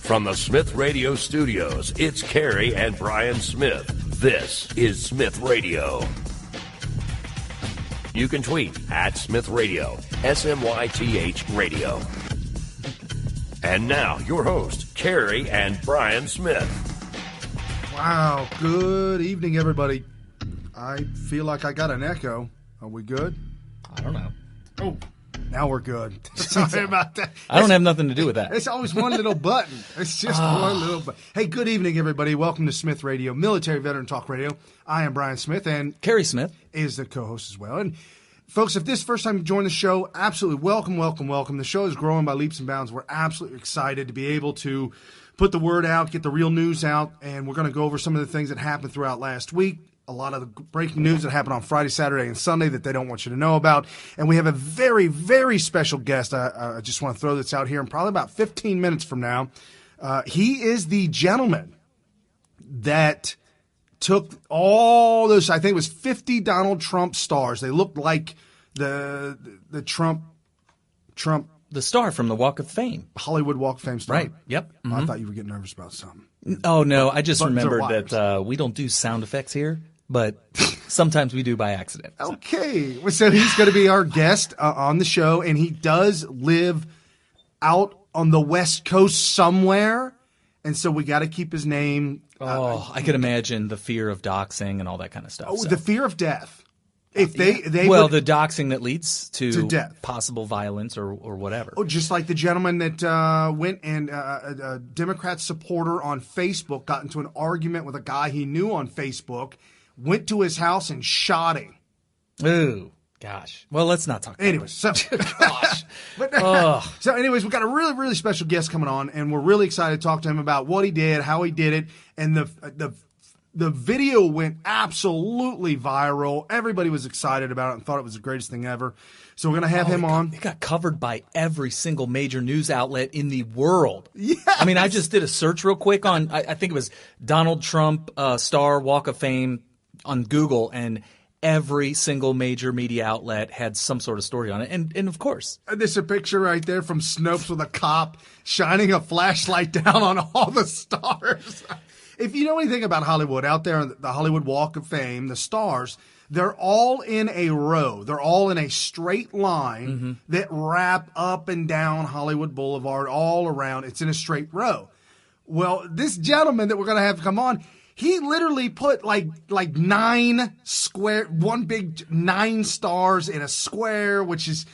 From the Smith Radio Studios, it's Carrie and Brian Smith. This is Smith Radio. You can tweet at Smith Radio, SMYTH Radio. And now, your host, Carrie and Brian Smith. Wow, good evening, everybody. I feel like I got an echo. Are we good? I don't know. Oh, now we're good. Sorry about that. I don't have nothing to do with that. It's always one little button. It's just one little button. Hey, good evening, everybody. Welcome to Smith Radio, Military Veteran Talk Radio. I am Brian Smith, and Carrie Smith is the co-host as well. And folks, if this is the first time you join the show, absolutely welcome, welcome, welcome. The show is growing by leaps and bounds. We're absolutely excited to be able to put the word out, get the real news out, and we're going to go over some of the things that happened throughout last week. A lot of the breaking news that happened on Friday, Saturday, and Sunday that they don't want you to know about. And we have a very, very special guest. I just want to throw this out here in probably about 15 minutes from now. He is the gentleman that took all those, I think it was 50 Donald Trump stars. They looked like the Trump. the star from the Walk of Fame. Hollywood Walk of Fame star. Right, yep. Mm-hmm. I thought you were getting nervous about something. Oh, no, I just Buttons remembered that we don't do sound effects here, but sometimes we do by accident. So. Okay, so he's going to be our guest on the show, and he does live out on the West Coast somewhere, and so we got to keep his name. I could imagine the fear of doxing and all that kind of stuff. Oh, so. the fear of death. If they would, the doxing that leads to death, possible violence or whatever. Oh, just like the gentleman that went and a Democrat supporter on Facebook got into an argument with a guy he knew on Facebook, went to his house and shot him. Ooh, gosh. Well, let's not talk about anyways, so gosh. So anyways, we've got a really, really special guest coming on, and we're really excited to talk to him about what he did, how he did it, and the video went absolutely viral. Everybody was excited about it and thought it was the greatest thing ever. So we're going to have him on. It got covered by every single major news outlet in the world. Yes. I mean, I just did a search real quick on, I think it was Donald Trump Star Walk of Fame on Google, and every single major media outlet had some sort of story on it. And of course. There's a picture right there from Snopes with a cop shining a flashlight down on all the stars. If you know anything about Hollywood, out there on the Hollywood Walk of Fame, the stars, they're all in a row. They're all in a straight line that wrap up and down Hollywood Boulevard all around. It's in a straight row. Well, this gentleman that we're going to have come on, he literally put like 9 stars in a square, which is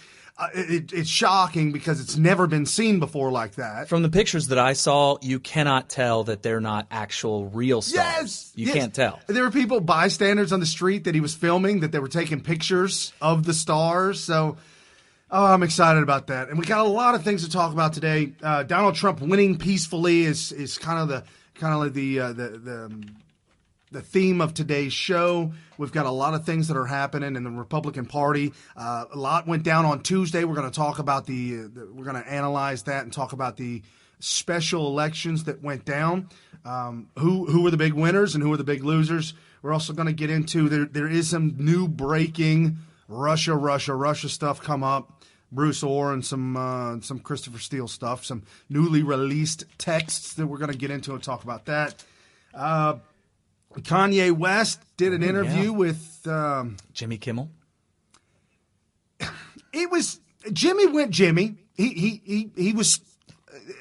it's shocking because it's never been seen before like that. From the pictures that I saw, you cannot tell that they're not actual real stars. You can't tell. There were people, bystanders on the street that he was filming, that they were taking pictures of the stars. So, I'm excited about that. And we got a lot of things to talk about today. Donald Trump winning peacefully is kind of the theme of today's show. We've got a lot of things that are happening in the Republican Party. A lot went down on Tuesday. We're going to talk about we're going to analyze that and talk about the special elections that went down. Who were the big winners and who were the big losers? We're also going to get into there is some new breaking Russia stuff come up. Bruce Orr and some Christopher Steele stuff, some newly released texts that we're going to get into and talk about that. Kanye West did an interview with Jimmy Kimmel. It was Jimmy went Jimmy. He was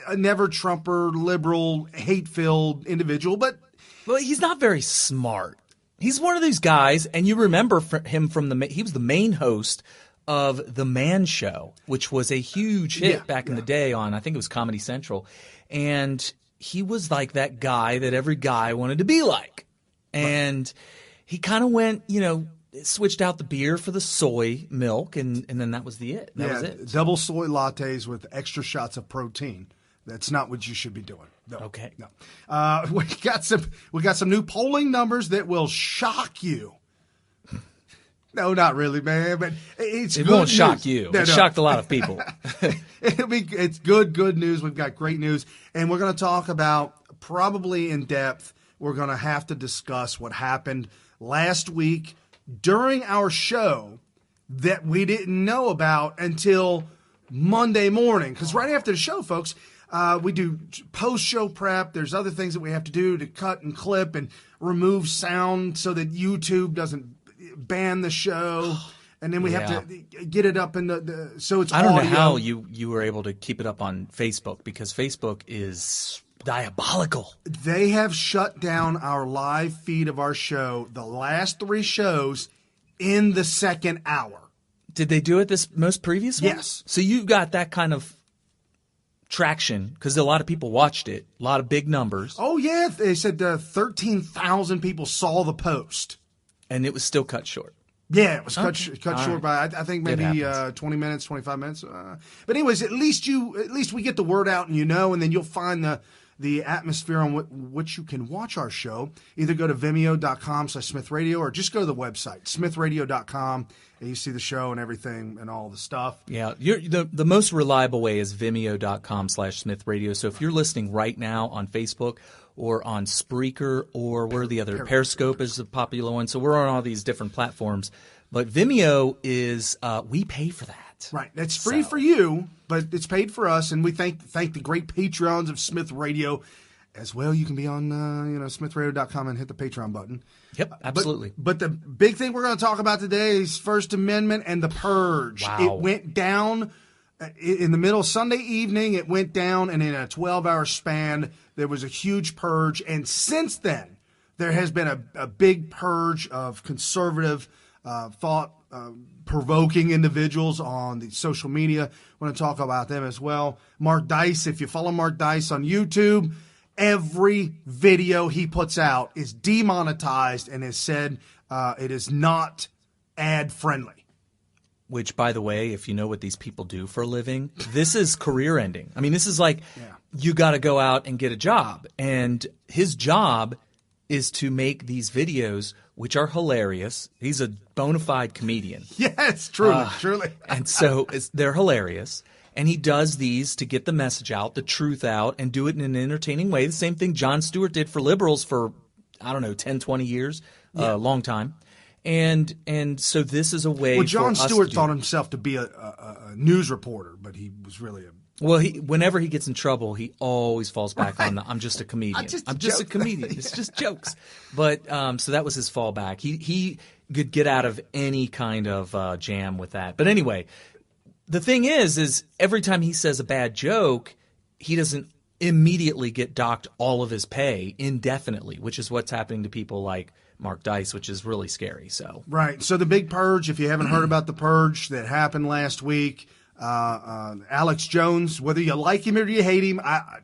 a never Trumper, liberal, hate-filled individual, but well, he's not very smart. He's one of these guys, and you remember him from he was the main host of The Man Show, which was a huge hit back in the day on, I think it was Comedy Central, and he was like that guy that every guy wanted to be like. And he kind of went, switched out the beer for the soy milk, and then that was it. That was it. Double soy lattes with extra shots of protein. That's not what you should be doing. No. Okay. No. We got some new polling numbers that will shock you. No, not really, man. But it won't shock you. It shocked a lot of people. It's good news. We've got great news, and we're going to talk about probably in depth. We're going to have to discuss what happened last week during our show that we didn't know about until Monday morning. Because right after the show, folks, We do post-show prep. There's other things that we have to do to cut and clip and remove sound so that YouTube doesn't ban the show. And then we have to get it up in the so it's audio. I don't know how you were able to keep it up on Facebook, because Facebook is diabolical. They have shut down our live feed of our show, the last 3 shows, in the second hour. Did they do it this most previous one? Yes. So you got that kind of traction because a lot of people watched it, a lot of big numbers. Oh, yeah. They said 13,000 people saw the post. And it was still cut short. Yeah, it was cut short by I think maybe 20 minutes, 25 minutes. But anyways, at least we get the word out, and and then you'll find the atmosphere on which you can watch our show. Either go to vimeo.com/smithradio or just go to the website, smithradio.com, and you see the show and everything and all the stuff. Yeah, the most reliable way is vimeo.com/smithradio. So if you're listening right now on Facebook or on Spreaker, or where the other Periscope is a popular one. So we're on all these different platforms. But Vimeo is we pay for that. Right. That's free for you, but it's paid for us. And we thank the great Patreons of Smith Radio as well. You can be on smithradio.com and hit the Patreon button. Yep, absolutely. But the big thing we're going to talk about today is First Amendment and the Purge. Wow. It went down in the middle of Sunday evening. It went down, and in a 12-hour span, there was a huge purge. And since then, there has been a big purge of conservative thought-provoking individuals on the social media. I want to talk about them as well. Mark Dice, if you follow Mark Dice on YouTube, every video he puts out is demonetized and has said it is not ad-friendly. Which, by the way, if you know what these people do for a living, this is career ending. I mean, this is like you got to go out and get a job. And his job is to make these videos, which are hilarious. He's a bona fide comedian. Yes, truly. And so they're hilarious. And he does these to get the message out, the truth out, and do it in an entertaining way. The same thing Jon Stewart did for liberals for, 10, 20 years, a long time. And so this is a way. Well, Jon Stewart thought himself to be a news reporter, but he was really a. Well, whenever he gets in trouble, he always falls back on I'm just a comedian. I'm just a comedian. It's just jokes. But so that was his fallback. He could get out of any kind of jam with that. But anyway, the thing is every time he says a bad joke, he doesn't immediately get docked all of his pay indefinitely, which is what's happening to people like Mark Dice, which is really scary. So right. So the big purge, if you haven't heard about the purge that happened last week, Alex Jones, whether you like him or you hate him, I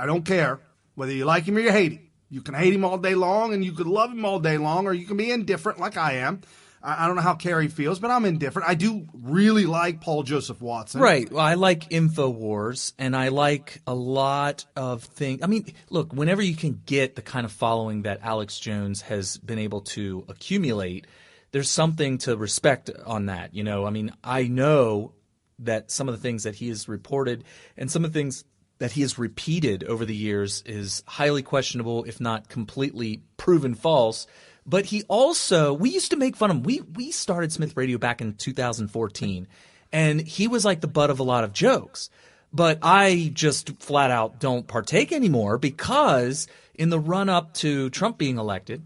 don't care. Whether you like him or you hate him. You can hate him all day long, and you could love him all day long, or you can be indifferent like I am. I don't know how Carrie feels, but I'm indifferent. I do really like Paul Joseph Watson. Right. Well, I like InfoWars, and I like a lot of things. I mean, look, whenever you can get the kind of following that Alex Jones has been able to accumulate, there's something to respect on that. I mean, I know that some of the things that he has reported and some of the things that he has repeated over the years is highly questionable, if not completely proven false. But he also – we used to make fun of him. We started Smith Radio back in 2014, and he was like the butt of a lot of jokes. But I just flat out don't partake anymore because in the run-up to Trump being elected,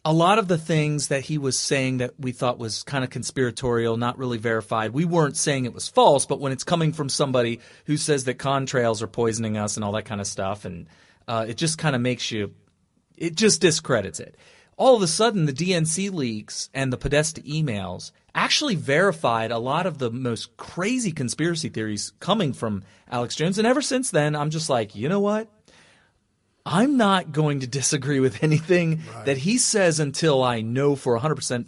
a lot of the things that he was saying that we thought was kind of conspiratorial, not really verified, we weren't saying it was false, but when it's coming from somebody who says that contrails are poisoning us and all that kind of stuff, and it just kind of makes you – it just discredits it. All of a sudden, the DNC leaks and the Podesta emails actually verified a lot of the most crazy conspiracy theories coming from Alex Jones. And ever since then, I'm just like, you know what? I'm not going to disagree with anything that he says until I know for 100%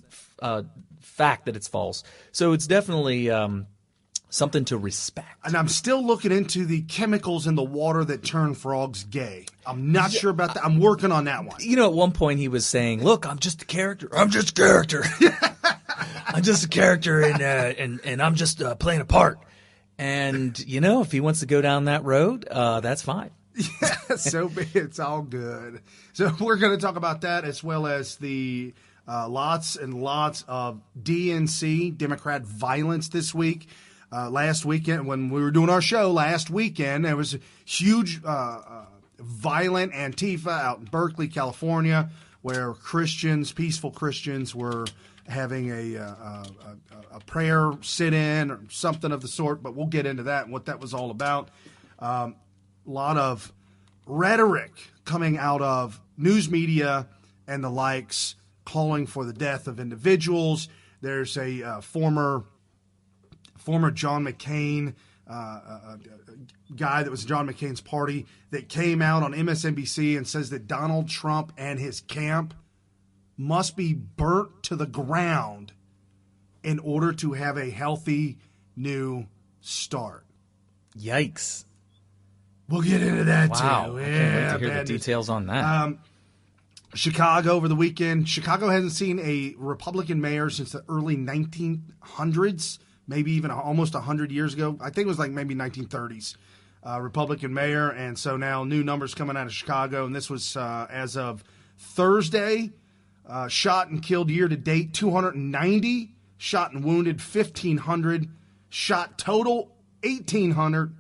fact that it's false. So it's definitely something to respect. And I'm still looking into the chemicals in the water that turn frogs gay. I'm not sure about that. I'm working on that one. At one point he was saying, look, I'm just a character. I'm just a character. I'm just a character, and I'm just playing a part. And, if he wants to go down that road, that's fine. Yeah, so it's all good. So we're going to talk about that as well as the lots and lots of DNC, Democrat violence this week. last weekend when we were doing our show last weekend. There was a huge violent Antifa out in Berkeley, California, where peaceful Christians were having a prayer sit-in or something of the sort, but we'll get into that and what that was all about. A lot of rhetoric coming out of news media and the likes calling for the death of individuals. There's a former John McCain guy that was John McCain's party that came out on MSNBC and says that Donald Trump and his camp must be burnt to the ground in order to have a healthy new start. Yikes. We'll get into that wow. too. I can't wait to hear the details on that. Chicago over the weekend. Chicago hasn't seen a Republican mayor since the early 1900s, maybe even almost 100 years ago. I think it was like maybe 1930s. Republican mayor, and so now new numbers coming out of Chicago, and this was as of Thursday. Shot and killed year to date 290, shot and wounded 1,500, shot total 1,800,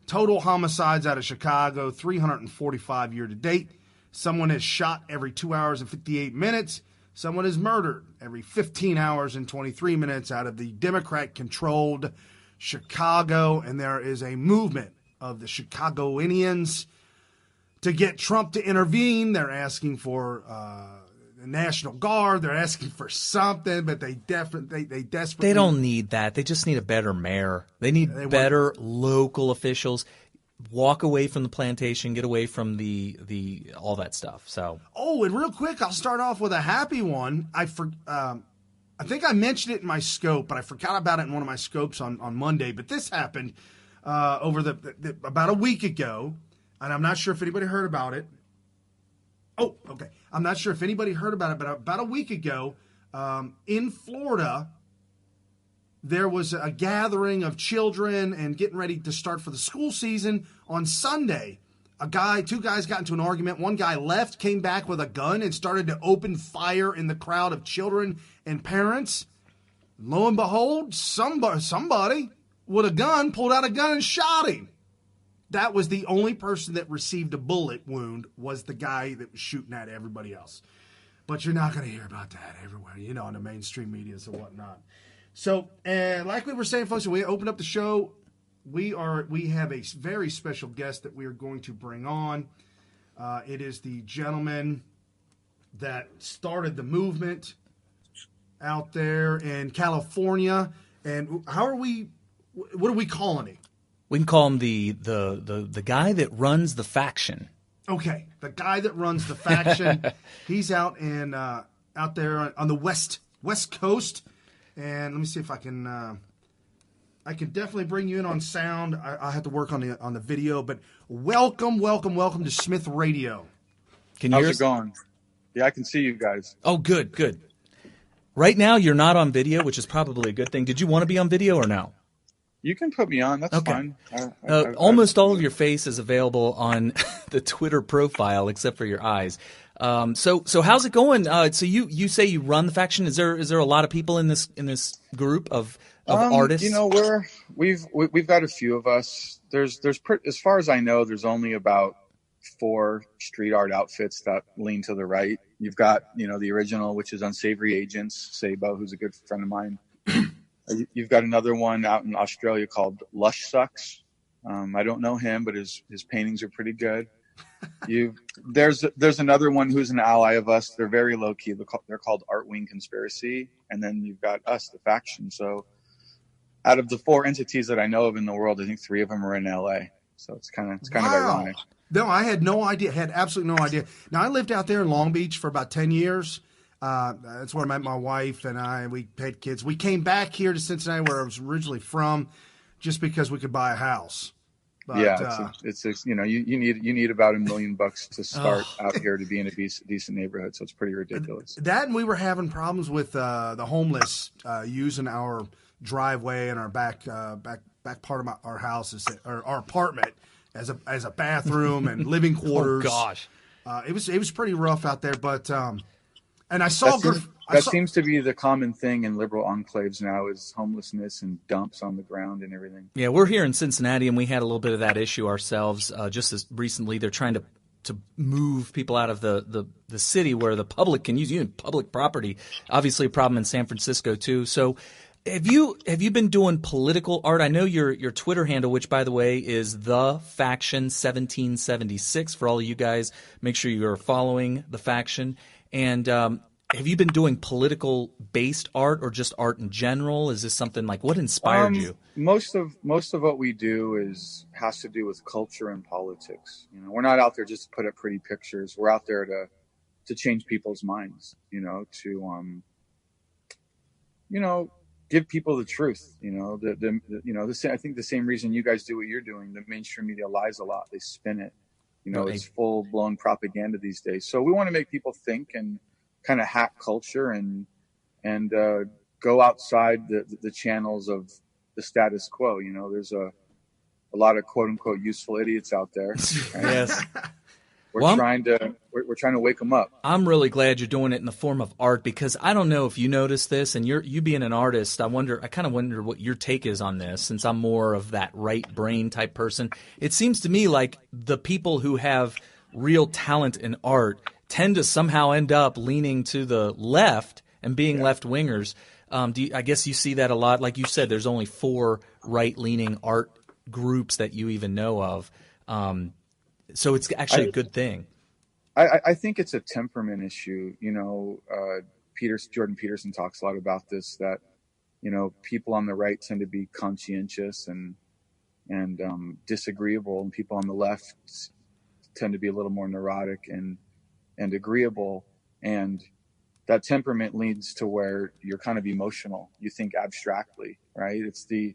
total homicides out of Chicago 345 year to date. Someone is shot every 2 hours and 58 minutes. Someone is murdered every 15 hours and 23 minutes out of the Democrat-controlled Chicago, and there is a movement of the Chicagoanians to get Trump to intervene. They're asking for the National Guard. They're asking for something, but they desperately. They don't need that. They just need a better mayor. They need better local officials. Walk away from the plantation, get away from the all that stuff. So. Oh, and real quick, I'll start off with a happy one. I think I mentioned it in my scope, but I forgot about it in one of my scopes on Monday. But this happened over about a week ago, and I'm not sure if anybody heard about it. Oh, okay. I'm not sure if anybody heard about it, but about a week ago, in Florida, there was a gathering of children and getting ready to start for the school season on Sunday. Two guys got into an argument. One guy left, came back with a gun, and started to open fire in the crowd of children and parents. Lo and behold, somebody with a gun pulled out a gun and shot him. That was the only person that received a bullet wound, was the guy that was shooting at everybody else. But you're not going to hear about that everywhere, on the mainstream medias and whatnot. So, like we were saying, folks, when we opened up the show, we have a very special guest that we are going to bring on. It is the gentleman that started the movement out there in California. And what are we calling him? We can call him the guy that runs the faction. Okay, the guy that runs the faction. He's out there on the west coast. And let me see if I can definitely bring you in on sound. I have to work on the video, but welcome to Smith Radio. How's it going? Yeah, I can see you guys. Oh, good. Right now, you're not on video, which is probably a good thing. Did you want to be on video or no? You can put me on. That's fine. Almost all of your face is available on the Twitter profile, except for your eyes. So how's it going? So you say you run the faction. Is there a lot of people in this group of artists? We've got a few of us. There's as far as I know, there's only about 4 street art outfits that lean to the right. You've got the original, which is Unsavory Agents, Sabo, who's a good friend of mine. You've got another one out in Australia called Lush Sucks. I don't know him, but his paintings are pretty good. There's another one who's an ally of us. They're very low key. They're called Art Wing Conspiracy, and then you've got us, the faction. So, out of the 4 entities that I know of in the world, I think 3 of them are in LA. So it's kind of ironic. No, I had no idea. Had absolutely no idea. Now I lived out there in Long Beach for about 10 years. That's where I met my wife, and we had kids. We came back here to Cincinnati, where I was originally from, just because we could buy a house. But, you need about $1 million to start out here to be in a decent neighborhood, so it's pretty ridiculous. That, and we were having problems with the homeless using our driveway and our back part of our house, or our apartment, as a bathroom and living quarters. Oh gosh, it was pretty rough out there, but. And I saw That seems to be the common thing in liberal enclaves now, is homelessness and dumps on the ground and everything. Yeah, we're here in Cincinnati, and we had a little bit of that issue ourselves just as recently. They're trying to move people out of the city where the public can use public property. Obviously a problem in San Francisco too. So have you been doing political art? I know your Twitter handle, which by the way is the Faction 1776. For all of you guys, make sure you are following the Faction. And have you been doing political based art or just art in general? Is this something like, what inspired you? Most of what we do has to do with culture and politics. We're not out there just to put up pretty pictures. We're out there to change people's minds, to give people the truth. I think the same reason you guys do what you're doing, the mainstream media lies a lot. They spin it. It's full blown propaganda these days. So we want to make people think and kind of hack culture and go outside the channels of the status quo. There's a lot of quote unquote useful idiots out there. Right? Yes. We're trying to wake them up. I'm really glad you're doing it in the form of art, because I don't know if you noticed this, and you being an artist, I kind of wonder what your take is on this, since I'm more of that right brain type person. It seems to me like the people who have real talent in art tend to somehow end up leaning to the left and being left-wingers. I guess you see that a lot. Like you said, there's only 4 right-leaning art groups that you even know of. So it's actually a good thing. I think it's a temperament issue. Jordan Peterson talks a lot about this, that, people on the right tend to be conscientious and disagreeable, and people on the left tend to be a little more neurotic and agreeable. And that temperament leads to where you're kind of emotional. You think abstractly, right? It's the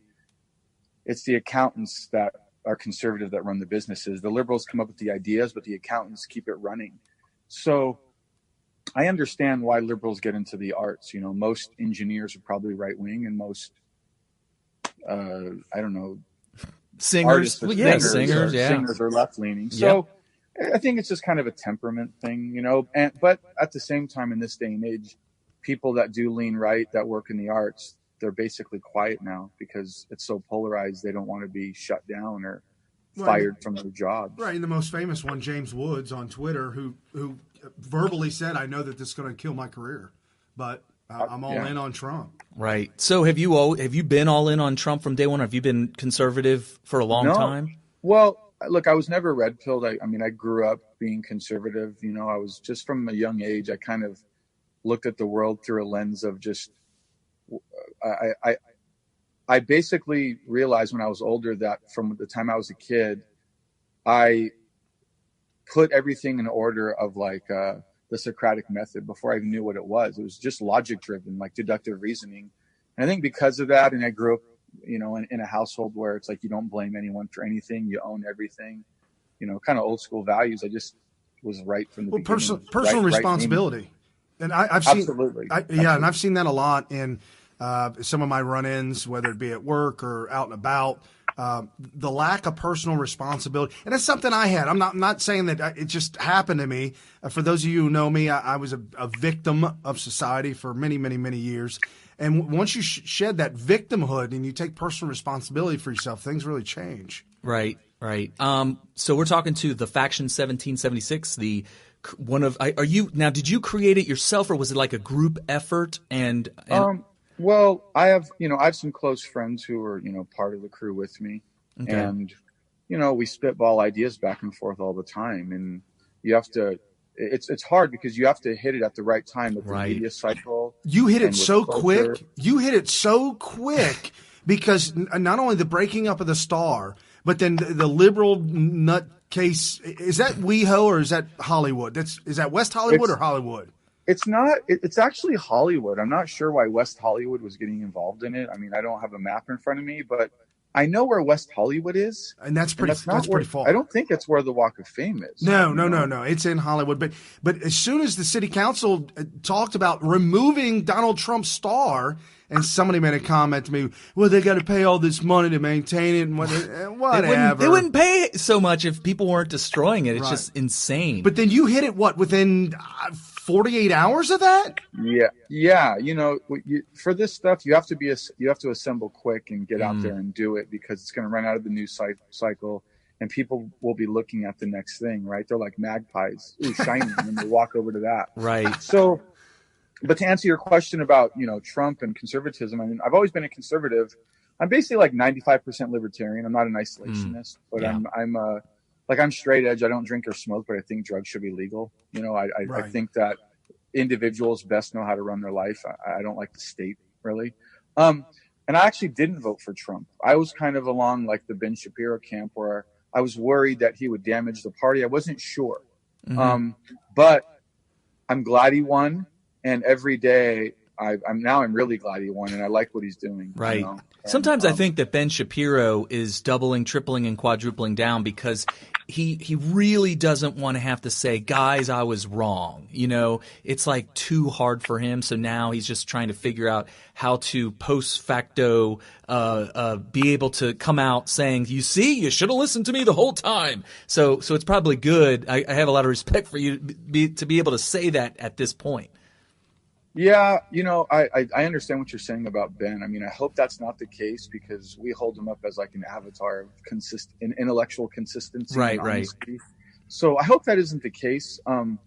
accountants that are conservative that run the businesses. The liberals come up with the ideas, but the accountants keep it running. So I understand why liberals get into the arts. Most engineers are probably right wing, and most singers, singers are left leaning. So I think it's just kind of a temperament thing, but at the same time, in this day and age, people that do lean right, that work in the arts, they're basically quiet now because it's so polarized. They don't want to be shut down or fired from their jobs. Right. And the most famous one, James Woods on Twitter, who verbally said, "I know that this is going to kill my career, but I'm all in on Trump." Right. So have you been all in on Trump from day one? Or have you been conservative for a long time? Well, look, I was never red-pilled. I mean, I grew up being conservative. I was just from a young age, I kind of looked at the world through a lens of just, I basically realized when I was older that from the time I was a kid, I put everything in order of the Socratic method before I even knew what it was. It was just logic-driven, like deductive reasoning. And I think because of that, and I grew up in a household where it's like you don't blame anyone for anything, you own everything, kind of old school values. I just was right from the beginning. Personal responsibility. And I've seen, absolutely. And I've seen that a lot in some of my run-ins, whether it be at work or out and about. The lack of personal responsibility, and that's something I had. I'm not saying that it just happened to me. For those of you who know me, I was a victim of society for many, many, many years. And once you shed that victimhood and you take personal responsibility for yourself, things really change. Right. So we're talking to the Faction 1776. Did you create it yourself, or was it like a group effort? Well, I have some close friends who are, part of the crew with me. Okay. And, we spitball ideas back and forth all the time. And you have to, it's hard because you have to hit it at the right time with the media cycle. You hit it so quick. You hit it so quick because not only the breaking up of the Star, but then the liberal nutcase. Is that WeHo or is that Hollywood? Is that West Hollywood or Hollywood? It's not. It's actually Hollywood. I'm not sure why West Hollywood was getting involved in it. I mean, I don't have a map in front of me, but I know where West Hollywood is, and that's pretty far. I don't think it's where the Walk of Fame is. No. It's in Hollywood. But as soon as the city council talked about removing Donald Trump's star, and somebody made a comment to me, well, they got to pay all this money to maintain it and whatever. They wouldn't pay so much if people weren't destroying it. It's just insane. But then you hit it, within 48 hours of that? Yeah. For this stuff, you have to assemble quick and get out there and do it, because it's going to run out of the news cycle. And people will be looking at the next thing, right? They're like magpies, ooh, shiny, and they walk over to that. Right. So, but to answer your question about, Trump and conservatism, I mean, I've always been a conservative. I'm basically like 95% libertarian. I'm not an isolationist, but I'm straight edge. I don't drink or smoke, but I think drugs should be legal. I think that individuals best know how to run their life. I don't like the state, really. And I actually didn't vote for Trump. I was kind of along like the Ben Shapiro camp, where I was worried that he would damage the party. I wasn't sure. But I'm glad he won. And every day I'm really glad he won, and I like what he's doing. Right. Sometimes I think that Ben Shapiro is doubling, tripling, and quadrupling down because he really doesn't want to have to say, guys, I was wrong. It's like too hard for him. So now he's just trying to figure out how to post facto be able to come out saying, you see, you should have listened to me the whole time. So it's probably good. I have a lot of respect for you to be able to say that at this point. Yeah, I understand what you're saying about Ben. I mean, I hope that's not the case, because we hold him up as like an avatar of intellectual consistency. Right. So I hope that isn't the case.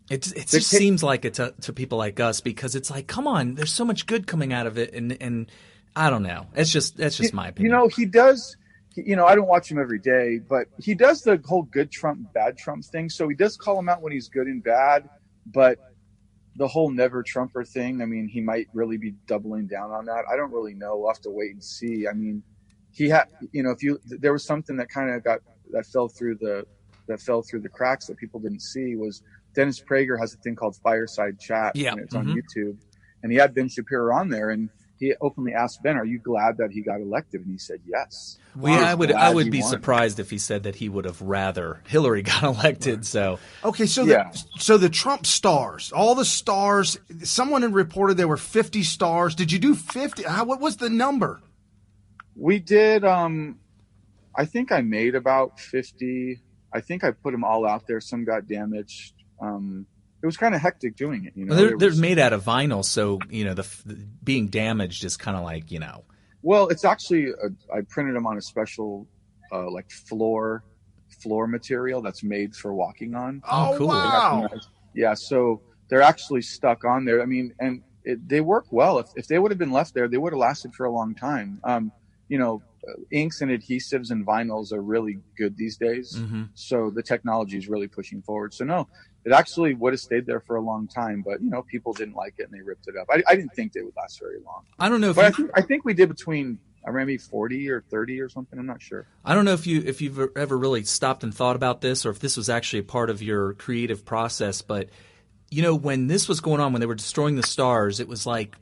It just seems like it to people like us, because it's like, come on, there's so much good coming out of it, and I don't know. That's just my opinion. He does. I don't watch him every day, but he does the whole good Trump, bad Trump thing. So he does call him out when he's good and bad, but the whole never Trumper thing, I mean, he might really be doubling down on that. I don't really know. We'll have to wait and see. I mean, he had, there was something that kind of that fell through the cracks that people didn't see, was Dennis Prager has a thing called Fireside Chat. Yeah. And it's on YouTube, and he had Ben Shapiro on there, and he openly asked Ben, are you glad that he got elected? And he said, yes. Well, I would be surprised if he said that he would have rather Hillary got elected. Right. So okay, so the Trump stars, all the stars. Someone had reported there were 50 stars. Did you do 50? What was the number? We did. I think I made about 50. I think I put them all out there. Some got damaged. It was kind of hectic doing it. Well, they're made out of vinyl, so the being damaged is kind of like Well, it's actually I printed them on a special like floor material that's made for walking on. Oh, cool! Wow. Yeah, so they're actually stuck on there. I mean, and they work well. If they would have been left there, they would have lasted for a long time. Inks and adhesives and vinyls are really good these days. So the technology is really pushing forward. So no, it actually would have stayed there for a long time, but people didn't like it and they ripped it up. I didn't think they would last very long. I don't know if I think we did between maybe 40 or 30 or something. I'm not sure. I don't know if you've ever really stopped and thought about this, or if this was actually a part of your creative process, but when this was going on, when they were destroying the stars, it was like,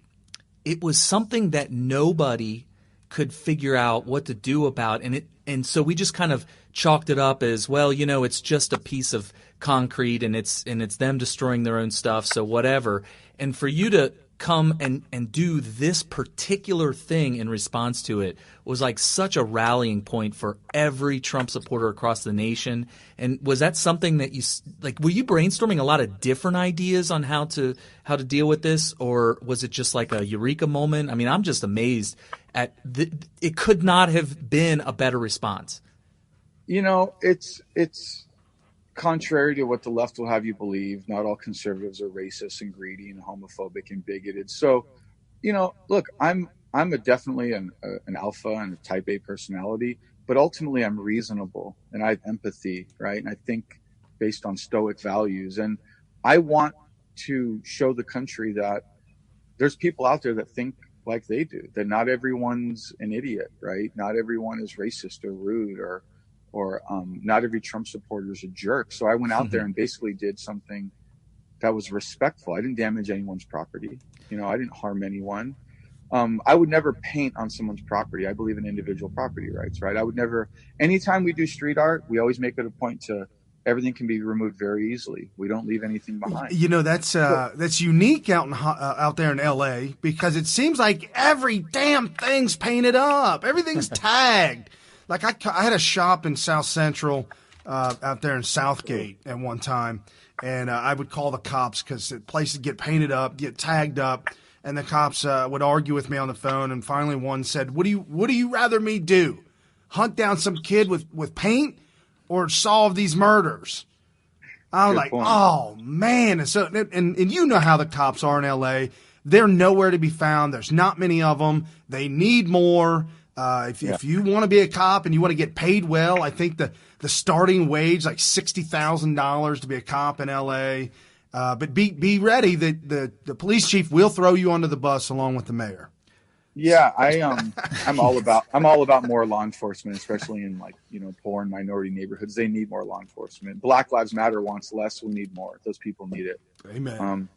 it was something that nobody could figure out what to do about, and so we just kind of chalked it up as, well, it's just a piece of concrete, and it's them destroying their own stuff, so whatever. And for you to come and do this particular thing in response to it was like such a rallying point for every Trump supporter across the nation. And was that something that you were you brainstorming a lot of different ideas on how to deal with this, or was it just like a eureka moment? I mean, I'm just amazed at it could not have been a better response. It's contrary to what the left will have you believe. Not all conservatives are racist and greedy and homophobic and bigoted. So, look, I'm definitely an alpha and a type A personality, but ultimately I'm reasonable and I have empathy, right? And I think based on Stoic values, and I want to show the country that there's people out there that think like they do, that not everyone's an idiot, right? Not everyone is racist or rude, or not every Trump supporter is a jerk. So I went out there and basically did something that was respectful. I didn't damage anyone's property. I didn't harm anyone. I would never paint on someone's property. I believe in individual property rights, right? I would never, anytime we do street art, we always make it a point to everything can be removed very easily. We don't leave anything behind. You know, that's unique out there in L.A. because it seems like every damn thing's painted up. Everything's tagged. Like I had a shop in South Central out there in Southgate at one time, and I would call the cops because places get painted up, get tagged up, and the cops would argue with me on the phone. And finally, one said, "What do you rather me do? Hunt down some kid with paint, or solve these murders?" I was like, oh man. And so, and you know how the cops are in LA. They're nowhere to be found. There's not many of them. They need more. If you want to be a cop and you want to get paid well, I think the starting wage, like $60,000 to be a cop in LA. But be ready that the police chief will throw you under the bus along with the mayor. Yeah, I'm all about more law enforcement, especially in poor and minority neighborhoods. They need more law enforcement. Black Lives Matter wants less. We need more. Those people need it. Amen.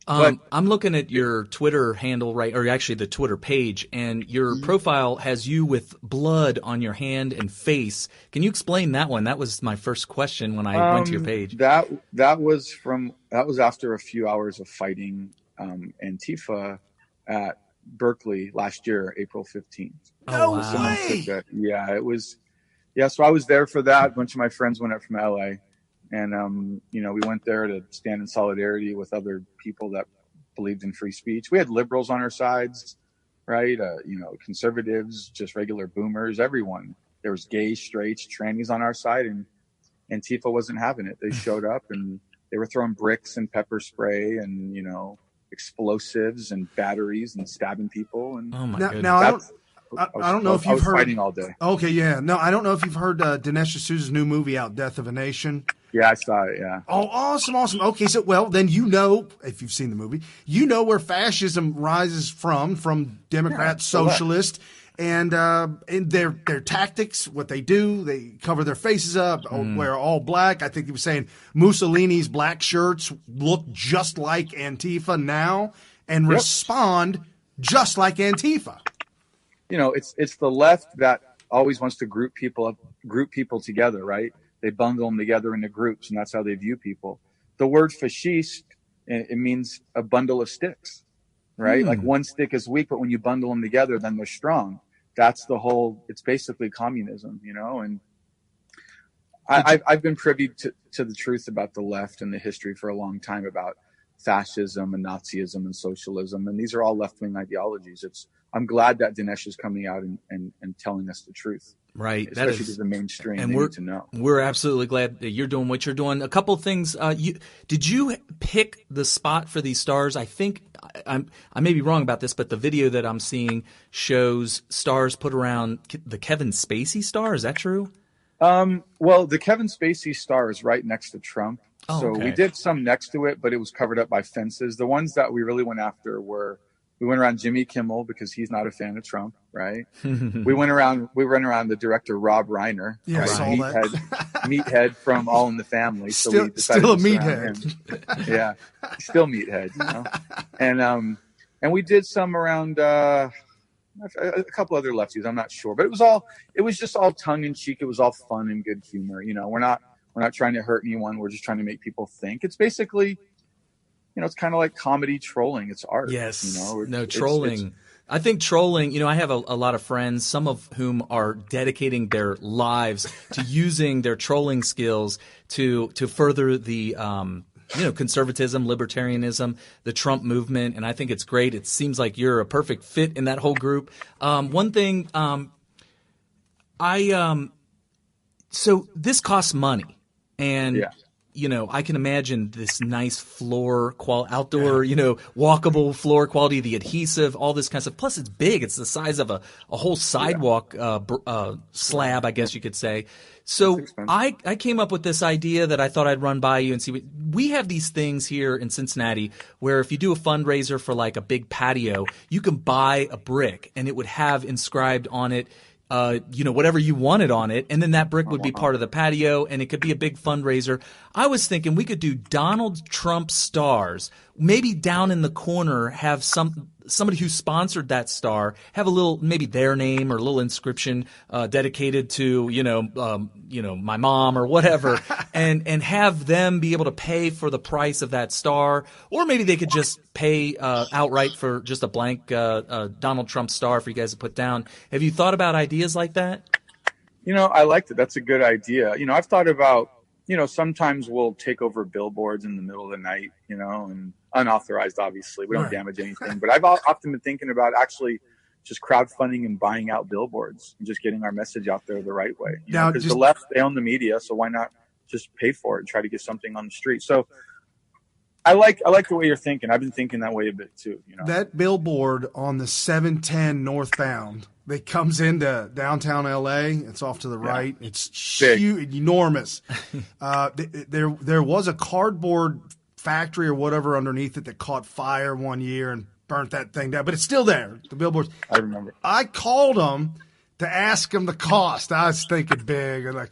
I'm looking at your Twitter handle, or actually the Twitter page, and your profile has you with blood on your hand and face. Can you explain that one? That was my first question when I went to your page. That was after a few hours of fighting Antifa at Berkeley last year, April 15th. No way! Yeah, it was. Yeah, so I was there for that. A bunch of my friends went up from LA, and we went there to stand in solidarity with other people that believed in free speech. We had liberals on our sides, right? Conservatives, just regular boomers, everyone. There was gays, straights, trannies on our side, and Antifa wasn't having it. They showed up and they were throwing bricks and pepper spray and explosives and batteries and stabbing people. And oh my goodness. Now I don't know if you've heard fighting all day. Okay, yeah. No, I don't know if you've heard Dinesh D'Souza's new movie out, Death of a Nation. Yeah, I saw it. Yeah. Oh, awesome. Okay, so then if you've seen the movie, where fascism rises from Democrat, socialist, and their tactics, what they do, they cover their faces up, wear all black. I think he was saying Mussolini's black shirts look just like Antifa now and respond just like Antifa. It's the left that always wants to group people together, right? They bundle them together into groups, and that's how they view people. The word fascist, it means a bundle of sticks, right? Like one stick is weak, but when you bundle them together, then they're strong. That's it's basically communism, and I've been privy to the truth about the left and the history for a long time about fascism and Nazism and socialism. And these are all left-wing ideologies. I'm glad that Dinesh is coming out and telling us the truth. Right. Especially to the mainstream. And need to know. We're absolutely glad that you're doing what you're doing. A couple of things. Did you pick the spot for these stars? I think I may be wrong about this, but the video that I'm seeing shows stars put around the Kevin Spacey star. Is that true? Well, the Kevin Spacey star is right next to Trump. Oh, so okay. we did some next to it, but it was covered up by fences. The ones that we really went after we went around Jimmy Kimmel because he's not a fan of Trump, right? we went around the director Rob Reiner, yeah, right? Meathead from All in the Family. So still a meathead. Yeah, still meathead. And we did some around a couple other lefties. I'm not sure, but it was just all tongue in cheek. It was all fun and good humor. We're not trying to hurt anyone. We're just trying to make people think. It's basically. It's kind of like comedy trolling. It's art. Yes. Trolling. I think trolling, I have a lot of friends, some of whom are dedicating their lives to using their trolling skills to further the, conservatism, libertarianism, the Trump movement. And I think it's great. It seems like you're a perfect fit in that whole group. One thing, so this costs money. And I can imagine this nice floor outdoor, walkable floor quality, the adhesive, all this kind of stuff. Plus, it's big. It's the size of a whole sidewalk slab, I guess you could say. So I came up with this idea that I thought I'd run by you and see. We have these things here in Cincinnati where if you do a fundraiser for like a big patio, you can buy a brick and it would have inscribed on it whatever you wanted on it, and then that brick would be part of the patio, and it could be a big fundraiser. I was thinking we could do Donald Trump stars, maybe down in the corner have somebody who sponsored that star have a little, maybe their name or a little inscription dedicated to my mom or whatever, and have them be able to pay for the price of that star, or maybe they could just pay outright for just a blank Donald Trump star for you guys to put down. Have you thought about ideas like that? I liked it. That's a good idea. I've thought about, sometimes we'll take over billboards in the middle of the night, and unauthorized, obviously. We don't damage anything. But I've often been thinking about actually just crowdfunding and buying out billboards and just getting our message out there the right way. Because the left, they own the media, so why not just pay for it and try to get something on the street? So I like the way you're thinking. I've been thinking that way a bit too. That billboard on the 710 northbound that comes into downtown LA, it's off to the right. It's huge, enormous. There was a cardboard factory or whatever underneath it that caught fire one year and burnt that thing down, but it's still there. The billboards. I remember. I called him to ask him the cost. I was thinking big, and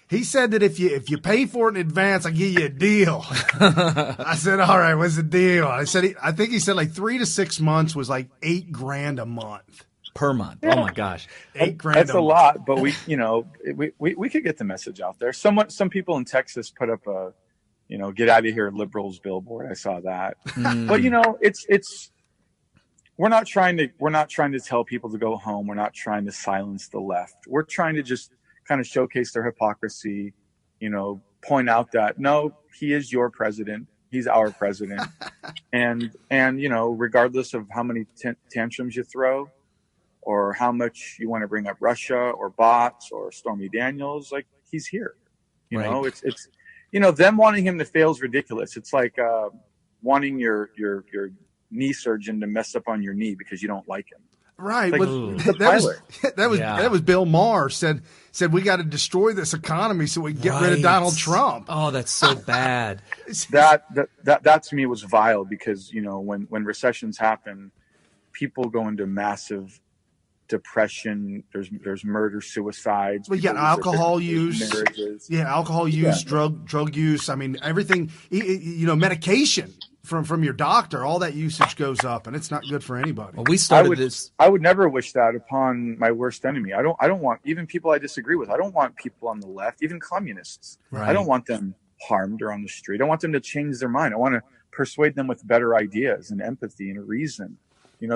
he said that if you pay for it in advance, I give you a deal. I said, all right, what's the deal? I think he said like 3 to 6 months was like $8,000 a month. Per month. Yeah. Oh my gosh. $8,000. That's a lot, but we could get the message out there. Some people in Texas put up a, get out of here liberals billboard. I saw that. But it's we're not trying to tell people to go home. We're not trying to silence the left. We're trying to just kind of showcase their hypocrisy, point out that no, he is your president. He's our president. and regardless of how many tantrums you throw, or how much you want to bring up Russia or bots or Stormy Daniels, like, he's here. It's them wanting him to fail is ridiculous. It's like wanting your knee surgeon to mess up on your knee because you don't like him. Right. Like, that was Bill Maher said we got to destroy this economy so we can get rid of Donald Trump. Oh, that's so bad. That to me was vile because, when recessions happen, people go into massive depression. There's murder, suicides. Well, alcohol use. Marriages. Yeah, alcohol use, drug use. I mean, everything. Medication from your doctor. All that usage goes up, and it's not good for anybody. Well, we started this. I would never wish that upon my worst enemy. I don't want even people I disagree with. I don't want people on the left, even communists. Right. I don't want them harmed or on the street. I want them to change their mind. I want to persuade them with better ideas and empathy and reason. In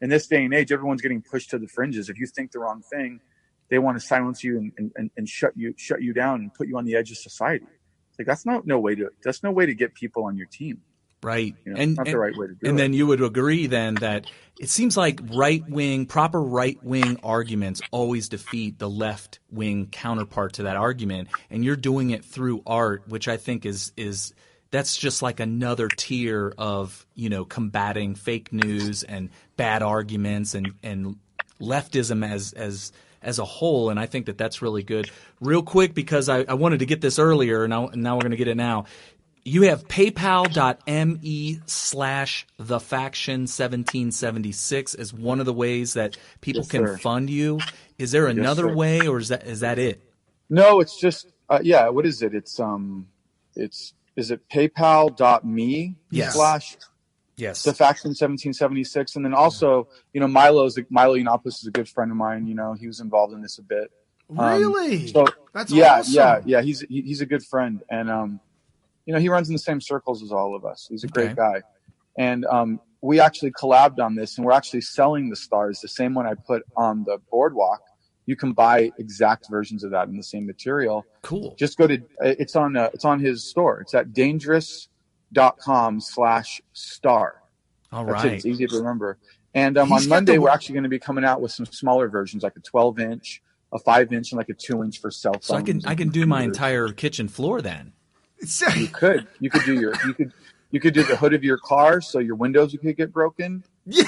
this day and age, everyone's getting pushed to the fringes. If you think the wrong thing, they want to silence you and shut you down and put you on the edge of society. It's like that's no way to get people on your team. Right. It's not the right way to do it. And then you would agree then that it seems like proper right-wing arguments always defeat the left-wing counterpart to that argument. And you're doing it through art, which I think is that's just like another tier of, combating fake news and bad arguments and leftism as a whole. And I think that that's really good. Real quick, because I wanted to get this earlier, and now we're going to get it now. You have paypal.me/thefaction1776 as one of the ways that people can fund you. Is there another way, or is that it? No, it's just what is it? It's is it paypal.me Yes. The faction 1776. And then also, Milo Yiannopoulos is a good friend of mine. He was involved in this a bit. Really? That's awesome. Yeah. He's a good friend. And, he runs in the same circles as all of us. He's a great guy. And we actually collabed on this, and we're actually selling the stars, the same one I put on the boardwalk. You can buy exact versions of that in the same material. Cool. Just go to it's on his store. It's at dangerous.com/star. All That's right. It's easy to remember. And on Monday, we're actually going to be coming out with some smaller versions, like a 12-inch, a 5-inch, and like a 2-inch for cell phones. So I can do my entire kitchen floor then. You could do you could do the hood of your car so your windows could get broken. Yeah.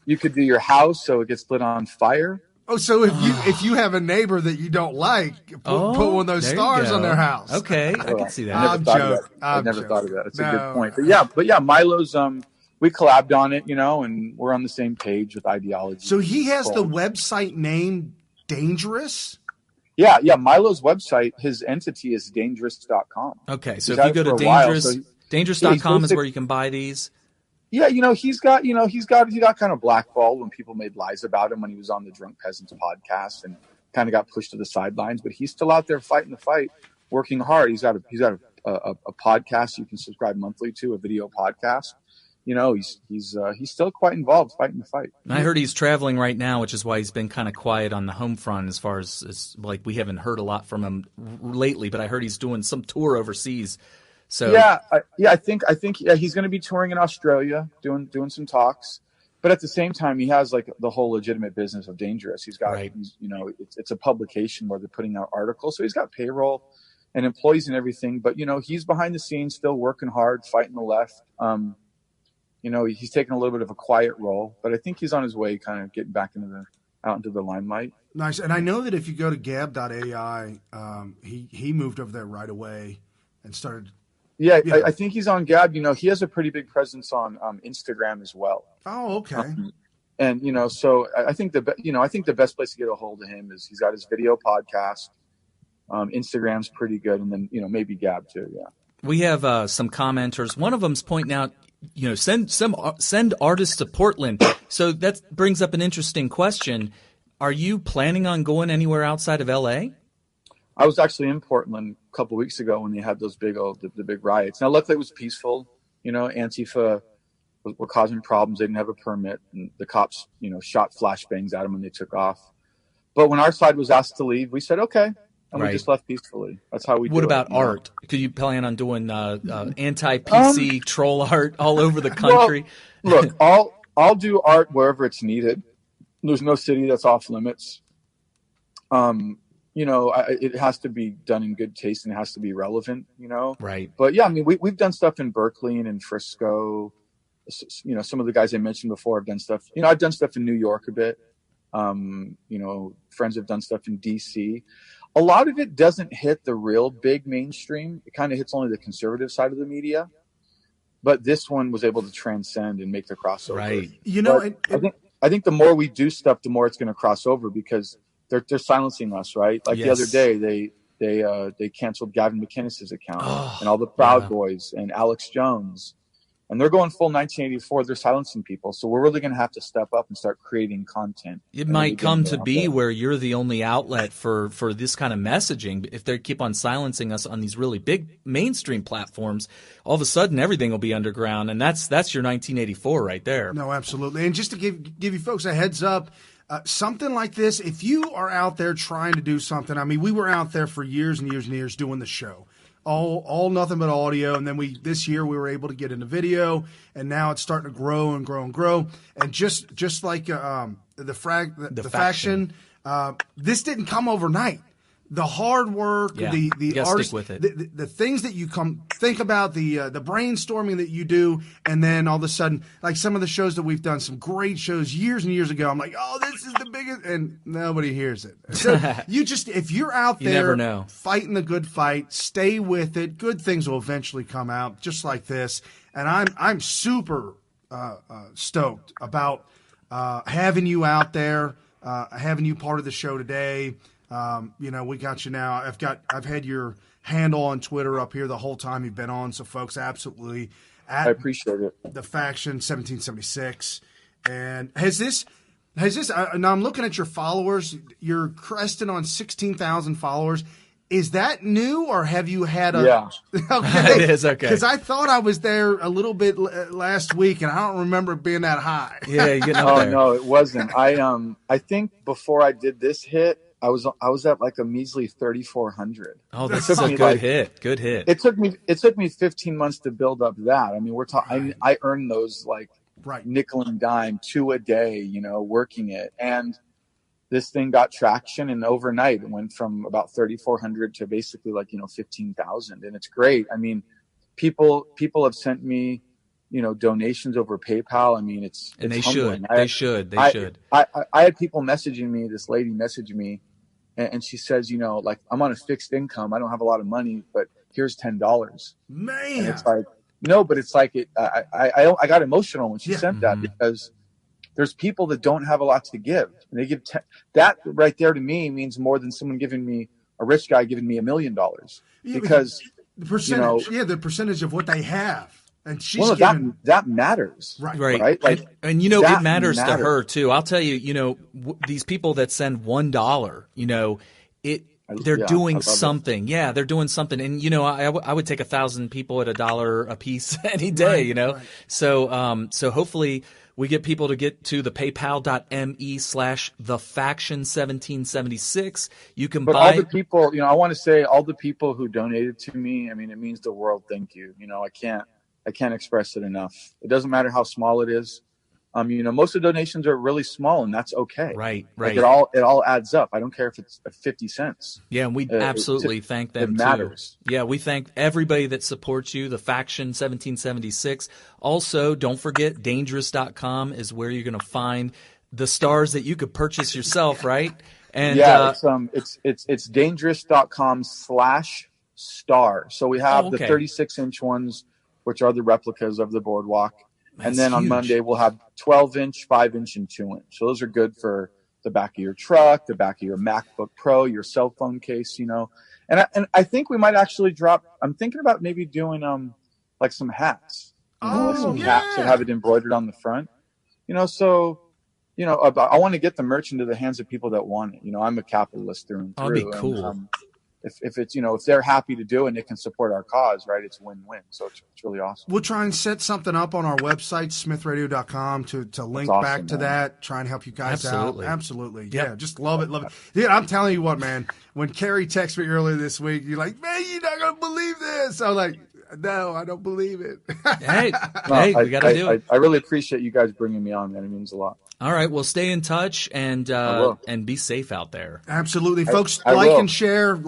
You could do your house so it gets lit on fire. Oh, so if you have a neighbor that you don't like, put one of those stars on their house. Okay, I can see that. I'm joking. I never thought of that. It's a good point. But yeah, Milo's we collabed on it, and we're on the same page with ideology. So he has the website name Dangerous? Yeah. Milo's website, his entity is dangerous.com. Okay, so if you go to dangerous.com is where you can buy these. Yeah, he's got kind of blackballed when people made lies about him when he was on the Drunk Peasants podcast and kind of got pushed to the sidelines. But he's still out there fighting the fight, working hard. He's got a podcast you can subscribe monthly to, a video podcast. He's still quite involved fighting the fight. I heard he's traveling right now, which is why he's been kind of quiet on the home front as far as like we haven't heard a lot from him lately. But I heard he's doing some tour overseas. So I think he's going to be touring in Australia, doing some talks. But at the same time, he has like the whole legitimate business of Dangerous. He's got, it's a publication where they're putting out articles, so he's got payroll and employees and everything. But he's behind the scenes, still working hard, fighting the left. He's taking a little bit of a quiet role, but I think he's on his way, kind of getting back out into the limelight. Nice, and I know that if you go to Gab.ai, he moved over there right away and started. Yeah, I think he's on Gab. He has a pretty big presence on Instagram as well. Oh, okay. So I think the best place to get a hold of him is he's got his video podcast. Instagram's pretty good, and then maybe Gab too. Yeah. We have some commenters. One of them's pointing out, send artists to Portland. So that brings up an interesting question. Are you planning on going anywhere outside of LA? I was actually in Portland a couple of weeks ago when they had those big riots. Now, luckily it was peaceful. Antifa were causing problems. They didn't have a permit, and the cops, shot flashbangs at them when they took off. But when our side was asked to leave, we said okay, and we just left peacefully. That's how we. What about art? Could you plan on doing anti-PC troll art all over the country? Well, look, I'll do art wherever it's needed. There's no city that's off limits. It has to be done in good taste and it has to be relevant, Right. But yeah, I mean, we've done stuff in Berkeley and in Frisco. Some of the guys I mentioned before have done stuff. I've done stuff in New York a bit. Friends have done stuff in DC. A lot of it doesn't hit the real big mainstream. It kind of hits only the conservative side of the media. But this one was able to transcend and make the crossover. Right. I think the more we do stuff, the more it's going to cross over because they're silencing us, right? Like the other day, they canceled Gavin McInnes's account and all the Proud Boys and Alex Jones, and they're going full 1984. They're silencing people, so we're really going to have to step up and start creating content. It might come to be where you're the only outlet for this kind of messaging. If they keep on silencing us on these really big mainstream platforms, all of a sudden everything will be underground, and that's your 1984 right there. No, absolutely. And just to give you folks a heads up. Something like this, if you are out there trying to do something, I mean, we were out there for years and years and years doing the show, all nothing but audio, and then this year we were able to get into video, and now it's starting to grow and grow and grow, and just like the faction, this didn't come overnight. The hard work, the artists, the things that you think about, the brainstorming that you do, and then all of a sudden, like some of the shows that we've done, some great shows years and years ago, I'm like, oh, this is the biggest, and nobody hears it. So if you're out there, you never know. Fighting the good fight, stay with it. Good things will eventually come out, just like this. And I'm super stoked about having you out there, having you part of the show today. We got you now. I've had your handle on Twitter up here the whole time you've been on. So folks, absolutely. I appreciate it. The Faction 1776. And has this, now I'm looking at your followers. You're cresting on 16,000 followers. Is that new or have you had Yeah. Okay. It is, okay. Because I thought I was there a little bit last week and I don't remember it being that high. Yeah, you're getting up there. No, it wasn't. I think before I did this hit, I was at like a measly 3,400. Oh, this is a good hit. Good hit. It took me 15 months to build up that. I mean, we're talking. I earned those like nickel and dime, 2 a day, working it, and this thing got traction, and overnight it went from about 3,400 to basically like 15,000, and it's great. I mean, people have sent me donations over PayPal. I mean, it's they humbling. should. They should. I had people messaging me. This lady messaged me, and she says, like, I'm on a fixed income. I don't have a lot of money, but here's $10. Man, and it's like, no, but it's like it. I got emotional when she sent that because there's people that don't have a lot to give, and they give that right there to me means more than someone giving me a rich guy giving me $1 million because the percentage, the percentage of what they have. And she's giving that matters. Right. Like, and it matters to her too. I'll tell you, these people that send $1, they're doing something. Yeah, they're doing something. And, I would take 1,000 people at $1 a piece any day, Right. So hopefully we get people to get to the paypal.me/thefaction1776. You can buy. All the people, I want to say all the people who donated to me, I mean, it means the world. Thank you. I can't express it enough. It doesn't matter how small it is. Most of the donations are really small, and that's okay. Right. Like it all adds up. I don't care if it's 50 cents. Yeah, and we absolutely thank them it matters. too. Yeah, we thank everybody that supports you, the Faction 1776. Also, don't forget, dangerous.com is where you're going to find the stars that you could purchase yourself, right? And it's dangerous.com/star. So we have the 36-inch ones, which are the replicas of the boardwalk. And then on Monday, we'll have 12-inch, 5-inch, and 2-inch. So those are good for the back of your truck, the back of your MacBook Pro, your cell phone case, And I think we might actually I'm thinking about maybe doing like some hats. Hats that have it embroidered on the front. I want to get the merch into the hands of people that want it. I'm a capitalist through and through. That'd be cool. And, if it's if they're happy to do it and they can support our cause, right, it's win-win. So it's really awesome. We'll try and set something up on our website, smithradio.com, to link back to that, try and help you guys out. Absolutely. Yep. Yeah, just love it. Dude, I'm telling you what, man, when Carrie texted me earlier this week, you're like, man, you're not going to believe this. I'm like, no, I don't believe it. Hey, we got to do it. I really appreciate you guys bringing me on, man. It means a lot. All right, well, stay in touch and be safe out there. Absolutely, folks. Like and share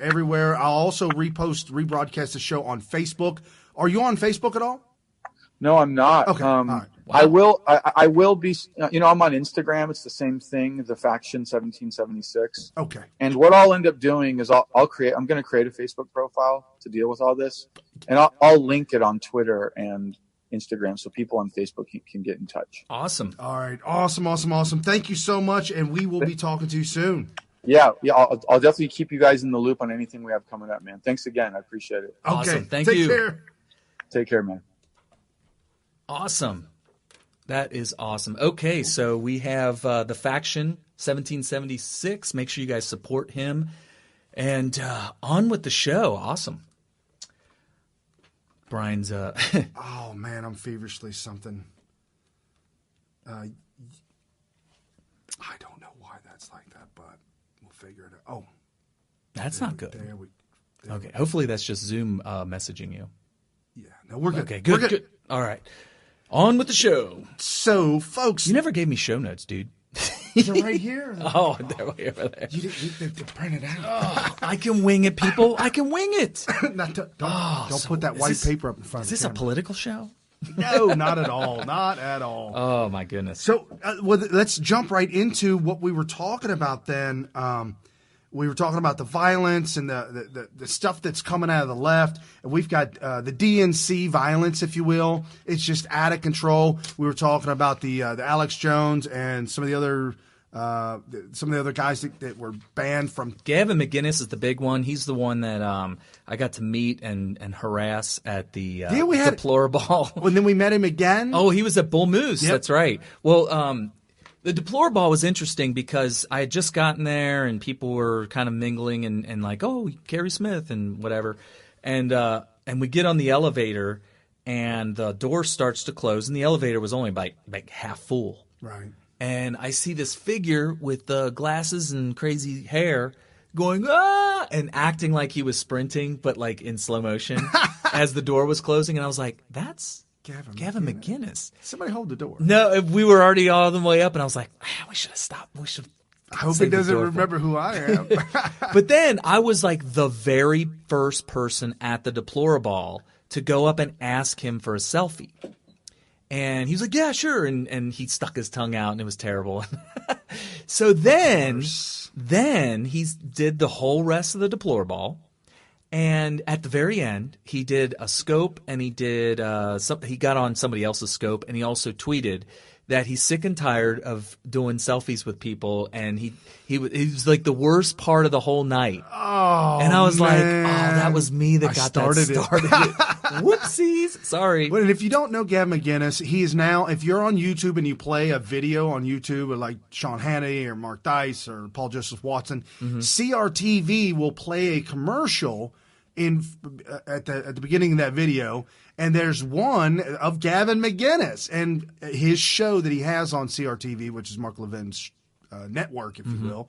everywhere. I'll also rebroadcast the show on Facebook. Are you on Facebook at all? No, I'm not. Okay, all right. Wow. I will be. I'm on Instagram. It's the same thing. The Faction 1776. Okay. And what I'll end up doing is I'm going to create a Facebook profile to deal with all this, and I'll link it on Twitter and Instagram so people on Facebook can get in touch. Awesome. All right. Awesome. Thank you so much, and we will be talking to you soon. Yeah. I'll definitely keep you guys in the loop on anything we have coming up, man. Thanks again. I appreciate it. Okay. Awesome. Thank you. Take care, man. Awesome. That is awesome. Okay, so we have the Faction 1776. Make sure you guys support him. And on with the show. Awesome. Brian's oh man, I'm feverishly something. I don't know why that's like that, but we'll figure it out. Oh, that's not good. Okay, hopefully that's just Zoom messaging you. Yeah, no, we're good. Okay, good. All right, on with the show. So, folks, you never gave me show notes, dude. They're right here. Oh, they're way over there. You didn't print it out. Oh, I can wing it, people. I can wing it. Don't put that white paper up in front of me. Is this a political show? No, not at all. Not at all. Oh, my goodness. So let's jump right into what we were talking about then. We were talking about the violence and the stuff that's coming out of the left. And we've got the DNC violence, if you will. It's just out of control. We were talking about the Alex Jones and some of the other guys that were banned from. Gavin McInnes is the big one. He's the one that I got to meet and harass at the Deplorable. And then we met him again. Oh, he was at Bull Moose. Yep. That's right. Well, the Deplorable was interesting because I had just gotten there and people were kind of mingling and like, oh, Carrie Smith and whatever. And we get on the elevator and the door starts to close and the elevator was only like half full. Right. And I see this figure with glasses and crazy hair going, and acting like he was sprinting, but like in slow motion as the door was closing. And I was like, that's Gavin McInnes. Somebody hold the door. No, we were already all the way up, and I was like, man, we should have stopped. We should. I hope he doesn't remember who I am. But then I was like the very first person at the Deplorable to go up and ask him for a selfie. And he was like, yeah, sure. And he stuck his tongue out, and it was terrible. So then he did the whole rest of the Deplorable. And at the very end, he did a scope, and he did he got on somebody else's scope, and he also tweeted that he's sick and tired of doing selfies with people, and he was like the worst part of the whole night. Oh, and I was like, oh, that was me that started it. Whoopsies. Sorry. But if you don't know Gavin McInnes, he is now, if you're on YouTube and you play a video on YouTube like Sean Hannity or Mark Dice or Paul Joseph Watson, CRTV will play a commercial at the beginning of that video, and there's one of Gavin McInnes and his show that he has on CRTV, which is Mark Levin's network, if you will.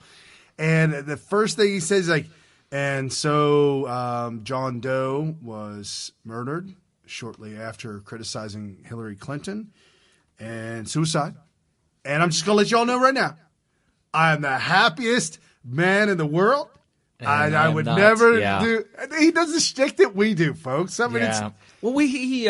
And the first thing he says is like, and so John Doe was murdered shortly after criticizing Hillary Clinton and suicide. And I'm just going to let you all know right now, I am the happiest man in the world. And I would never do. He does the shtick that we do, folks. I mean, well, he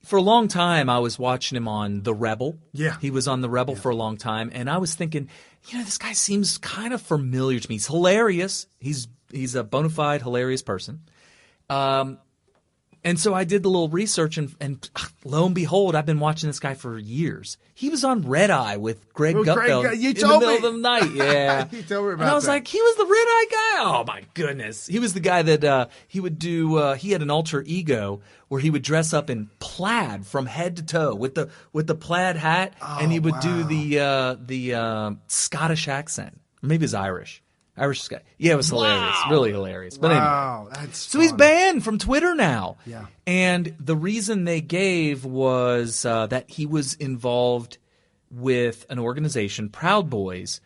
for a long time I was watching him on The Rebel. Yeah, he was on The Rebel for a long time, and I was thinking, this guy seems kind of familiar to me. He's hilarious. He's a bona fide hilarious person. And so I did the little research, and lo and behold, I've been watching this guy for years. He was on Red Eye with Greg Gutfeld in the middle of the night. Yeah. You told me about that. And I was like, he was the Red Eye guy? Oh, my goodness. He was the guy that he would do he had an alter ego where he would dress up in plaid from head to toe with the plaid hat, and he would do the Scottish accent. Maybe it's Irish guy. Yeah, it was hilarious. Really hilarious. But anyway. That's he's banned from Twitter now. Yeah. And the reason they gave was that he was involved with an organization, Proud Boys,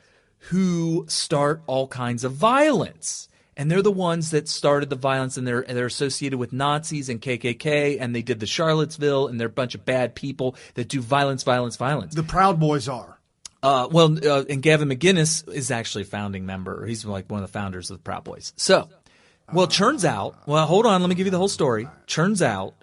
who start all kinds of violence. And they're the ones that started the violence, and they're associated with Nazis and KKK, and they did the Charlottesville, and they're a bunch of bad people that do violence. The Proud Boys are. And Gavin McInnes is actually a founding member. He's like one of the founders of the Proud Boys. So, it turns out, hold on, let me give you the whole story. Turns out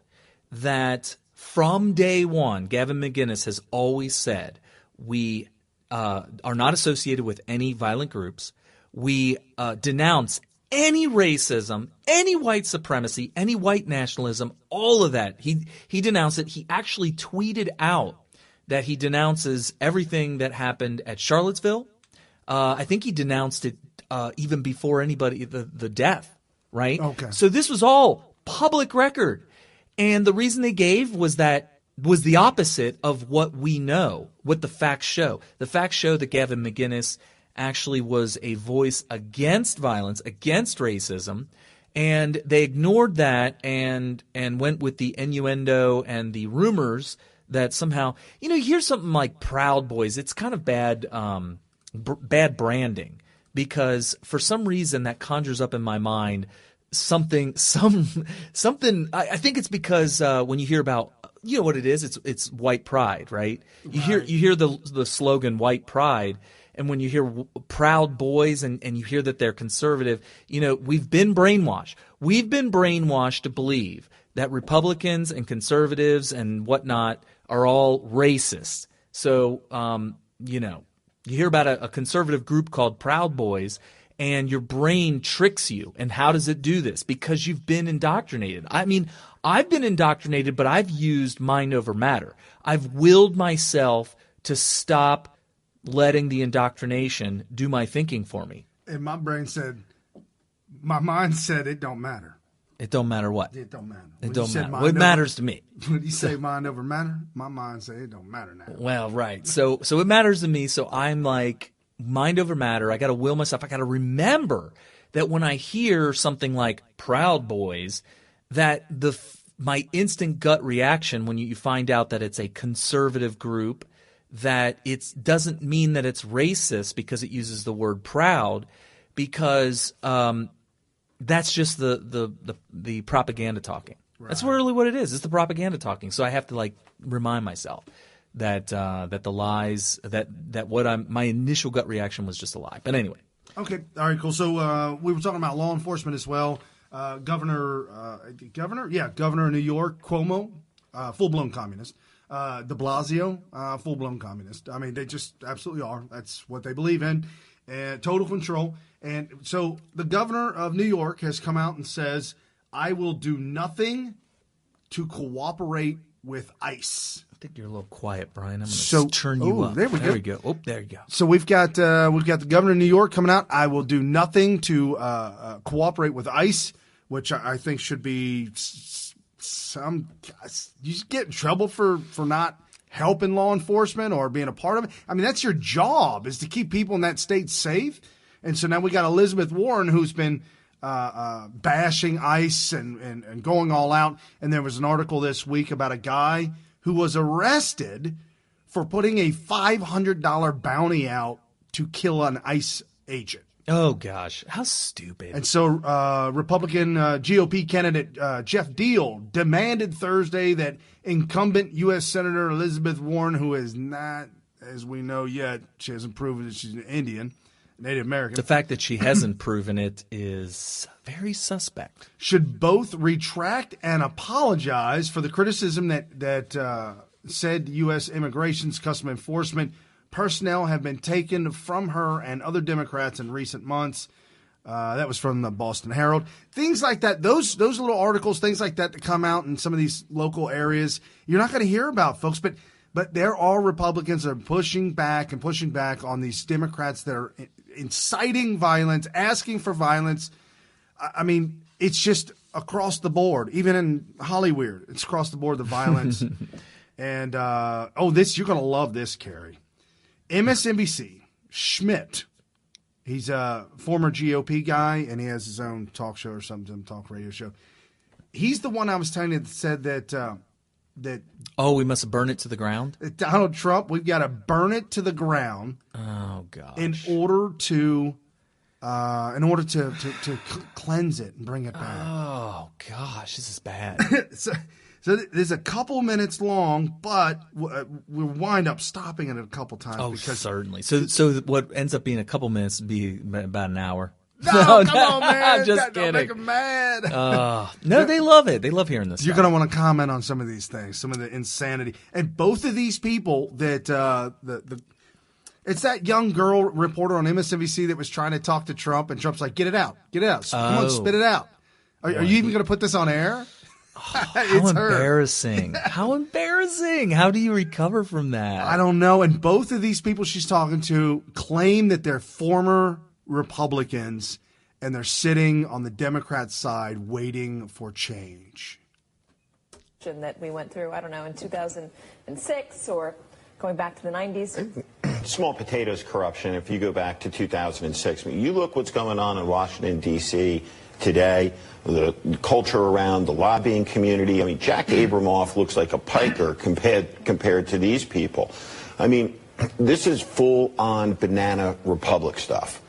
that from day one, Gavin McInnes has always said, we are not associated with any violent groups. We denounce any racism, any white supremacy, any white nationalism, all of that. He denounced it. He actually tweeted out that he denounces everything that happened at Charlottesville. I think he denounced it even before anybody, the death, right? Okay. So this was all public record. And the reason they gave was the opposite of what we know, what the facts show. The facts show that Gavin McInnes actually was a voice against violence, against racism, and they ignored that and went with the innuendo and the rumors that somehow, you hear something like Proud Boys, it's kind of bad branding, because for some reason that conjures up in my mind something. I think it's because when you hear about, what it is, it's white pride, right? You hear the slogan white pride, and when you hear Proud Boys and you hear that they're conservative, we've been brainwashed. We've been brainwashed to believe that Republicans and conservatives and whatnot are all racist. So, you hear about a conservative group called Proud Boys, and your brain tricks you. And how does it do this? Because you've been indoctrinated. I mean, I've been indoctrinated, but I've used mind over matter. I've willed myself to stop letting the indoctrination do my thinking for me. And my mind said it don't matter. It don't matter what? It don't matter. It don't matter. What matters to me? When you say mind over matter, my mind say it don't matter now. Well, right. So it matters to me. So I'm like, mind over matter. I got to will myself. I got to remember that when I hear something like Proud Boys, that my instant gut reaction when you find out that it's a conservative group, that it doesn't mean that it's racist because it uses the word proud, because that's just the propaganda talking. Right. That's really what it is. It's the propaganda talking. So I have to remind myself that the lies that my initial gut reaction was just a lie. But anyway. Okay. All right. Cool. So we were talking about law enforcement as well. Governor of New York, Cuomo, full-blown communist. De Blasio, full-blown communist. I mean, they just absolutely are. That's what they believe in. And total control. And so the governor of New York has come out and says, I will do nothing to cooperate with ICE. I think you're a little quiet, Brian. I'm going to turn you up. There we go. Oh, there you go. So we've got the governor of New York coming out. I will do nothing to cooperate with ICE, which I think should be you get in trouble for not helping law enforcement or being a part of it. I mean, that's your job, is to keep people in that state safe. And so now we got Elizabeth Warren, who's been bashing ICE and going all out. And there was an article this week about a guy who was arrested for putting a $500 bounty out to kill an ICE agent. Oh, gosh. How stupid. And so Republican GOP candidate Jeff Deal demanded Thursday that incumbent U.S. Senator Elizabeth Warren, who is not, as we know yet, she hasn't proven that she's an Indian, Native American. The fact that she hasn't proven it is very suspect. Should both retract and apologize for the criticism that said U.S. Immigration's Customs Enforcement personnel have been taken from her and other Democrats in recent months. That was from the Boston Herald. Things like that, those little articles, things like that come out in some of these local areas, you're not going to hear about, folks. But there are Republicans that are pushing back on these Democrats that are inciting violence, asking for violence. I mean, it's just across the board. Even in Hollywood, it's across the board, the violence. And, you're going to love this, Carrie. MSNBC, Schmidt, he's a former GOP guy, and he has his own talk show or something, talk radio show. He's the one I was telling you that said that we must burn it to the ground? Donald Trump, we've got to burn it to the ground. Oh, gosh. In order to cleanse it and bring it back. Oh, gosh, this is bad. So there's a couple minutes long, but we'll wind up stopping it a couple times. Oh, because certainly. So what ends up being a couple minutes would be about an hour. No, come on, man. Just Don't kidding. make them mad. No, they love it. They love hearing this. You're going to want to comment on some of these things, some of the insanity. And both of these people that it's that young girl reporter on MSNBC that was trying to talk to Trump, and Trump's like, get it out. So come on, spit it out. Are you even going to put this on air? How embarrassing. How embarrassing. How do you recover from that? I don't know. And both of these people she's talking to claim that they're former Republicans and they're sitting on the Democrat side waiting for change. That we went through, I don't know, in 2006 or going back to the 90s. Small potatoes corruption, if you go back to 2006. I mean, you look what's going on in Washington, D.C. today, the culture around the lobbying community. I mean, Jack Abramoff looks like a piker compared to these people. I mean, this is full-on banana republic stuff.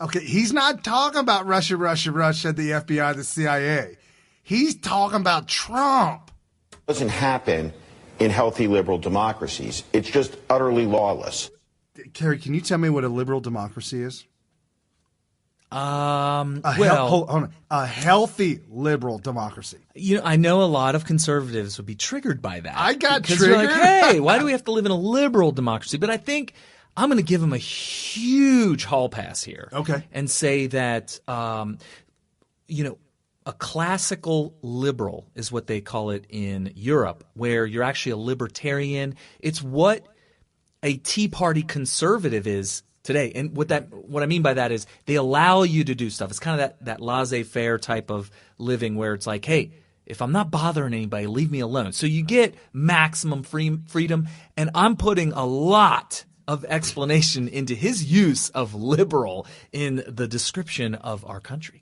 Okay, he's not talking about Russia, the FBI, the CIA. He's talking about Trump. It doesn't happen in healthy liberal democracies. It's just utterly lawless. Carrie, can you tell me what a liberal democracy is? Hold on. A healthy liberal democracy. I know a lot of conservatives would be triggered by that. I got because triggered. You're like, hey, why do we have to live in a liberal democracy? But I think I'm going to give them a huge hall pass here. Okay. And say that, a classical liberal is what they call it in Europe, where you're actually a libertarian. It's what a Tea Party conservative is today. And what I mean by that is they allow you to do stuff. It's kind of that laissez-faire type of living where it's like, hey, if I'm not bothering anybody, leave me alone. So you get maximum freedom. And I'm putting a lot of explanation into his use of liberal in the description of our country.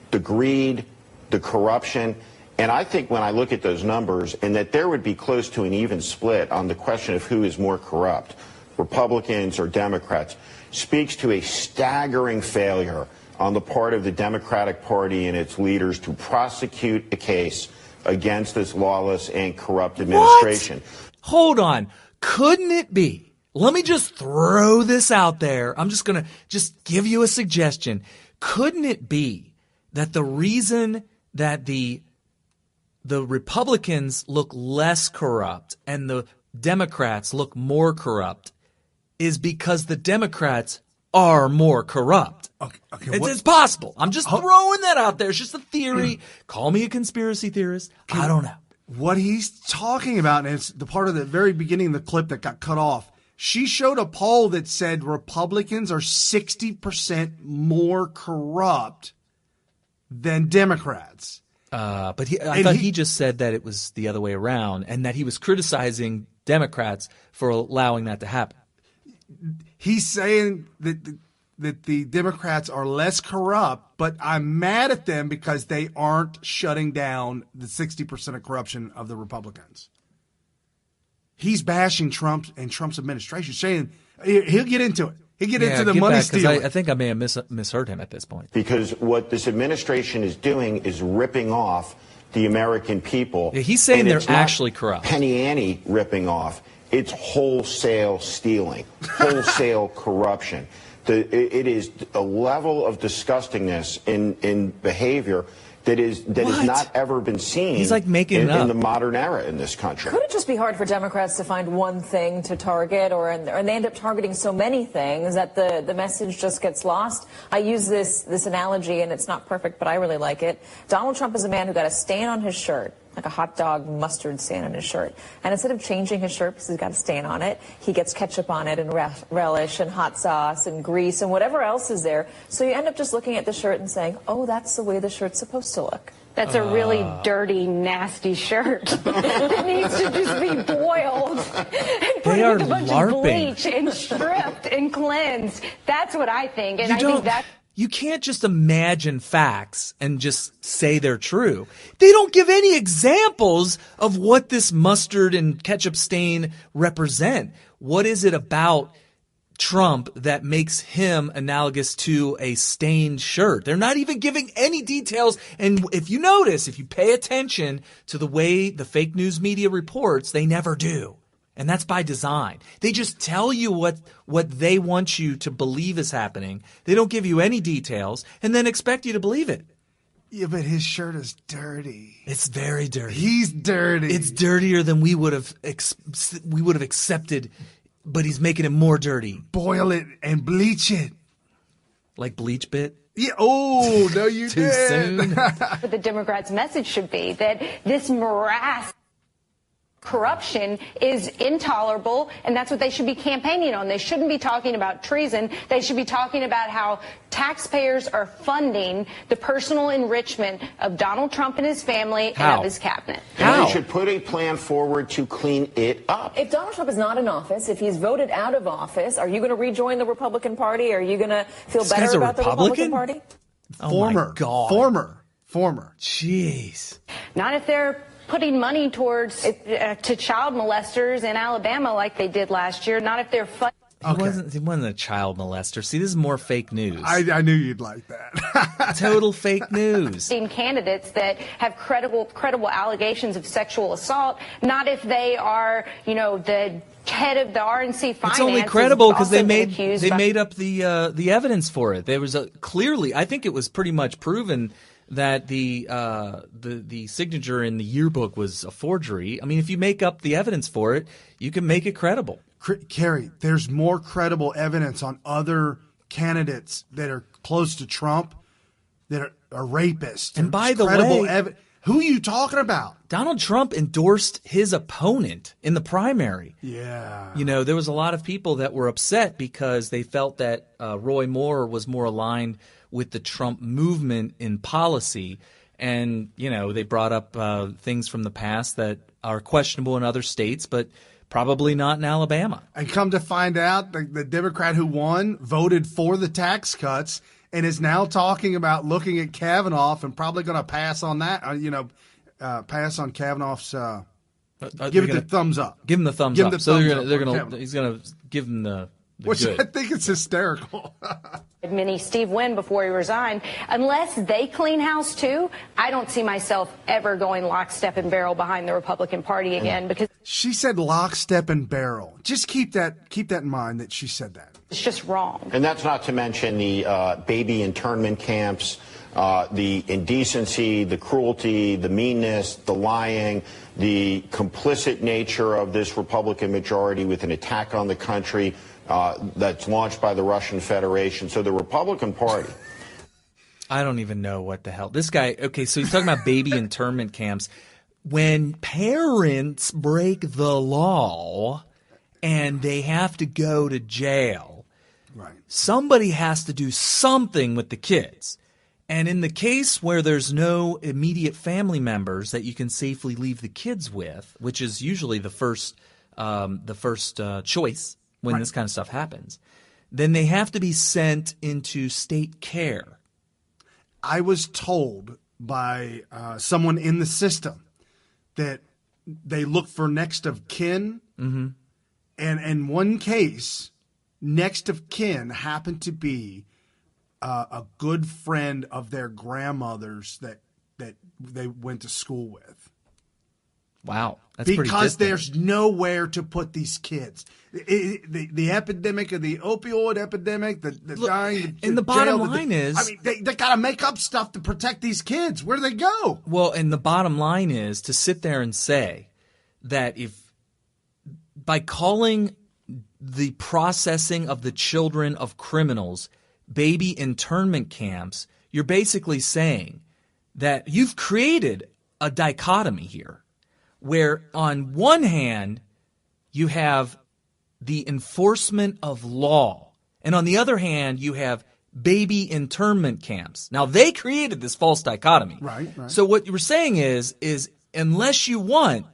The greed, the corruption. And I think when I look at those numbers, and that there would be close to an even split on the question of who is more corrupt, Republicans or Democrats, speaks to a staggering failure on the part of the Democratic Party and its leaders to prosecute a case against this lawless and corrupt administration. What? Hold on. Couldn't it be? Let me just throw this out there. I'm just going to just give you a suggestion. Couldn't it be that the reason that the Republicans look less corrupt and the Democrats look more corrupt is because the Democrats are more corrupt? Okay, it's possible. I'm just throwing that out there. It's just a theory. Call me a conspiracy theorist. I don't know. What he's talking about, and it's the part of the very beginning of the clip that got cut off, she showed a poll that said Republicans are 60% more corrupt than Democrats. But I thought he just said that it was the other way around and that he was criticizing Democrats for allowing that to happen. He's saying that the Democrats are less corrupt, but I'm mad at them because they aren't shutting down the 60% of corruption of the Republicans. He's bashing Trump and Trump's administration, saying he'll get into it. He'll get into the money stealing. I think I may have misheard him at this point. Because what this administration is doing is ripping off the American people. Yeah, he's saying they're actually corrupt. Penny ante ripping off. It's wholesale stealing, wholesale corruption. It is a level of disgustingness in behavior that is not ever been seen. He's like making it up. In the modern era in this country. Could it just be hard for Democrats to find one thing to target, or they end up targeting so many things that the message just gets lost? I use this analogy, and it's not perfect, but I really like it. Donald Trump is a man who got a stain on his shirt, like a hot dog mustard stain on his shirt. And instead of changing his shirt because he's got a stain on it, he gets ketchup on it and relish and hot sauce and grease and whatever else is there. So you end up just looking at the shirt and saying, oh, that's the way the shirt's supposed to look. That's a really dirty, nasty shirt that needs to just be boiled and put with a bunch of bleach and stripped and cleansed. That's what I think. And I think that's... You can't just imagine facts and just say they're true. They don't give any examples of what this mustard and ketchup stain represent. What is it about Trump that makes him analogous to a stained shirt? They're not even giving any details. And if you notice, if you pay attention to the way the fake news media reports, they never do. And that's by design. They just tell you what they want you to believe is happening. They don't give you any details and then expect you to believe it. Yeah, but his shirt is dirty. It's very dirty. He's dirty. It's dirtier than we would have accepted, but he's making it more dirty. Boil it and bleach it. Like bleach bit? Yeah. Oh, no, you Too did. soon. What the Democrats' message should be, that this morass corruption is intolerable, and that's what they should be campaigning on. They shouldn't be talking about treason. They should be talking about how taxpayers are funding the personal enrichment of Donald Trump and his family and of his cabinet. And they should put a plan forward to clean it up. If Donald Trump is not in office, if he's voted out of office, are you going to rejoin the Republican Party? Are you going to feel better about the Republican Party? Oh my God. Former. Jeez. Not if they're putting money towards to child molesters in Alabama like they did last year. Not if they're He wasn't a child molester. See, this is more fake news. I knew you'd like that. Total fake news. Candidates that have credible allegations of sexual assault. Not if they are, the head of the RNC finance. It's only credible because they made up the evidence for it. There was clearly, I think it was pretty much proven that the signature in the yearbook was a forgery. I mean, if you make up the evidence for it, you can make it credible. Kerry, there's more credible evidence on other candidates that are close to Trump that are rapists. And by the way, who are you talking about? Donald Trump endorsed his opponent in the primary. Yeah. There was a lot of people that were upset because they felt that Roy Moore was more aligned with the Trump movement in policy. And, they brought up things from the past that are questionable in other states, but probably not in Alabama. And come to find out, the Democrat who won voted for the tax cuts and is now talking about looking at Kavanaugh and probably going to pass on that, pass on Kavanaugh's give it the thumbs up. Give him the thumbs up. So he's going to give him the which good. I think it's hysterical. Mini Steve Wynn before he resigned. Unless they clean house too, I don't see myself ever going lockstep and barrel behind the Republican Party again, because she said lockstep and barrel. Just keep that in mind that she said that. It's just wrong. And that's not to mention the baby internment camps, the indecency, the cruelty, the meanness, the lying, the complicit nature of this Republican majority with an attack on the country that's launched by the Russian Federation. So the Republican Party. I don't even know what the hell. This guy, okay, so he's talking about baby internment camps. When parents break the law and they have to go to jail, right, somebody has to do something with the kids. And in the case where there's no immediate family members that you can safely leave the kids with, which is usually the first choice when this kind of stuff happens, then they have to be sent into state care. I was told by someone in the system that they look for next of kin, and in one case, next of kin happened to be a good friend of their grandmother's that they went to school with. Wow, that's pretty because distant. there's nowhere to put these kids. The epidemic of the opioid epidemic, the dying. And the bottom line is, I mean, they got to make up stuff to protect these kids. Where do they go? Well, and the bottom line is to sit there and say that if by calling the processing of the children of criminals baby internment camps, you're basically saying that you've created a dichotomy here where on one hand you have the enforcement of law and on the other hand you have baby internment camps. Now they created this false dichotomy. Right. So what you were saying is unless you want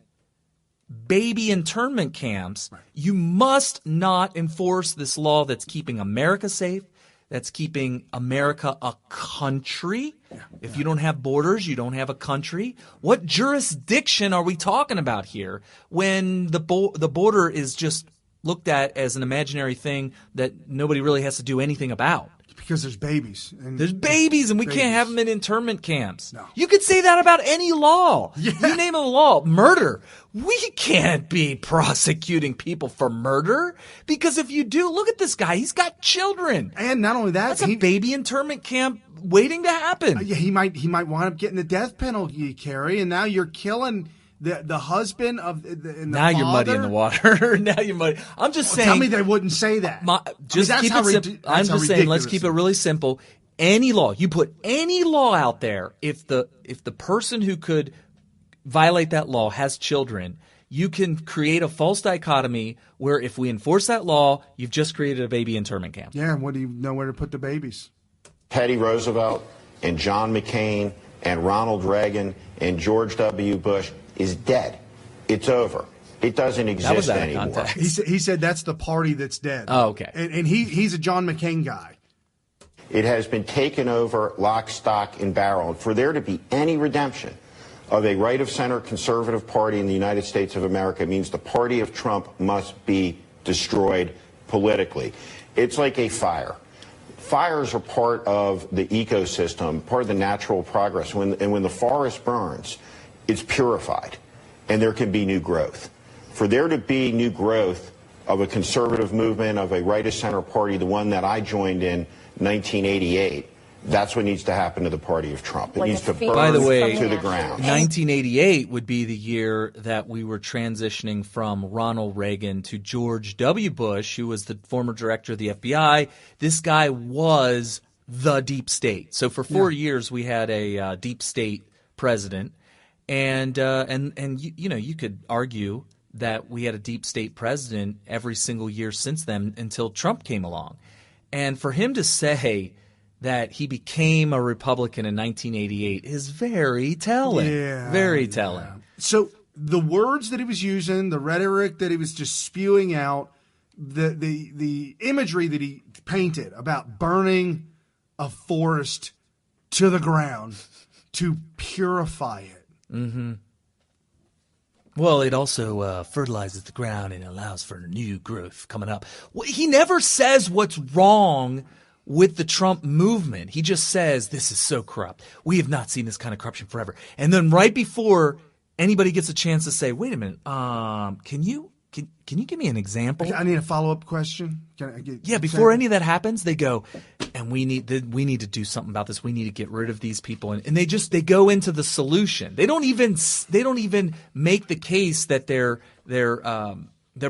baby internment camps, you must not enforce this law that's keeping America safe, that's keeping America a country. If you don't have borders, you don't have a country. What jurisdiction are we talking about here when the border is just looked at as an imaginary thing that nobody really has to do anything about? Because there's babies. And we can't have them in internment camps. No. You could say that about any law. Yeah. You name a law. Murder. We can't be prosecuting people for murder because if you do, look at this guy. He's got children. And not only that, that's a baby internment camp waiting to happen. Yeah, he might wind up getting the death penalty, Kerry, and now you're killing the husband of the now father. You're muddying the water. Now you're muddy. I'm just saying. Tell me they wouldn't say that. I'm just saying. Let's keep it really simple. Any law you put any law out there, if the person who could violate that law has children, you can create a false dichotomy where if we enforce that law, you've just created a baby internment camp. Yeah, and what do you know where to put the babies? Teddy Roosevelt and John McCain and Ronald Reagan and George W. Bush is dead. It's over. It doesn't exist anymore. He said that's the party that's dead. Oh, okay. And he's a John McCain guy. It has been taken over lock, stock, and barrel. For there to be any redemption of a right-of-center conservative party in the United States of America means the party of Trump must be destroyed politically. It's like a fire. Fires are part of the ecosystem, part of the natural progress. And when the forest burns, it's purified, and there can be new growth. For there to be new growth of a conservative movement, of a right-of-center party, the one that I joined in 1988, that's what needs to happen to the party of Trump. It needs to burn By the way, to the ground. 1988 would be the year that we were transitioning from Ronald Reagan to George W. Bush, who was the former director of the FBI. This guy was the deep state. So for 4 years, we had a deep state president. And you could argue that we had a deep state president every single year since then until Trump came along. And for him to say that he became a Republican in 1988 is very telling. Yeah, very telling. So the words that he was using, the rhetoric that he was just spewing out, the imagery that he painted about burning a forest to the ground to purify it. Mm-hmm. Well, it also fertilizes the ground and allows for new growth coming up. Well, he never says what's wrong with the Trump movement. He just says, this is so corrupt. We have not seen this kind of corruption forever. And then right before anybody gets a chance to say, wait a minute, can you give me an example? I need a follow-up question. Before any of that happens, they go, and we need to do something about this. We need to get rid of these people, and they go into the solution. They don't even make the case that their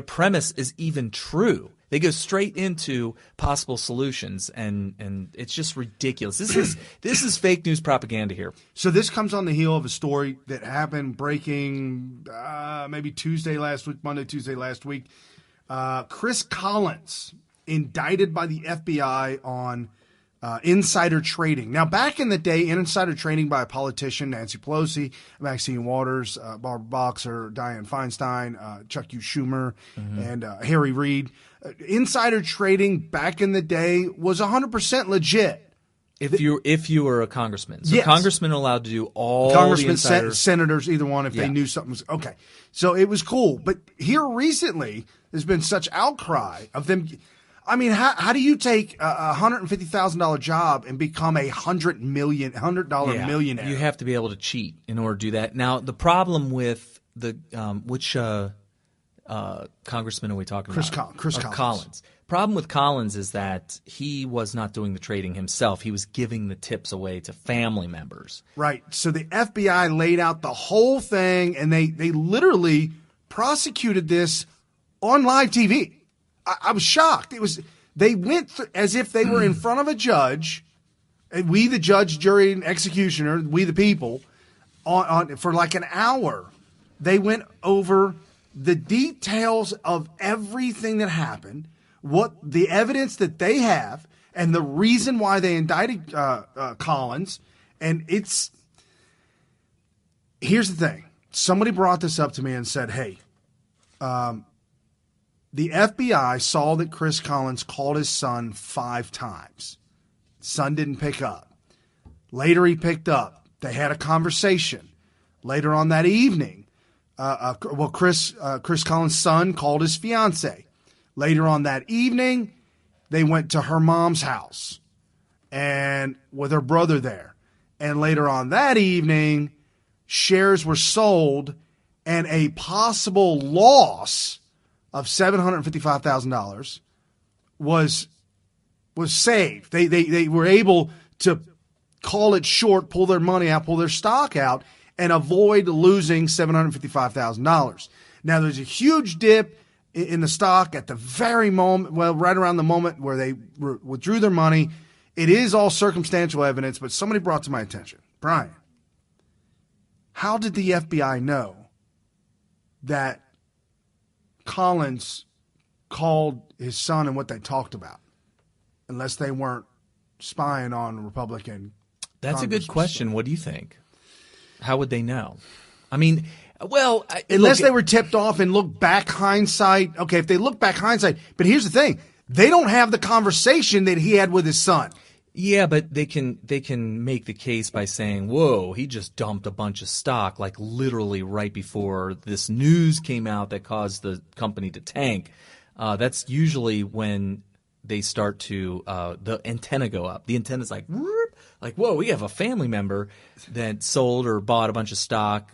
premise is even true. They go straight into possible solutions, and it's just ridiculous. This is fake news propaganda here. So this comes on the heel of a story that happened breaking maybe Monday, Tuesday last week. Chris Collins indicted by the FBI on insider trading. Now, back in the day, insider trading by a politician, Nancy Pelosi, Maxine Waters, Barbara Boxer, Dianne Feinstein, Chuck U. Schumer, and Harry Reid. Insider trading back in the day was 100% legit. If you were a congressman. So yes. Congressmen are allowed to do all congressmen, the insider... senators, either one, if they knew something was okay. So it was cool. But here recently, there's been such outcry of them. I mean, how do you take a $150,000 job and become a $100 millionaire? You have to be able to cheat in order to do that. Now, the problem with the which congressman are we talking about? Chris Collins. Problem with Collins is that he was not doing the trading himself. He was giving the tips away to family members. Right. So the FBI laid out the whole thing, and they literally prosecuted this on live TV. I was shocked. They went as if they were in front of a judge, and we, the judge, jury, and executioner, we the people, on for like an hour. They went over the details of everything that happened, what the evidence that they have, and the reason why they indicted Collins. And here's the thing. Somebody brought this up to me and said, hey, the FBI saw that Chris Collins called his son 5 times. Son didn't pick up. Later he picked up. They had a conversation. Later on that evening, Chris Collins' son called his fiance. Later on that evening, they went to her mom's house and with her brother there. And later on that evening, shares were sold and a possible loss of $755,000 was saved. They were able to call it short, pull their money out, pull their stock out, and avoid losing $755,000. Now, there's a huge dip in the stock at the very moment, well, right around the moment where they withdrew their money. It is all circumstantial evidence, but somebody brought to my attention, Brian, how did the FBI know that Collins called his son and what they talked about, unless they weren't spying on Republican? That's a good question. What do you think? How would they know? I mean, well, unless they were tipped off and look back hindsight. Okay, if they look back hindsight, but here's the thing: they don't have the conversation that he had with his son. Yeah, but they can make the case by saying, "Whoa, he just dumped a bunch of stock, like literally right before this news came out that caused the company to tank." That's usually when they start to the antenna go up. The antenna's like, whoop, like, whoa, we have a family member that sold or bought a bunch of stock.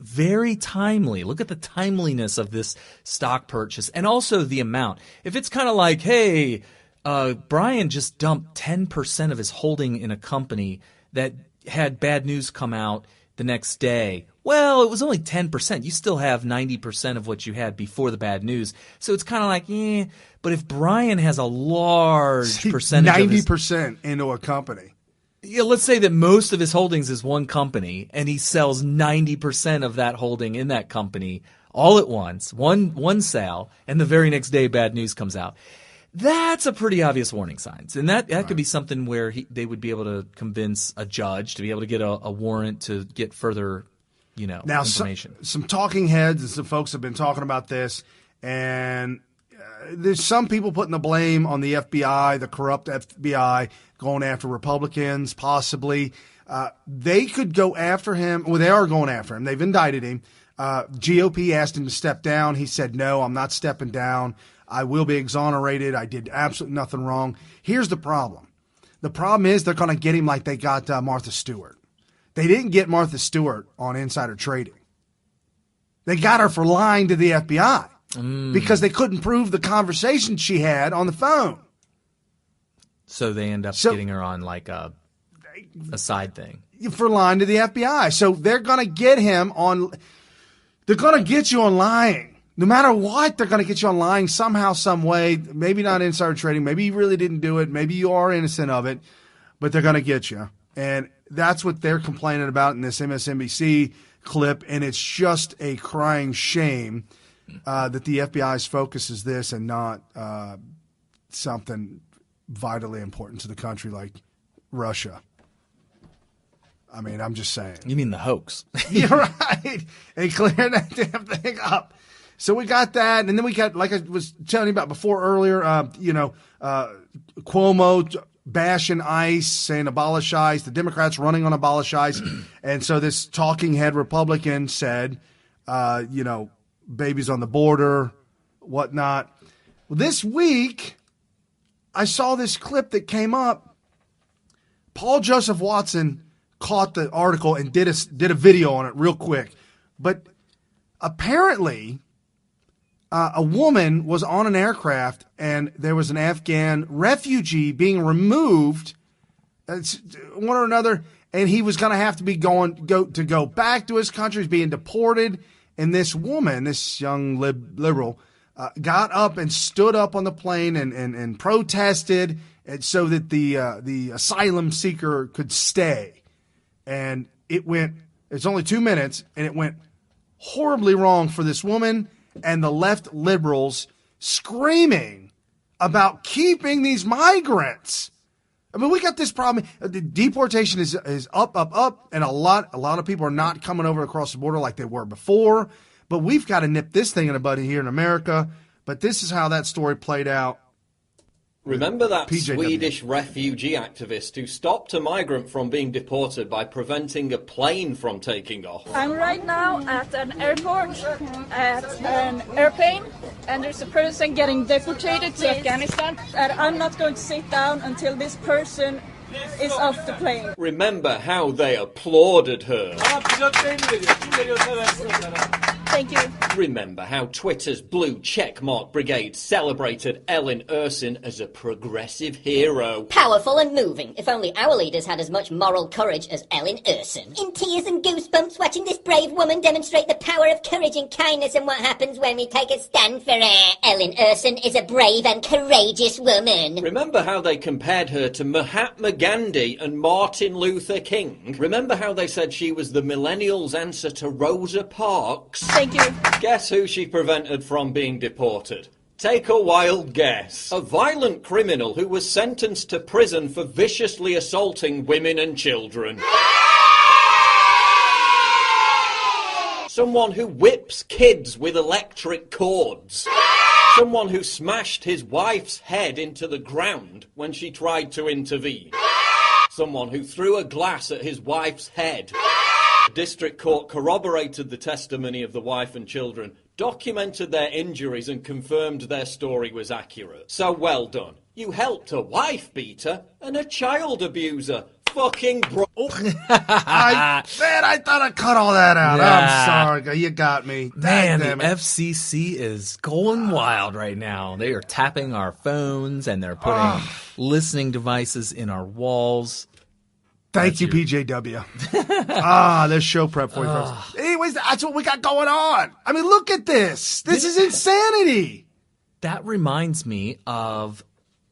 Very timely. Look at the timeliness of this stock purchase and also the amount. If it's kind of like, hey, Brian just dumped 10% of his holding in a company that had bad news come out the next day. Well, it was only 10%. You still have 90% of what you had before the bad news. So it's kind of like, But if Brian has a large percentage 90% into a company. Yeah, let's say that most of his holdings is one company, and he sells 90% of that holding in that company all at once, one sale, and the very next day bad news comes out. That's a pretty obvious warning sign. And that could be something where they would be able to convince a judge to be able to get a warrant to get further information. Some talking heads and some folks have been talking about this, and there's some people putting the blame on the FBI, the corrupt FBI, going after Republicans, possibly. They could go after him. Well, they are going after him. They've indicted him. GOP asked him to step down. He said, no, I'm not stepping down. I will be exonerated. I did absolutely nothing wrong. Here's the problem. The problem is they're going to get him like they got Martha Stewart. They didn't get Martha Stewart on insider trading. They got her for lying to the FBI because they couldn't prove the conversation she had on the phone. So they end up getting her on like a side thing. For lying to the FBI. So they're going to get him on – they're going to get you on lying. No matter what, they're going to get you on lying somehow, some way. Maybe not insider trading. Maybe you really didn't do it. Maybe you are innocent of it. But they're going to get you. And that's what they're complaining about in this MSNBC clip. And it's just a crying shame that the FBI's focus is this and not something vitally important to the country like Russia. I mean, I'm just saying. You mean the hoax? You're right. And clearing that damn thing up. So we got that, and then we got, like I was telling you about before earlier, Cuomo bashing ICE, saying abolish ICE, the Democrats running on abolish ICE. And so this talking head Republican said, babies on the border, whatnot. Well, this week, I saw this clip that came up. Paul Joseph Watson caught the article and did a video on it real quick. But apparently, a woman was on an aircraft and there was an Afghan refugee being removed, one or another, and he was going to have to be go back to his country. He's being deported. And this woman, this young liberal, got up and stood up on the plane and protested, and so that the asylum seeker could stay. And it's only 2 minutes, and it went horribly wrong for this woman and the left liberals screaming about keeping these migrants. I mean, we got this problem. The deportation is up, and a lot of people are not coming over across the border like they were before. But we've got to nip this thing in the bud here in America. But this is how that story played out. Remember that PJW. Swedish refugee activist who stopped a migrant from being deported by preventing a plane from taking off? I'm right now at an airport, at an airplane, and there's a person getting deported to Afghanistan, and I'm not going to sit down until this person is off the plane. Remember how they applauded her. Thank you. Remember how Twitter's blue checkmark brigade celebrated Ellen Ursin as a progressive hero. Powerful and moving. If only our leaders had as much moral courage as Ellen Ursin. In tears and goosebumps watching this brave woman demonstrate the power of courage and kindness and what happens when we take a stand for her. Ellen Ursin is a brave and courageous woman. Remember how they compared her to Mahatma Gandhi and Martin Luther King? Remember how they said she was the millennials' answer to Rosa Parks? Thank you. Guess who she prevented from being deported? Take a wild guess. A violent criminal who was sentenced to prison for viciously assaulting women and children. Someone who whips kids with electric cords. Someone who smashed his wife's head into the ground when she tried to intervene. Someone who threw a glass at his wife's head. The district court corroborated the testimony of the wife and children, documented their injuries and confirmed their story was accurate. So well done. You helped a wife beater and a child abuser. Fucking bro. I thought I cut all that out. I'm sorry. You got me. Man, the FCC is going wild right now. They are tapping our phones and they're putting listening devices in our walls. Thank you, PJW. There's show prep for you folks. Anyways, that's what we got going on. I mean, look at this. This is insanity. That reminds me of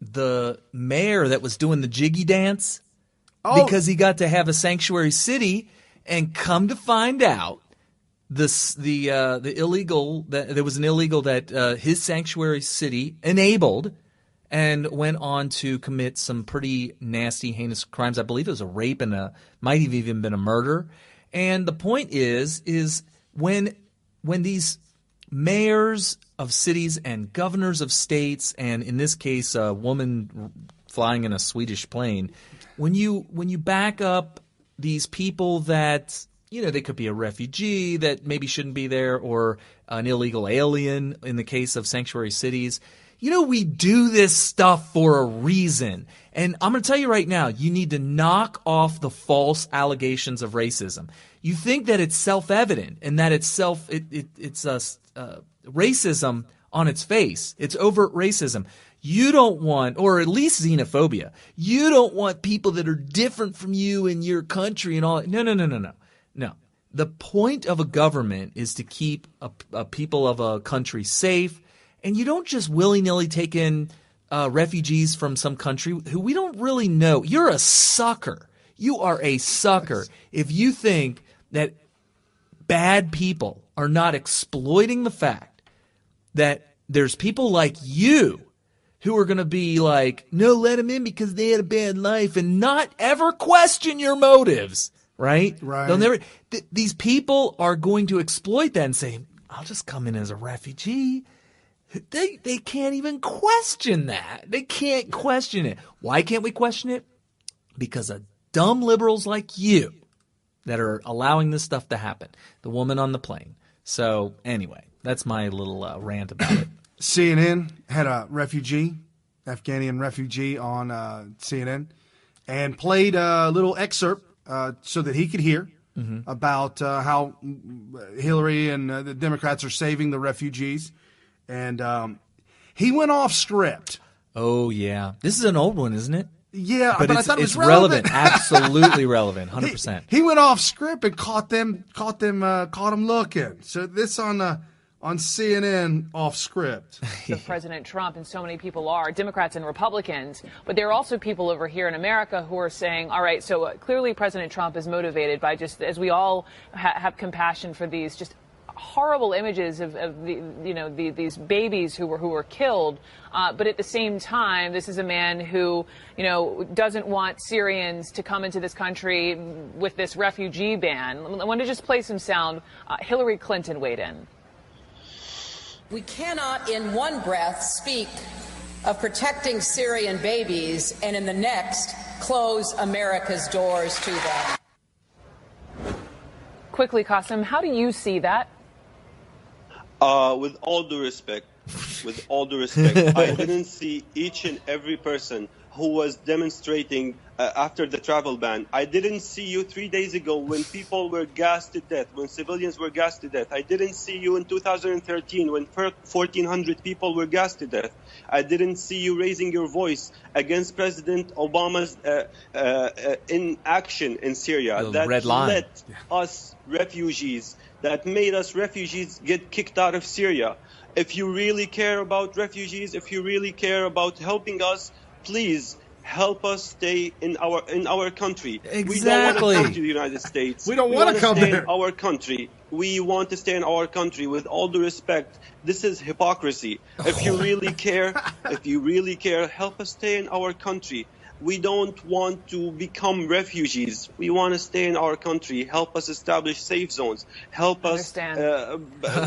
the mayor that was doing the jiggy dance because he got to have a sanctuary city, and come to find out, the illegal that there was an illegal that his sanctuary city enabled. And went on to commit some pretty nasty, heinous crimes. I believe it was a rape and might have even been a murder. And the point is when these mayors of cities and governors of states, and in this case, a woman flying in a Swedish plane, when you back up these people that, they could be a refugee that maybe shouldn't be there, or an illegal alien in the case of sanctuary cities. We do this stuff for a reason. And I'm going to tell you right now, you need to knock off the false allegations of racism. You think that it's self-evident and that it's racism on its face. It's overt racism. You don't want, or at least xenophobia, you don't want people that are different from you in your country and all. No. The point of a government is to keep a people of a country safe. And you don't just willy-nilly take in refugees from some country who we don't really know. You're a sucker. You are a sucker if you think that bad people are not exploiting the fact that there's people like you who are going to be like, no, let them in because they had a bad life, and not ever question your motives, right? Right. They'll never. These people are going to exploit that and say, I'll just come in as a refugee. They can't even question that. They can't question it. Why can't we question it? Because of dumb liberals like you that are allowing this stuff to happen. The woman on the plane. So anyway, that's my little rant about it. CNN had a refugee, Afghani refugee on CNN, and played a little excerpt so that he could hear about how Hillary and the Democrats are saving the refugees. And he went off script. Oh, yeah. This is an old one, isn't it? Yeah, but I thought it was relevant. Absolutely relevant. 100%. He went off script and caught them looking. So this on CNN off script. Of President Trump, and so many people are, Democrats and Republicans, but there are also people over here in America who are saying, all right, so clearly President Trump is motivated by just, as we all have compassion for these just horrible images of these babies who were killed, but at the same time, this is a man who doesn't want Syrians to come into this country with this refugee ban. I want to just play some sound. Hillary Clinton weighed in. We cannot in one breath speak of protecting Syrian babies and in the next close America's doors to them. Quickly, Qasim, how do you see that? With all due respect, I didn't see each and every person who was demonstrating after the travel ban. I didn't see you 3 days ago when people were gassed to death, when civilians were gassed to death. I didn't see you in 2013 when 1,400 people were gassed to death. I didn't see you raising your voice against President Obama's inaction in Syria that let us refugees, that made us refugees get kicked out of Syria. If you really care about refugees, if you really care about helping us, please help us stay in our country. Exactly. We don't want to come to the United States. We don't want to come stay there. In our country. We want to stay in our country. With all due respect, this is hypocrisy. If you really care, help us stay in our country. We don't want to become refugees. We want to stay in our country. Help us establish safe zones. Help us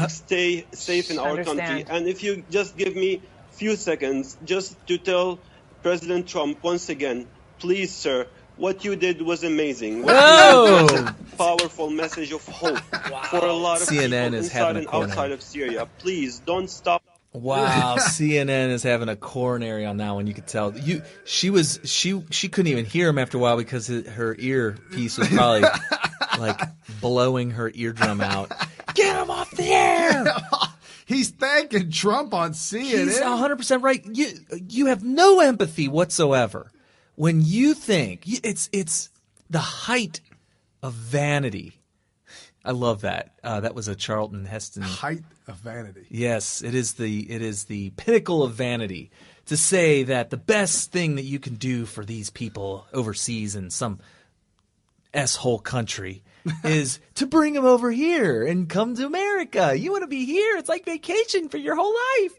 stay safe in our country. And if you just give me a few seconds just to tell President Trump once again, please, sir, what you did was amazing. What you did was a powerful message of hope for a lot of CNN people is inside and having a outside of Syria. Please don't stop. Wow, CNN is having a coronary on that one. You could tell. She couldn't even hear him after a while because her earpiece was probably like blowing her eardrum out. Get him off the air! He's thanking Trump on CNN. He's 100% right. You have no empathy whatsoever when you think it's the height of vanity. I love that. That was a Charlton Heston. Height of vanity. Yes, it is the pinnacle of vanity to say that the best thing that you can do for these people overseas in some S-hole country is to bring them over here and come to America. You want to be here. It's like vacation for your whole life.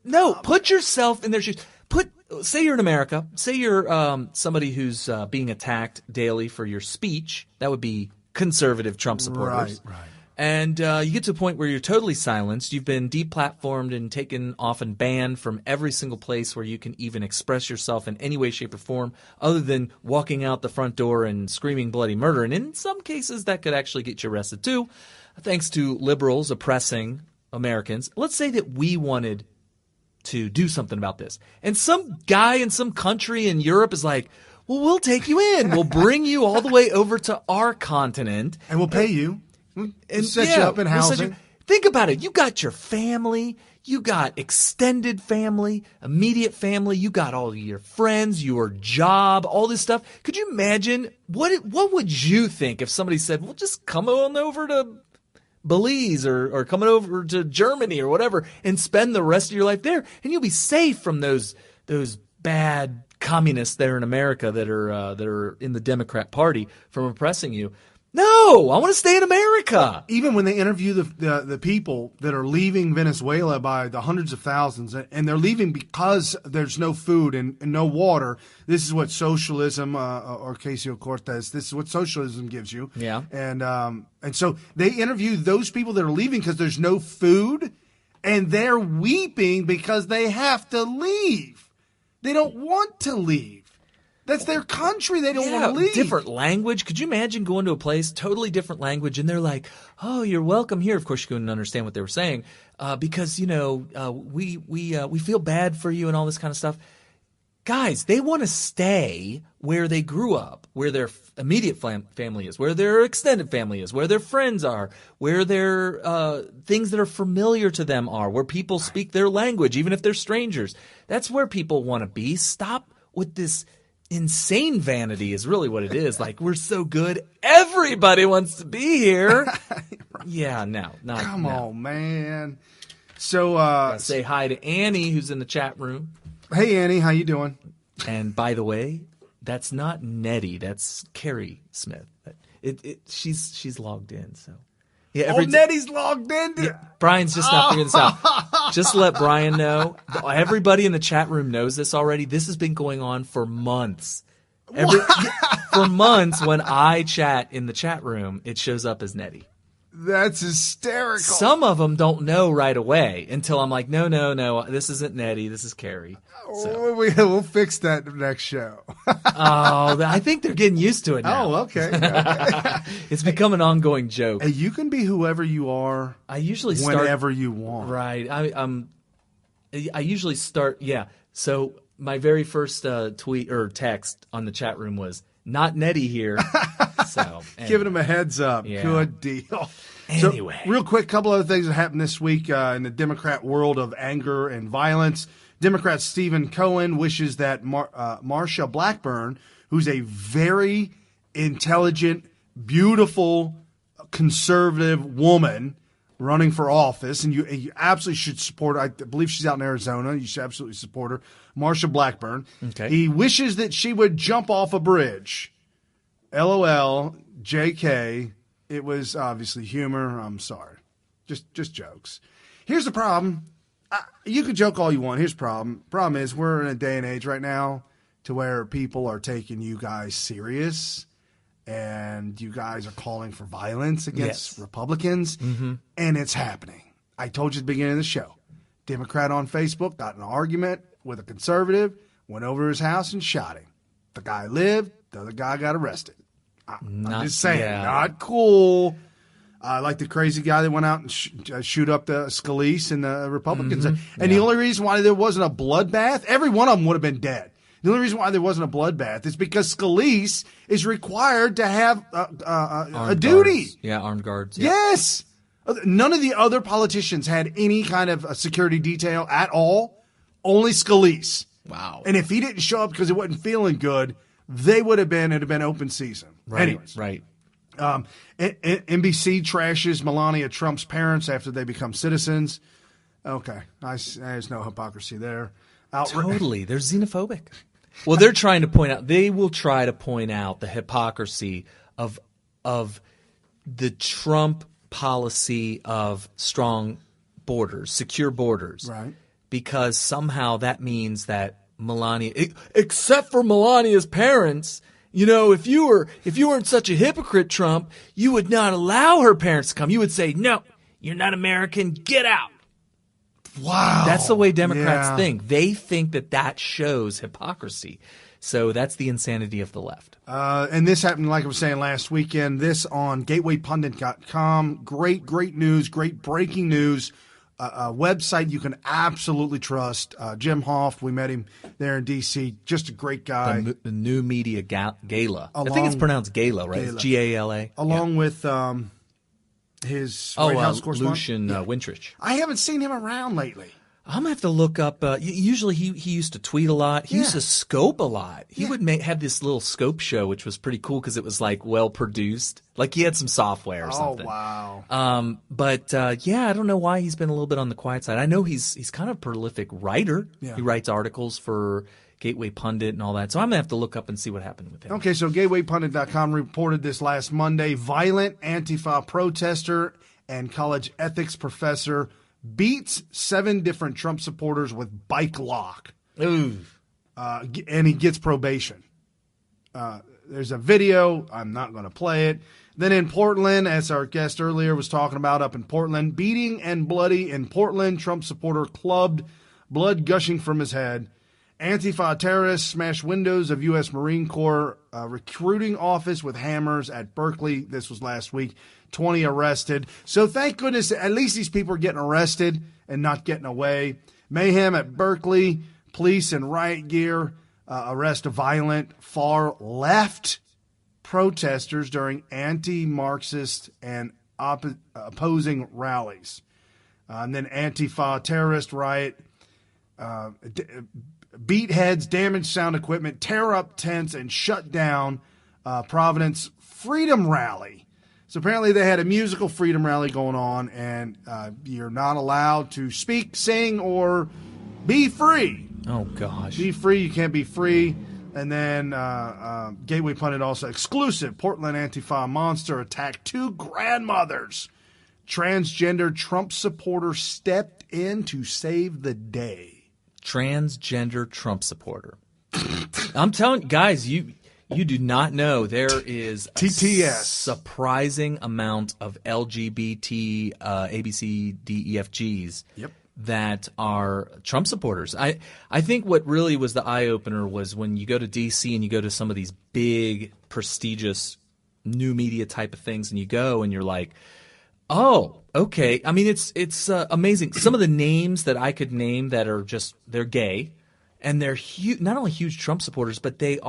No, put yourself in their shoes. Say you're in America. Say you're somebody who's being attacked daily for your speech. That would be conservative Trump supporters. Right. And you get to a point where you're totally silenced. You've been deplatformed and taken off and banned from every single place where you can even express yourself in any way, shape, or form other than walking out the front door and screaming bloody murder. And in some cases, that could actually get you arrested too, thanks to liberals oppressing Americans. Let's say that we wanted to do something about this. And some guy in some country in Europe is like, well, we'll take you in. We'll bring you all the way over to our continent. And we'll pay you. And set you up in housing. Think about it. You got your family. You got extended family, immediate family. You got all your friends, your job, all this stuff. Could you imagine what would you think if somebody said, well, just come on over to Belize or coming over to Germany or whatever and spend the rest of your life there, and you'll be safe from those bad communists there in America that are in the Democrat Party from oppressing you. No, I want to stay in America. Even when they interview the people that are leaving Venezuela by the hundreds of thousands, and they're leaving because there's no food and no water. This is what socialism, or Ocasio-Cortez, this is what socialism gives you. Yeah. And so they interview those people that are leaving because there's no food, and they're weeping because they have to leave. They don't want to leave. That's their country. They don't want to leave. Different language. Could you imagine going to a place, totally different language, and they're like, "Oh, you're welcome here." Of course, you couldn't understand what they were saying because we feel bad for you and all this kind of stuff. Guys, they want to stay where they grew up, where their immediate family is, where their extended family is, where their friends are, where their things that are familiar to them are, where people speak their language, even if they're strangers. That's where people want to be. Stop with this. Insane vanity is really what it is. Like, we're so good, everybody wants to be here. Yeah, no, not. Come on, man. So say hi to Annie, who's in the chat room. Hey, Annie, how you doing? And by the way, that's not Nettie. That's Carrie Smith. She's logged in. So yeah, Nettie's logged in. Yeah, Brian's just not figuring this out. Just let Brian know. Everybody in the chat room knows this already. This has been going on for months. For months, when I chat in the chat room, it shows up as Nettie. That's hysterical. Some of them don't know right away until I'm like, no, this isn't Nettie, this is Carrie. So. We'll fix that next show. I think they're getting used to it now. Oh, okay. It's become an ongoing joke. Hey, you can be whoever you are. I usually whenever you want. Right. I usually start. Yeah. So my very first tweet or text on the chat room was not Nettie here. So giving them a heads up. Yeah. Good deal. Anyway, so, real quick, couple other things that happened this week in the Democrat world of anger and violence. Democrat Stephen Cohen wishes that Marsha Blackburn, who's a very intelligent, beautiful, conservative woman running for office, and you absolutely should support her. I believe she's out in Arizona. You should absolutely support her. Marsha Blackburn. Okay. He wishes that she would jump off a bridge. LOL, JK. It was obviously humor. I'm sorry. Just jokes. Here's the problem. You can joke all you want. Here's the problem. Problem is we're in a day and age right now to where people are taking you guys serious, and you guys are calling for violence against Republicans, and it's happening. I told you at the beginning of the show. Democrat on Facebook got in an argument with a conservative, went over to his house and shot him. The guy lived. The other guy got arrested. I'm just saying, not cool. Like the crazy guy that went out and shoot up the Scalise and the Republicans. And the only reason why there wasn't a bloodbath, every one of them would have been dead. The only reason why there wasn't a bloodbath is because Scalise is required to have a duty. Guards. Yeah, armed guards. Yeah. Yes. None of the other politicians had any kind of a security detail at all. Only Scalise. Wow. And if he didn't show up because he wasn't feeling good, it'd have been open season. Right. Anyways. Right. NBC trashes Melania Trump's parents after they become citizens. Okay. There's no hypocrisy there. Totally. They're xenophobic. Well, they will try to point out the hypocrisy of the Trump policy of strong borders, secure borders. Right. Because somehow that means that Melania, except for Melania's parents, if you weren't such a hypocrite, Trump, you would not allow her parents to come. You would say, no, you're not American, get out. Wow. That's the way Democrats think. They think that shows hypocrisy. So that's the insanity of the left. And this happened, like I was saying, last weekend. This on gatewaypundit.com. Great news, great breaking news. A website you can absolutely trust. Jim Hoft, we met him there in D.C. Just a great guy. The New Media Gala. I think it's pronounced Gala, right? It's Gala. Along with his White House correspondent. Lucian Wintrich. I haven't seen him around lately. I'm going to have to look up. Usually he used to tweet a lot. He used to scope a lot. He would have this little scope show, which was pretty cool because it was like well produced. Like he had some software or something. Oh, wow. But I don't know why he's been a little bit on the quiet side. I know he's kind of a prolific writer. Yeah. He writes articles for Gateway Pundit and all that. So I'm going to have to look up and see what happened with him. Okay, so GatewayPundit.com reported this last Monday. Violent Antifa protester and college ethics professor beats 7 different Trump supporters with bike lock. Ooh. And he gets probation. There's a video. I'm not going to play it. Then in Portland, as our guest earlier was talking about up in Portland, beating and bloody in Portland, Trump supporter clubbed, blood gushing from his head. Antifa terrorists smashed windows of U.S. Marine Corps recruiting office with hammers at Berkeley. This was last week. 20 arrested. So thank goodness at least these people are getting arrested and not getting away. Mayhem at Berkeley. Police in riot gear arrest violent far left protesters during anti-Marxist and opposing rallies. And then Antifa terrorist riot, beat heads, damage sound equipment, tear up tents, and shut down Providence Freedom Rally. So apparently they had a musical freedom rally going on, and you're not allowed to speak, sing, or be free. Oh, gosh. Be free. You can't be free. And then Gateway Pundit also exclusive. Portland Antifa monster attacked 2 grandmothers. Transgender Trump supporter stepped in to save the day. Transgender Trump supporter. I'm telling you, guys, you do not know there is a TTS. Surprising amount of LGBT ABCDEFGs. Yep. That are Trump supporters. I think what really was the eye-opener was when you go to D.C. and you go to some of these big, prestigious new media type of things, and you go and you're like, oh, okay. I mean, it's amazing. Some of the names that I could name that are just – they're gay, and they're not only huge Trump supporters, but they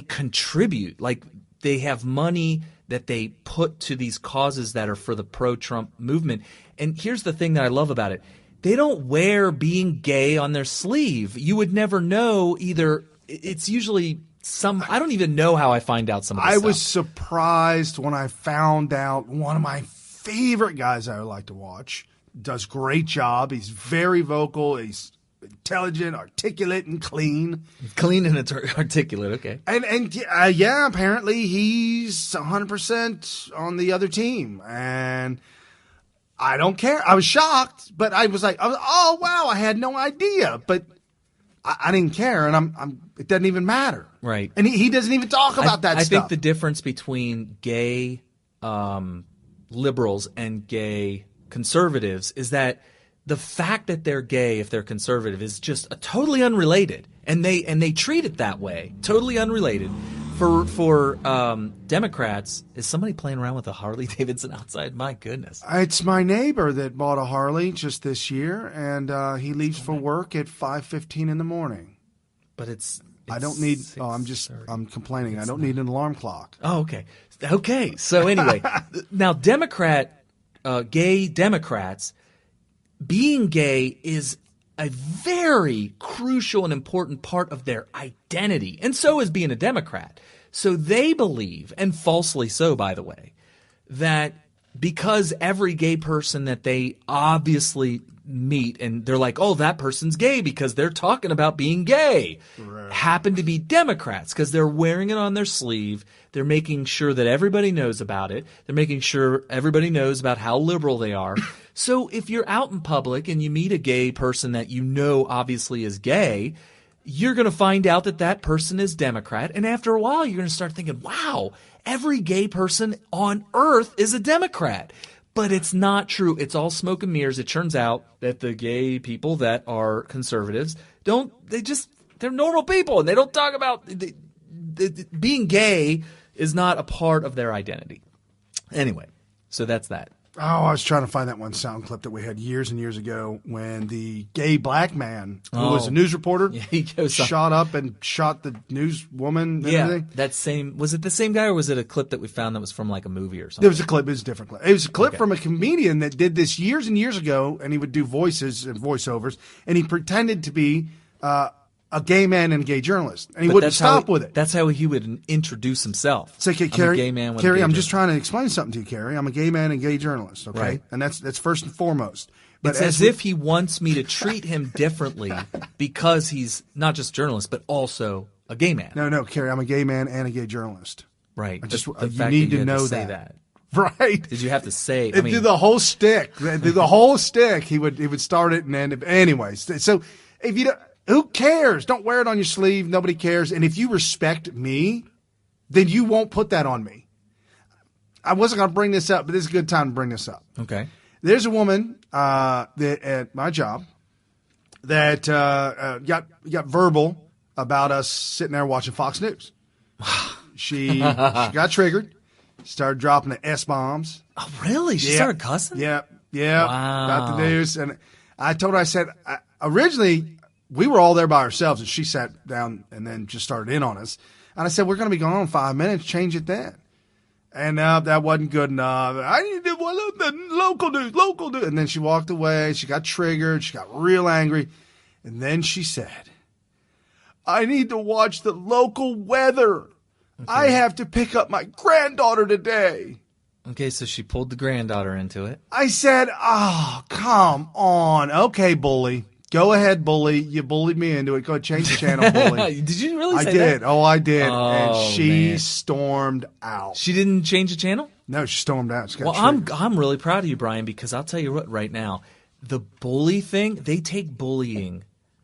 contribute. Like they have money that they put to these causes that are for the pro-Trump movement. And here's the thing that I love about it. They don't wear being gay on their sleeve. You would never know either. It's usually I don't even know how I find out some of this stuff. I was surprised when I found out one of my favorite guys I would like to watch does great job. He's very vocal. He's intelligent, articulate, and clean. Clean and articulate, okay. And yeah, apparently he's 100% on the other team. And I don't care. I was shocked, but I was like, oh, wow, I had no idea. But I didn't care, and it doesn't even matter. Right. And he doesn't even talk about that stuff. I think the difference between gay liberals and gay conservatives is that the fact that they're gay, if they're conservative, is just totally unrelated, and they treat it that way, totally unrelated. For Democrats, is somebody playing around with a Harley Davidson outside? My goodness, it's my neighbor that bought a Harley just this year, and he leaves for work at 5:15 in the morning. But it's I don't need. I'm complaining. I don't need an alarm clock. Oh, okay. Okay. So anyway, now gay Democrats. Being gay is a very crucial and important part of their identity, and so is being a Democrat. So they believe, and falsely so, by the way, that because every gay person that they obviously meet, and they're like, oh, that person's gay because they're talking about being gay, right, happen to be Democrats because they're wearing it on their sleeve. They're making sure that everybody knows about it. They're making sure everybody knows about how liberal they are. So if you're out in public and you meet a gay person that you know obviously is gay, you're going to find out that that person is Democrat. And after a while, you're going to start thinking, wow, every gay person on earth is a Democrat. But it's not true. It's all smoke and mirrors. It turns out that the gay people that are conservatives they're normal people, and they don't talk about being gay is not a part of their identity. Anyway, so that's that. Oh, I was trying to find that one sound clip that we had years and years ago when the gay black man who was a news reporter shot up and shot the newswoman and everything. Was it the same guy, or was it a clip that we found that was from like a movie or something? It was a clip. It was a different clip. It was a clip from a comedian that did this years and years ago, and he would do voices and voiceovers, and he pretended to be a gay man and a gay journalist, and he wouldn't stop with it. That's how he would introduce himself. It's like, hey, Carrie, I'm just trying to explain something to you, Carrie. I'm a gay man and gay journalist, okay? Right. And that's first and foremost. But it's as if he wants me to treat him differently because he's not just a journalist, but also a gay man. No, Kerry, I'm a gay man and a gay journalist. Right. I just The you fact need that you to had know say that. Right. Did you have to say? Do the whole stick. Do the whole stick. He would start it and end it. Anyways, so if you don't, who cares? Don't wear it on your sleeve. Nobody cares. And if you respect me, then you won't put that on me. I wasn't going to bring this up, but this is a good time to bring this up. Okay. There's a woman that at my job that got verbal about us sitting there watching Fox News. She got triggered, started dropping the S-bombs. Oh, really? She started cussing? Yeah. Wow. Got the news. And I told her, I said, originally we were all there by ourselves, and she sat down and then just started in on us. And I said, we're going to be gone in 5 minutes. Change it then. And that wasn't good enough. I need to the local news. And then she walked away. She got triggered. She got real angry. And then she said, I need to watch the local weather. Okay. I have to pick up my granddaughter today. Okay, so she pulled the granddaughter into it. I said, oh, come on. Okay, bully. Go ahead, bully. You bullied me into it. Go ahead, change the channel, bully. Did you really say that? I did. Oh, I did. Oh, and she man. stormed out. She didn't change the channel? No, she stormed out. She got I'm really proud of you, Brian, because I'll tell you what right now. The bully thing, they take bullying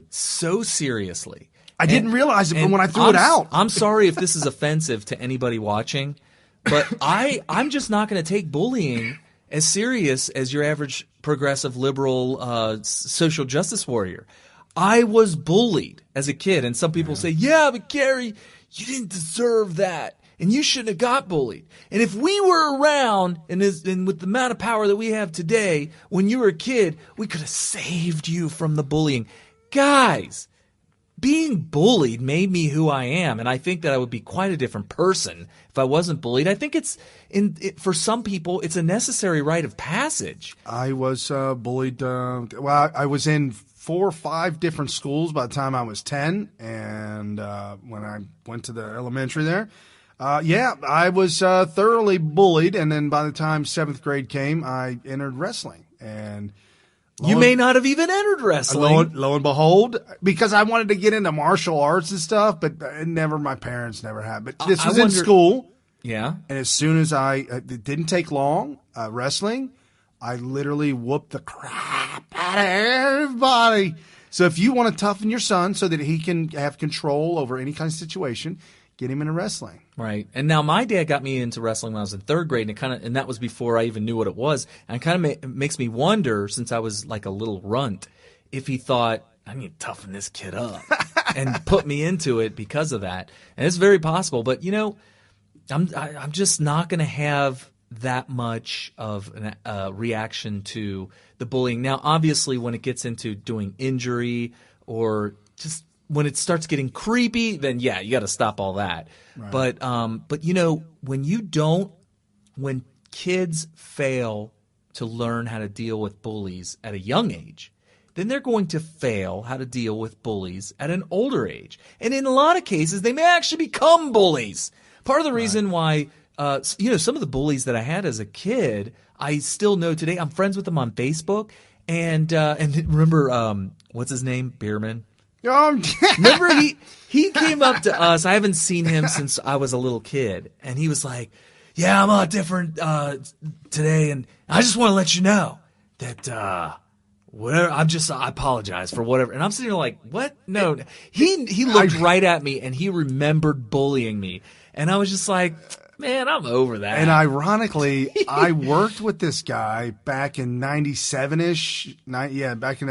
so seriously. I didn't realize it when I threw it out. I'm sorry if this is offensive to anybody watching, but I'm just not going to take bullying as serious as your average progressive liberal social justice warrior. I was bullied as a kid, and some people say, yeah, but Gary, you didn't deserve that, and you shouldn't have got bullied. And if we were around and with the amount of power that we have today, when you were a kid, we could have saved you from the bullying. Guys, being bullied made me who I am, and I think that I would be quite a different person if I wasn't bullied. I think for some people, it's a necessary rite of passage. I was bullied. I was in 4 or 5 different schools by the time I was 10, and when I went to the elementary there, I was thoroughly bullied. And then by the time 7th grade came, I entered wrestling, and you may not have even entered wrestling. Lo and behold, because I wanted to get into martial arts and stuff, but my parents never had. But this was in school. Yeah. And as soon as it didn't take long, wrestling, I literally whooped the crap out of everybody. So if you want to toughen your son so that he can have control over any kind of situation, get him into wrestling. Right. And now my dad got me into wrestling when I was in 3rd grade, and that was before I even knew what it was. And it kind of makes me wonder, since I was like a little runt, if he thought, I need to toughen this kid up and put me into it because of that. And it's very possible. But, I'm just not going to have that much of a reaction to the bullying. Now, obviously, when it gets into doing injury or just when it starts getting creepy, then yeah, you got to stop all that. Right. But when kids fail to learn how to deal with bullies at a young age, then they're going to fail how to deal with bullies at an older age. And in a lot of cases, they may actually become bullies. Part of the reason why, some of the bullies that I had as a kid, I still know today. I'm friends with them on Facebook. And remember, what's his name? Bierman. Remember he came up to us. I haven't seen him since I was a little kid, and he was like, "Yeah, I'm a lot different today, and I just want to let you know that whatever. I apologize for whatever." And I'm sitting there like, "What? No." He looked right at me, and he remembered bullying me, and I was just like, "Man, I'm over that." And ironically, I worked with this guy back in '97-ish. Back in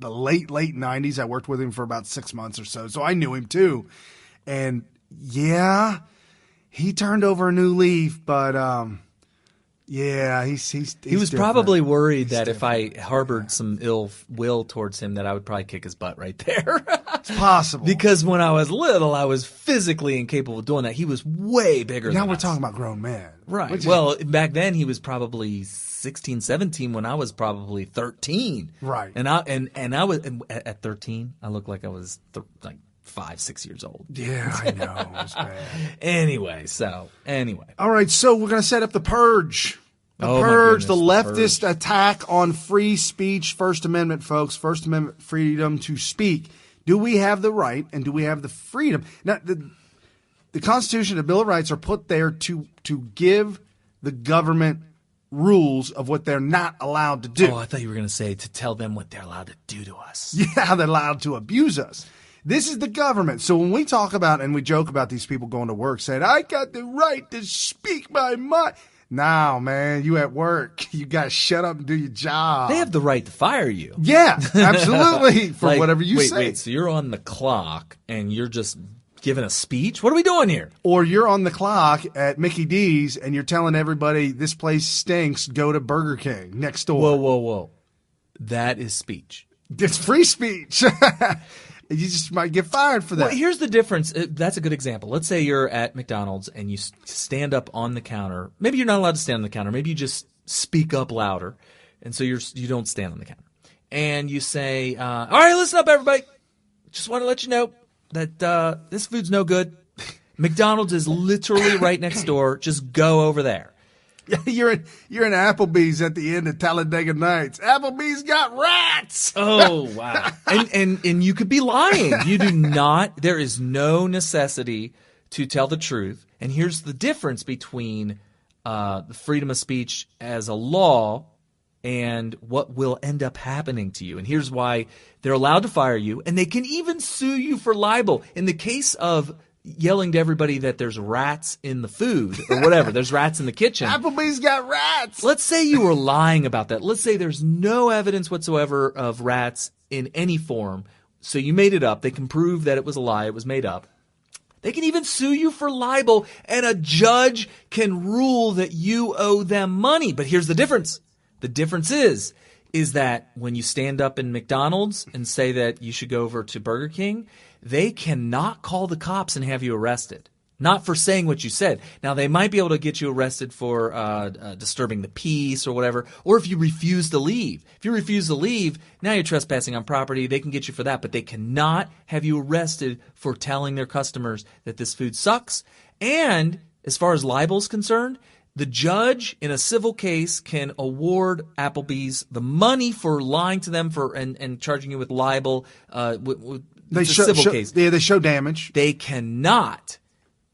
the late 90s. I worked with him for about 6 months or so I knew him too. And yeah, he turned over a new leaf, but he's he was different. Probably worried that if I harbored some ill will towards him, that I would probably kick his butt right there. It's possible. Because when I was little, I was physically incapable of doing that. He was way bigger than Now we're talking about grown men. Right. Well, back then he was probably 16, 17 when I was probably 13. Right. And I was at 13, I looked like I was 5, 6 years old. Yeah, I know. It was bad. Anyway. All right, so we're going to set up the purge. The Oh, my purge, goodness, the the leftist purge. attack on free speech, First Amendment, folks, First Amendment freedom to speak. Do we have the right and do we have the freedom? Now, the Constitution, the Bill of Rights are put there to give the government rules of what they're not allowed to do. Oh, I thought you were going to say to tell them what they're allowed to do to us. Yeah, they're allowed to abuse us. This is the government. So when we talk about and we joke about these people going to work saying, I got the right to speak my mind. Now, man, you at work. You got to shut up and do your job. They have the right to fire you. Yeah, absolutely, for whatever you say. Wait, so you're on the clock and you're just giving a speech? What are we doing here? Or you're on the clock at Mickey D's and you're telling everybody this place stinks, go to Burger King next door. Whoa. That is speech. It's free speech. You just might get fired for that. Well, here's the difference. That's a good example. Let's say you're at McDonald's and you stand up on the counter. Maybe you're not allowed to stand on the counter. Maybe you just speak up louder. And so you don't stand on the counter. And you say, all right, listen up, everybody. Just want to let you know that this food's no good. McDonald's is literally right next door. Just go over there. You're in Applebee's at the end of Talladega Nights. Applebee's got rats. Oh, wow. And you could be lying. You do not. There is no necessity to tell the truth. And here's the difference between the freedom of speech as a law and what will end up happening to you. And here's why they're allowed to fire you, and they can even sue you for libel. In the case of yelling to everybody that there's rats in the food or whatever, there's rats in the kitchen. Applebee's got rats. Let's say you were lying about that. Let's say there's no evidence whatsoever of rats in any form. So you made it up. They can prove that it was a lie. It was made up. They can even sue you for libel, and a judge can rule that you owe them money. But here's the difference. The difference is that when you stand up in McDonald's and say that you should go over to Burger King, they cannot call the cops and have you arrested. Not for saying what you said. Now, they might be able to get you arrested for disturbing the peace or whatever, or if you refuse to leave. If you refuse to leave, now you're trespassing on property. They can get you for that, but they cannot have you arrested for telling their customers that this food sucks. And as far as libel is concerned, the judge in a civil case can award Applebee's the money for lying to them and charging you with libel. They it's a civil case. Yeah, they show damage. They cannot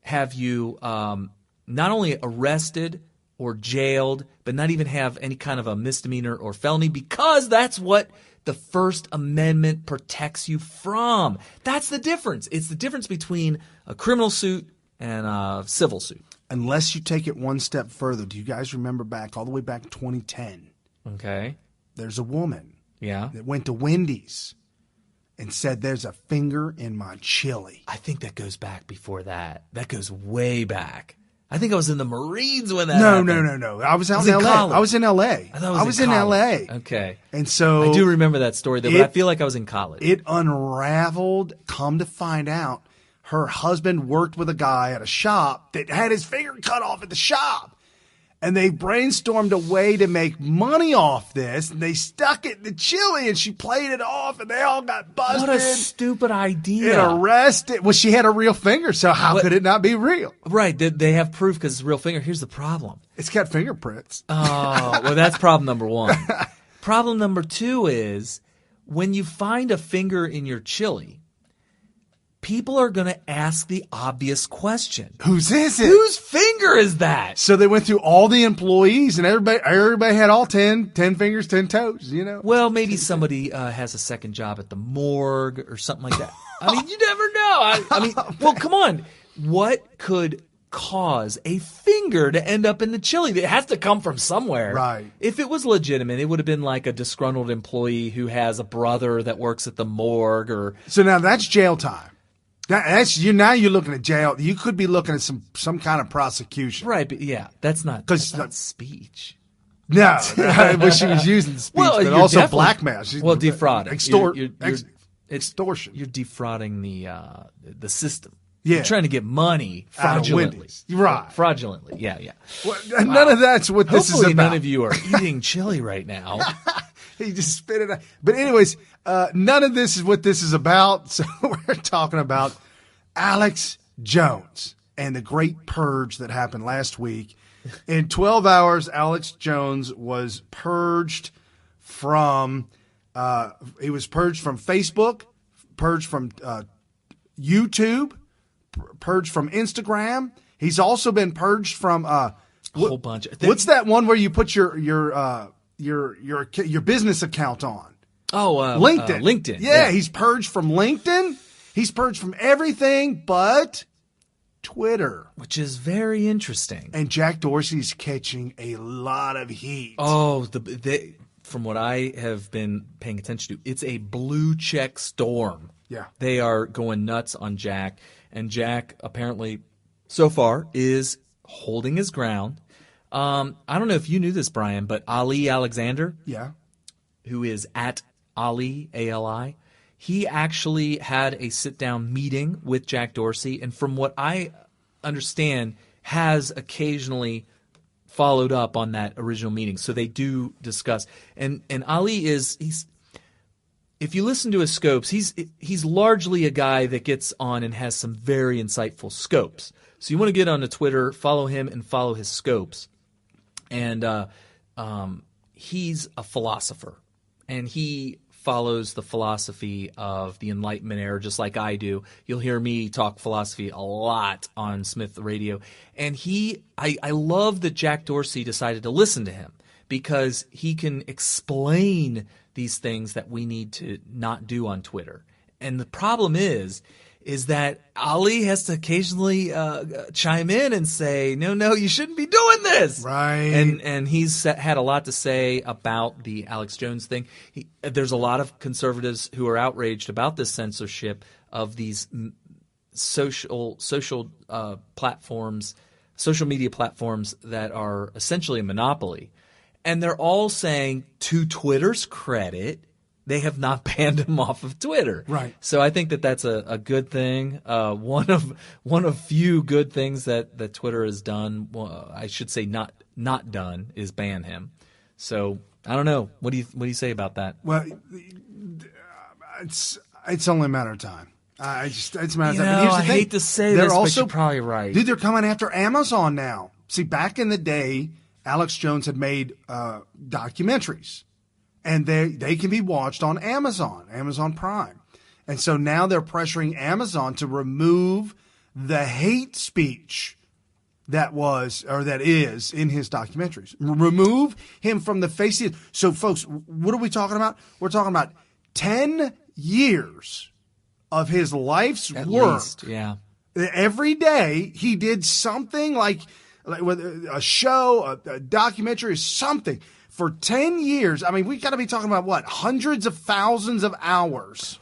have you not only arrested or jailed, but not even have any kind of a misdemeanor or felony, because that's what the First Amendment protects you from. That's the difference. It's the difference between a criminal suit and a civil suit. Unless you take it one step further. Do you guys remember all the way back to 2010? Okay. There's a woman that went to Wendy's and said, there's a finger in my chili. I think that goes back before that. That goes way back. I think I was in the Marines when that No. happened. I was out in L.A. I was in L.A. I was in L.A. Okay. And so I do remember that story, though, but I feel like I was in college. It unraveled. Come to find out, her husband worked with a guy at a shop that had his finger cut off at the shop. And they brainstormed a way to make money off this. And they stuck it in the chili and she played it off and they all got busted. What a stupid idea. And arrested. Well, she had a real finger, so how could it not be real? Right. They have proof because it's a real finger. Here's the problem. It's got fingerprints. Oh, well, that's problem number one. Problem number two is when you find a finger in your chili, people are going to ask the obvious question. Whose is it? Whose finger is that? So they went through all the employees and everybody had all 10 fingers, 10 toes, you know? Well, maybe somebody has a second job at the morgue or something like that. I mean, you never know. I mean, well, come on. What could cause a finger to end up in the chili? It has to come from somewhere. Right. If it was legitimate, it would have been like a disgruntled employee who has a brother that works at the morgue or... So now that's jail time. Now you're looking at jail. You could be looking at some kind of prosecution. Right, but yeah, that's not speech. No, but she was using speech, but also blackmail. Defrauding. Extortion. You're defrauding the system. Yeah. You're trying to get money fraudulently. Right. Fraudulently, yeah. Well, none of that's what this is about. Hopefully none of you are eating chili right now. He just spit it out. But anyways, none of this is what this is about. So we're talking about Alex Jones and the great purge that happened last week. In 12 hours, Alex Jones was purged from Facebook, purged from YouTube, purged from Instagram. He's also been purged from a whole bunch. What's that one where you put your business account on? LinkedIn. LinkedIn. Yeah, he's purged from LinkedIn. He's purged from everything but Twitter, which is very interesting. And Jack Dorsey's catching a lot of heat. Oh, from what I have been paying attention to, it's a blue check storm. Yeah. They are going nuts on Jack, and Jack apparently so far is holding his ground. I don't know if you knew this, Brian, but Ali Alexander, who is at Ali, A-L-I, he actually had a sit-down meeting with Jack Dorsey, and from what I understand, has occasionally followed up on that original meeting. So they do discuss. And Ali he's if you listen to his scopes, he's largely a guy that gets on and has some very insightful scopes. So you want to get onto Twitter, follow him, and follow his scopes. And he's a philosopher, and he follows the philosophy of the Enlightenment era, just like I do. You'll hear me talk philosophy a lot on Smith Radio. And I love that Jack Dorsey decided to listen to him, because he can explain these things that we need to not do on Twitter. And the problem is that Ali has to occasionally chime in and say, no, you shouldn't be doing this. Right. And he's had a lot to say about the Alex Jones thing. There's a lot of conservatives who are outraged about this censorship of these social platforms, social media platforms that are essentially a monopoly. And they're all saying, to Twitter's credit, they have not banned him off of Twitter. Right. So I think that that's a good thing. One of few good things that Twitter has done. Well, I should say not done is ban him. So I don't know. What do you say about that? Well, it's only a matter of time. It's a matter of time. But here's the thing. I hate to say this, but you're probably right. Dude, they're coming after Amazon now. See, back in the day, Alex Jones had made documentaries, and they can be watched on Amazon Prime. And so now they're pressuring Amazon to remove the hate speech that is in his documentaries. Remove him from the face of it. So, folks, what are we talking about? We're talking about 10 years of his life's At work. least, yeah. Every day he did something like a show, a documentary, something for 10 years. I mean, we got to be talking about what? Hundreds of thousands of hours.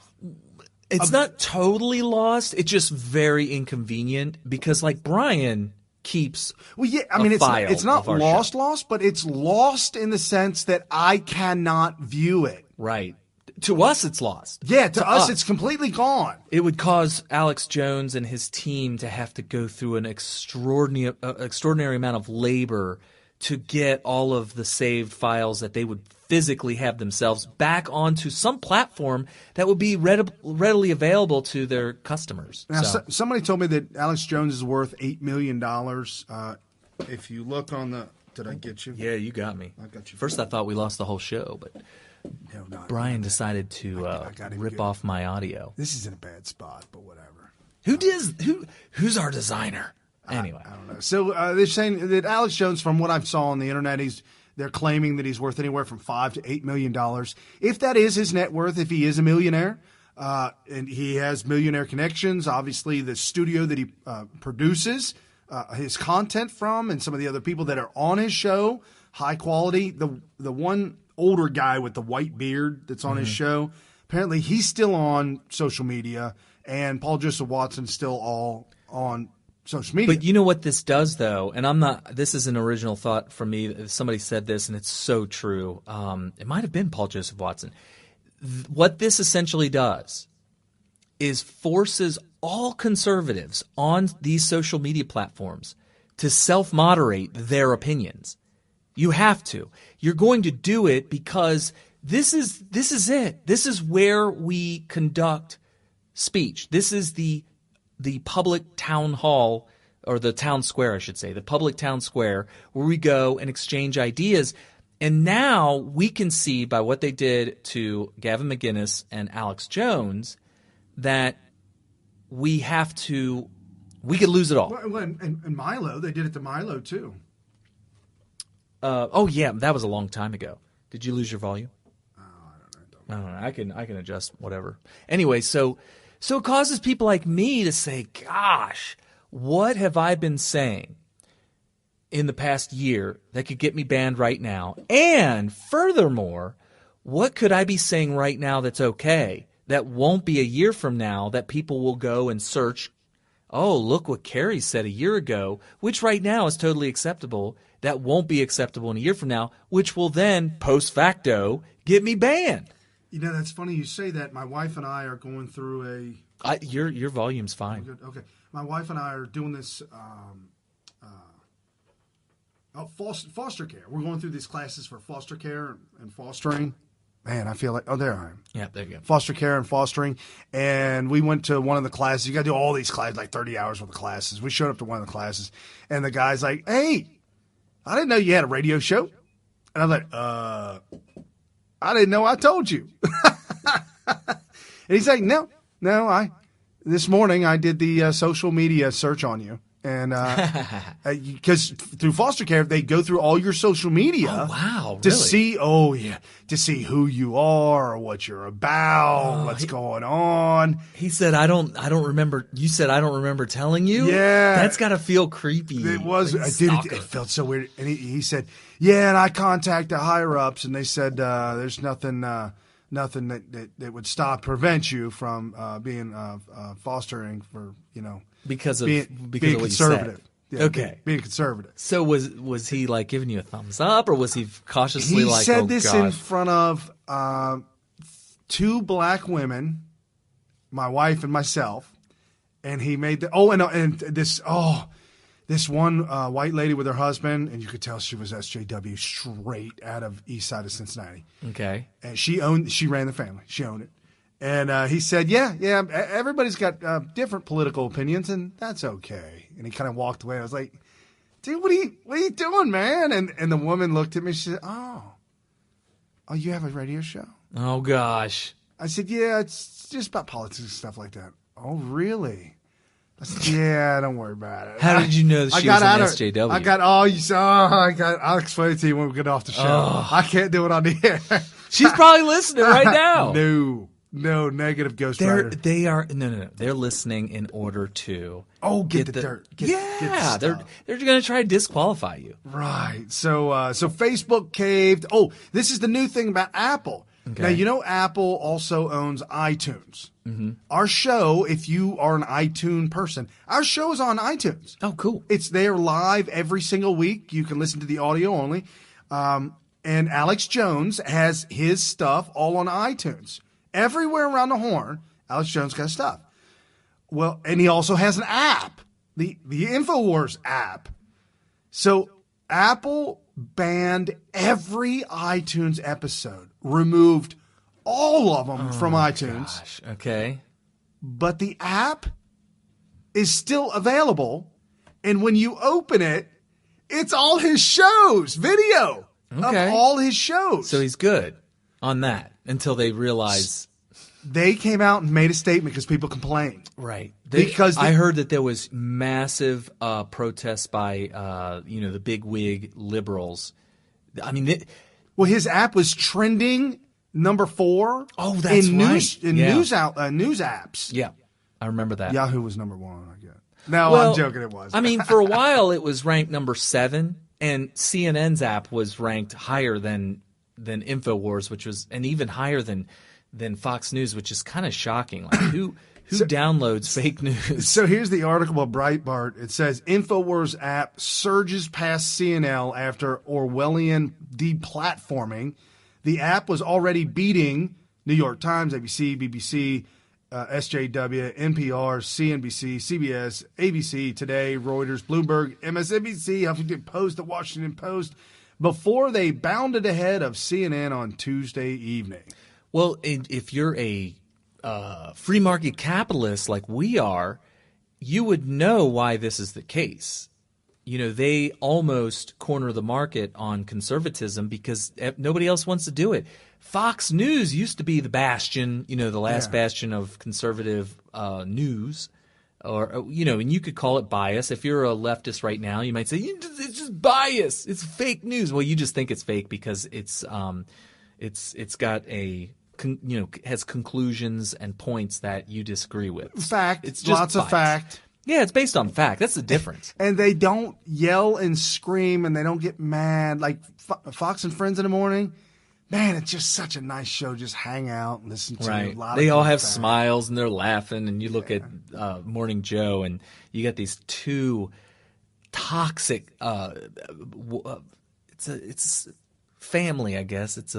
It's not totally lost. It's just very inconvenient because, like, Brian keeps it's not lost, but it's lost in the sense that I cannot view it. Right. To us, it's lost. Yeah, to us, it's completely gone. It would cause Alex Jones and his team to have to go through an extraordinary amount of labor to get all of the saved files that they would physically have themselves back onto some platform that would be readily available to their customers. Now, somebody told me that Alex Jones is worth $8 million. If you look on the – did I get you? Yeah, you got me. I got you. First, I thought we lost the whole show, but Brian decided to rip off my audio. This is in a bad spot, but whatever. Who's our designer? Anyway. I don't know. So they're saying that Alex Jones, from what I saw on the internet, they're claiming that he's worth anywhere from $5 to $8 million. If that is his net worth, if he is a millionaire, and he has millionaire connections, obviously the studio that he produces his content from, and some of the other people that are on his show, high quality. The one older guy with the white beard that's on his show, apparently he's still on social media, and Paul Joseph Watson's still all on social media. But you know what this does, though, and this is an original thought from me. Somebody said this, and it's so true. It might have been Paul Joseph Watson. What this essentially does is forces all conservatives on these social media platforms to self-moderate their opinions. You have to. You're going to do it because this is it. This is where we conduct speech. This is the public town hall or the town square, I should say, the public town square, where we go and exchange ideas. And now we can see by what they did to Gavin McInnes and Alex Jones that we could lose it all. Well, and Milo, they did it to Milo too. Oh yeah, that was a long time ago. Did you lose your volume? I don't know. I can adjust whatever. Anyway, so it causes people like me to say, "Gosh, what have I been saying in the past year that could get me banned right now? And furthermore, what could I be saying right now that's okay that won't be a year from now that people will go and search? Oh, look what Kerry said a year ago, which right now is totally acceptable. That won't be acceptable in a year from now, which will then post facto get me banned." You know, that's funny you say that. My wife and I are going through your volume's fine. Okay. My wife and I are doing this foster care. We're going through these classes for foster care and fostering. Man, I feel like, there I am. Yeah, there you go. Foster care and fostering. And we went to one of the classes. You got to do all these classes, like 30 hours worth of classes. We showed up to one of the classes, and the guy's like, "Hey, I didn't know you had a radio show." And I'm like, I didn't know I told you. And he's like, no, this morning I did the social media search on you. And because through foster care, they go through all your social media. Oh, wow. To Really? to see who you are, or what you're about, what's going on. He said, I don't remember. You said, I don't remember telling you? Yeah. That's got to feel creepy. It was. Like It felt so weird. And he said, yeah, and I contacted higher ups, and they said there's nothing that would prevent you from being fostering for, because of being what conservative. You said. Okay. Being conservative. So was he like giving you a thumbs up, or was he cautiously He said this in front of two black women, my wife and myself, and he made this one white lady with her husband, and you could tell she was SJW, straight out of east side of Cincinnati. Okay. And she ran the family. She owned it. And he said, yeah, everybody's got different political opinions, and that's okay. And he kind of walked away. I was like, dude, what are you doing, man? And the woman looked at me. She said, oh, you have a radio show? Oh, gosh. I said, yeah, it's just about politics and stuff like that. Oh, really? I said, yeah, don't worry about it. How did you know that she was an SJW? I'll explain it to you when we get off the show. Oh. I can't do it on the air. She's probably listening right now. No, negative ghostwriter. They're listening in order to get the dirt. Get they're going to try to disqualify you. Right. So Facebook caved. Oh, this is the new thing about Apple. Okay. Now, Apple also owns iTunes. Mm-hmm. Our show, if you are an iTunes person, our show is on iTunes. Oh, cool. It's there live every single week. You can listen to the audio only. And Alex Jones has his stuff all on iTunes. Everywhere around the horn, Alex Jones got stuff. Well, and he also has an app, the InfoWars app. So Apple banned every iTunes episode, removed all of them from iTunes. Gosh. Okay. But the app is still available, and when you open it, it's all his shows, video of all his shows. So he's good on that until they realize. They came out and made a statement because people complained. Right. I heard that there was massive protests by, the big wig liberals. I mean, his app was trending number 4. Oh, that's in right. News apps. Yeah, I remember that. Yahoo was number 1, I guess. No, I'm joking. It was. I mean, for a while it was ranked number 7, and CNN's app was ranked higher than InfoWars, which was, and even higher than Fox News, which is kind of shocking. Like who downloads fake news? So here's the article about Breitbart. It says InfoWars app surges past CNN after Orwellian deplatforming. The app was already beating New York Times, ABC, BBC, SJW, NPR, CNBC, CBS, ABC, Today, Reuters, Bloomberg, MSNBC, Huffington Post, The Washington Post, before they bounded ahead of CNN on Tuesday evening. Well, if you're a free market capitalist like we are, you would know why this is the case. You know, they almost corner the market on conservatism because nobody else wants to do it. Fox News used to be the bastion, you know, the last bastion of conservative news. Or, you know, and you could call it bias. If you're a leftist right now, you might say, it's just bias. It's fake news. Well, you just think it's fake because it's got has conclusions and points that you disagree with. Fact. It's just lots of fact. Yeah, it's based on fact. That's the difference. And they don't yell and scream and they don't get mad. Like Fox and Friends in the morning, man, it's just such a nice show. Just hang out and listen to a lot of They all have facts. smiles and they're laughing. And you look at Morning Joe and you got these two toxic it's family, I guess. It's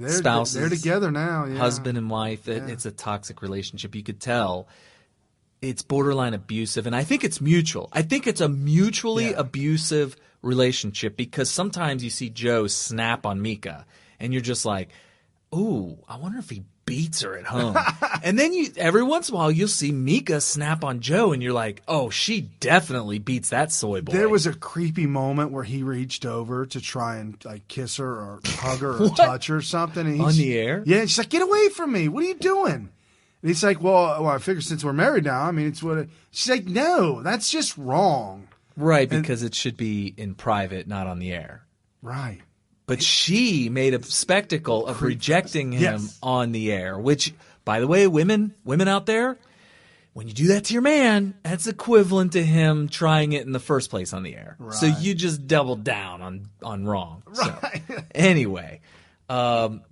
spouses. They're together now. Yeah. Husband and wife. It's a toxic relationship. You could tell. It's borderline abusive, and I think it's mutual. I think it's a mutually abusive relationship because sometimes you see Joe snap on Mika, and you're just like, ooh, I wonder if he beats her at home. And then every once in a while you'll see Mika snap on Joe, and you're like, oh, she definitely beats that soy boy. There was a creepy moment where he reached over to try and like kiss her or hug her or touch her or something. And on the air? Yeah, she's like, get away from me. What are you doing? And he's like, well, I figure since we're married now, I mean, it's what she's like, no, that's just wrong. Right, because it should be in private, not on the air. Right. But she made a spectacle of rejecting him on the air, which, by the way, women out there, when you do that to your man, that's equivalent to him trying it in the first place on the air. Right. So you just doubled down on wrong. Right. So, anyway, so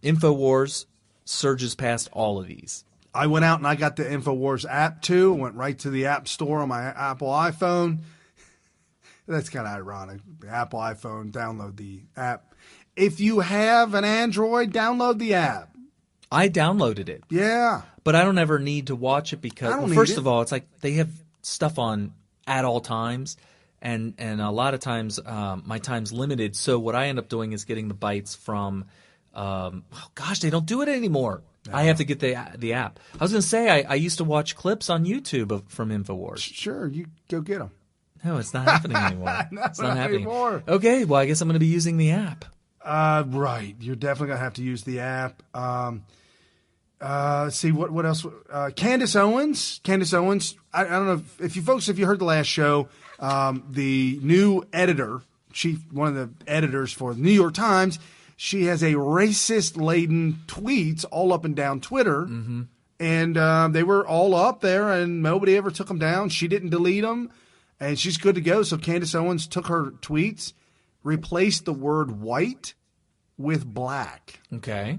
InfoWars surges past all of these. I went out and I got the InfoWars app too. Went right to the app store on my Apple iPhone. That's kind of ironic. The Apple iPhone, download the app. If you have an Android, download the app. I downloaded it. Yeah. But I don't ever need to watch it because, first of all, it's like they have stuff on at all times. And a lot of times my time's limited. So what I end up doing is getting the bites from they don't do it anymore. No. I have to get the app. I was going to say I used to watch clips on YouTube from InfoWars. Sure, you go get them. No, it's not happening anymore. It's not happening anymore. Okay, well, I guess I'm going to be using the app. Right. You're definitely going to have to use the app. Let's see, what else? Candace Owens. I don't know if you heard the last show, the new editor, one of the editors for the New York Times, she has a racist-laden tweets all up and down Twitter, and they were all up there, and nobody ever took them down. She didn't delete them, and she's good to go. So Candace Owens took her tweets, replaced the word white with black. Okay.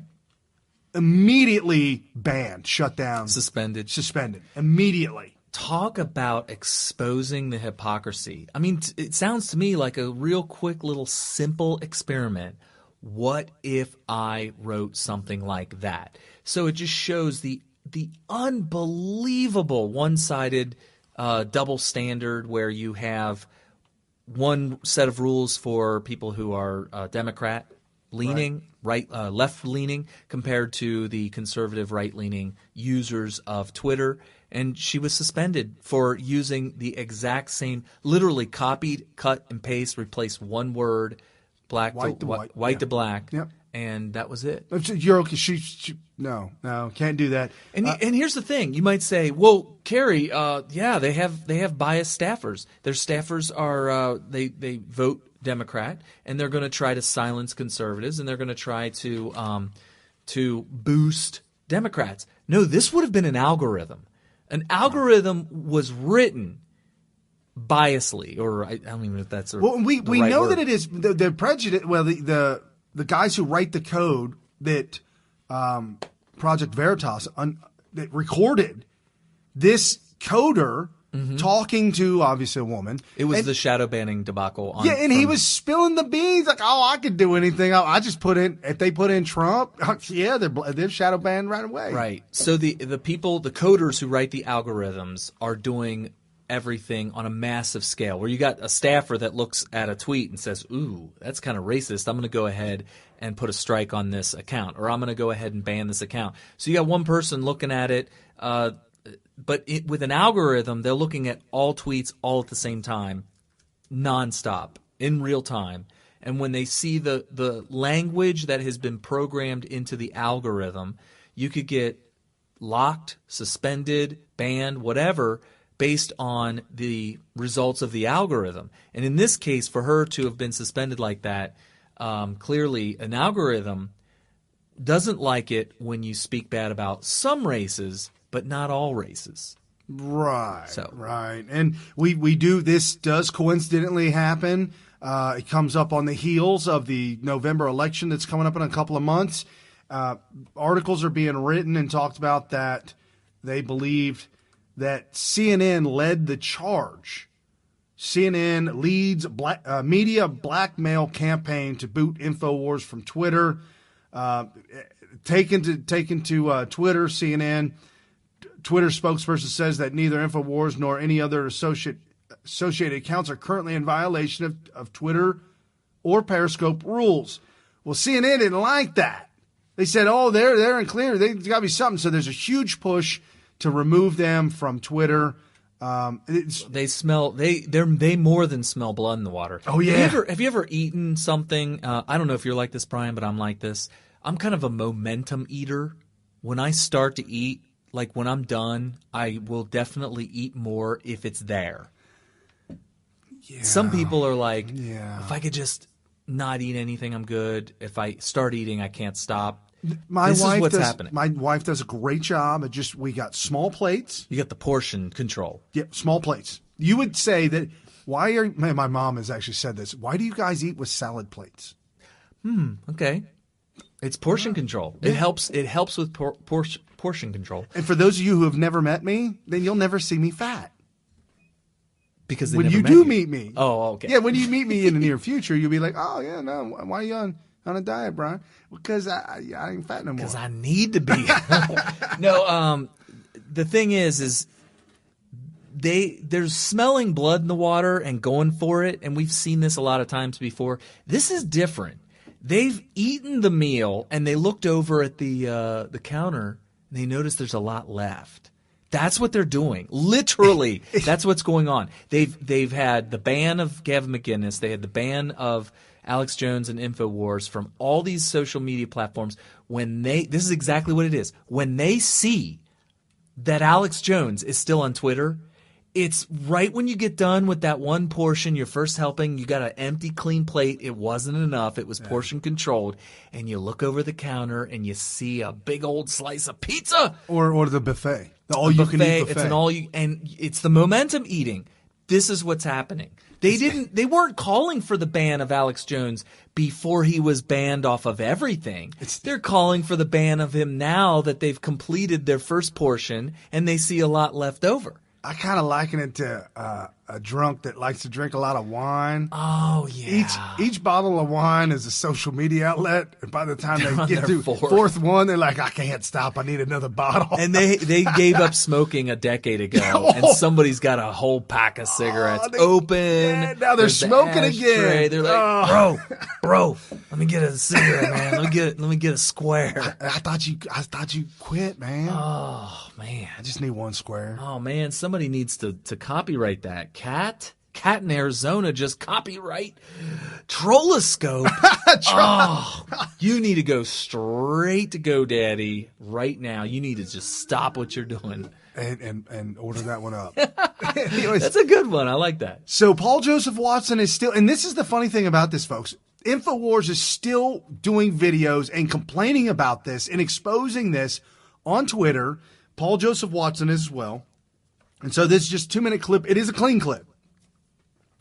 Immediately banned, shut down. Suspended. Immediately. Talk about exposing the hypocrisy. I mean, it sounds to me like a real quick little simple experiment. What if I wrote something like that? So it just shows the unbelievable one-sided double standard where you have one set of rules for people who are Democrat leaning, left leaning, compared to the conservative right leaning users of Twitter. And she was suspended for using the exact same, literally copied, cut and paste, replaced one word, white to black. Yep. And that was it. You're okay. She no, can't do that. And here's the thing: you might say, "Well, Carrie, they have biased staffers. Their staffers are they vote Democrat, and they're going to try to silence conservatives, and they're going to try to boost Democrats." No, this would have been an algorithm. An algorithm was written biasly, or I don't even know if that's we know word. That it is the prejudice. Well, the guys who write the code that Project Veritas that recorded this coder talking to obviously a woman. It was the shadow banning debacle. He was spilling the beans like, oh, I could do anything. I just put in if they put in Trump, they're shadow banned right away. Right. So the people, the coders who write the algorithms are doing everything on a massive scale, where you got a staffer that looks at a tweet and says, ooh, that's kind of racist. I'm going to go ahead and put a strike on this account, or I'm going to go ahead and ban this account. So you got one person looking at it, But with an algorithm, they're looking at all tweets all at the same time, nonstop, in real time. And when they see the language that has been programmed into the algorithm, you could get locked, suspended, banned, whatever, based on the results of the algorithm. And in this case, for her to have been suspended like that, clearly an algorithm doesn't like it when you speak bad about some races, but not all races. Right. So. Right. And we do, this does coincidentally happen. It comes up on the heels of the November election that's coming up in a couple of months. Articles are being written and talked about that they believed that CNN led the charge. CNN leads media blackmail campaign to boot InfoWars from Twitter. Taken to Twitter, CNN. Twitter spokesperson says that neither InfoWars nor any other associated accounts are currently in violation of Twitter or Periscope rules. Well, CNN didn't like that. They said, oh, they're in clear. There's got to be something. So there's a huge push to remove them from Twitter. They more than smell blood in the water. Oh, yeah. Have you ever eaten something? I don't know if you're like this, Brian, but I'm like this. I'm kind of a momentum eater. When I start to eat, like when I'm done, I will definitely eat more if it's there. Yeah. Some people are like, if I could just not eat anything, I'm good. If I start eating, I can't stop. This is what's happening. My wife does a great job. We got small plates. You got the portion control. Yeah, small plates. You would say that, my mom has actually said this, why do you guys eat with salad plates? Okay. It's portion control. It helps with portion control. And for those of you who have never met me, then you'll never see me fat. Because when you do meet me. Oh, okay. Yeah, when you meet me in the near future, you'll be like, oh, yeah, no, why are you on a diet, Brian? Because I ain't fat no more. Because I need to be. No, the thing is they're smelling blood in the water and going for it, and we've seen this a lot of times before. This is different. They've eaten the meal, and they looked over at the counter, and they noticed there's a lot left. That's what they're doing. Literally, that's what's going on. They've had the ban of Gavin McInnes. They had the ban of Alex Jones and InfoWars from all these social media platforms. This is exactly what it is. When they see that Alex Jones is still on Twitter, it's right when you get done with that one portion, your first helping, you got an empty, clean plate. It wasn't enough. It was portion controlled. And you look over the counter and you see a big old slice of pizza. Or the buffet. The all-you-can-eat buffet. It's and it's the momentum eating. This is what's happening. They weren't calling for the ban of Alex Jones before he was banned off of everything. They're calling for the ban of him now that they've completed their first portion and they see a lot left over. I kind of liken it to a drunk that likes to drink a lot of wine. Oh, yeah. Each bottle of wine is a social media outlet. And by the time they get to fourth one, they're like, I can't stop. I need another bottle. And they gave up smoking a decade ago. And somebody's got a whole pack of cigarettes open. Yeah, now they're smoking again. They're like, bro, let me get a cigarette, man. Let me get a square. I thought you quit, man. Oh, man. I just need one square. Oh, man. Somebody needs to copyright that. Cat in Arizona just copyright Trolloscope. You need to go straight to GoDaddy right now. You need to just stop what you're doing. And order that one up. Anyways, that's a good one. I like that. So Paul Joseph Watson is still, and this is the funny thing about this, folks. InfoWars is still doing videos and complaining about this and exposing this on Twitter. Paul Joseph Watson as well. And so this is just a 2-minute clip. It is a clean clip.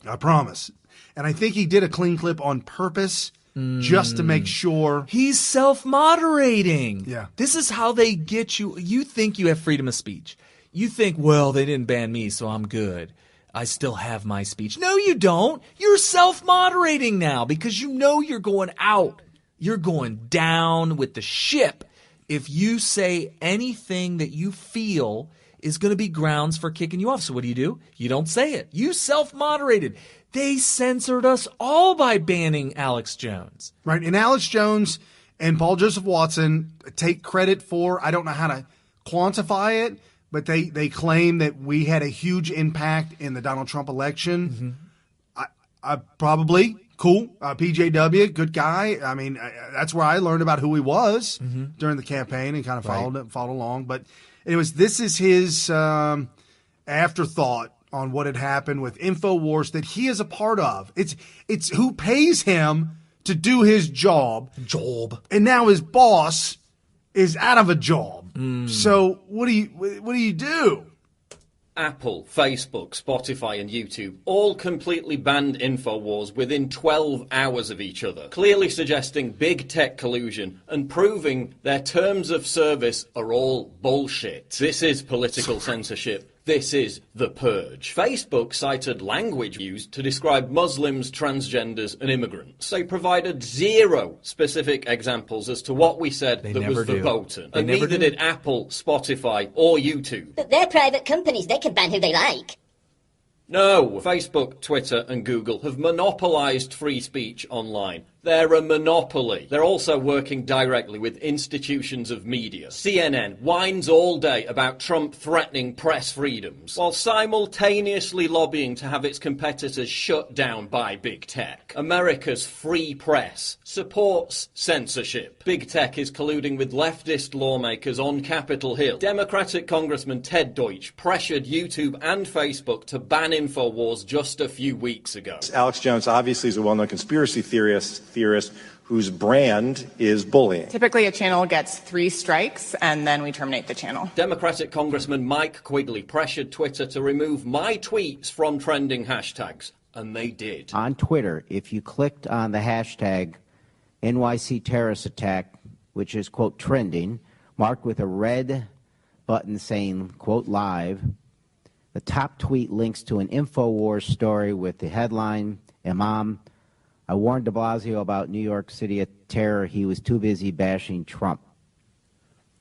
I promise. And I think he did a clean clip on purpose just to make sure. He's self-moderating. Yeah. This is how they get you. You think you have freedom of speech. You think, well, they didn't ban me, so I'm good. I still have my speech. No, you don't. You're self-moderating now because you know you're going out. You're going down with the ship. If you say anything that you feel is going to be grounds for kicking you off. So what do? You don't say it. You self-moderated. They censored us all by banning Alex Jones. Right. And Alex Jones and Paul Joseph Watson take credit for, I don't know how to quantify it, but they claim that we had a huge impact in the Donald Trump election. I probably cool. PJW, good guy. I mean, that's where I learned about who he was during the campaign and kind of followed along. But anyways, this is his afterthought on what had happened with InfoWars that he is a part of. It's who pays him to do his job. And now his boss is out of a job. So what do you do? Apple, Facebook, Spotify and YouTube all completely banned InfoWars within 12 hours of each other, clearly suggesting big tech collusion and proving their terms of service are all bullshit. This is political censorship. This is the purge. Facebook cited language used to describe Muslims, transgenders and immigrants. They provided zero specific examples as to what we said that was verboten. And neither did Apple, Spotify or YouTube. But they're private companies. They can ban who they like. No, Facebook, Twitter and Google have monopolized free speech online. They're a monopoly. They're also working directly with institutions of media. CNN whines all day about Trump threatening press freedoms, while simultaneously lobbying to have its competitors shut down by big tech. America's free press supports censorship. Big tech is colluding with leftist lawmakers on Capitol Hill. Democratic Congressman Ted Deutsch pressured YouTube and Facebook to ban InfoWars just a few weeks ago. Alex Jones obviously is a well-known conspiracy theorist whose brand is bullying. Typically, a channel gets 3 strikes, and then we terminate the channel. Democratic Congressman Mike Quigley pressured Twitter to remove my tweets from trending hashtags, and they did. On Twitter, if you clicked on the hashtag NYC terrorist attack, which is, quote, trending, marked with a red button saying, quote, live, the top tweet links to an InfoWars story with the headline, Imam, I warned de Blasio about New York City terror. He was too busy bashing Trump.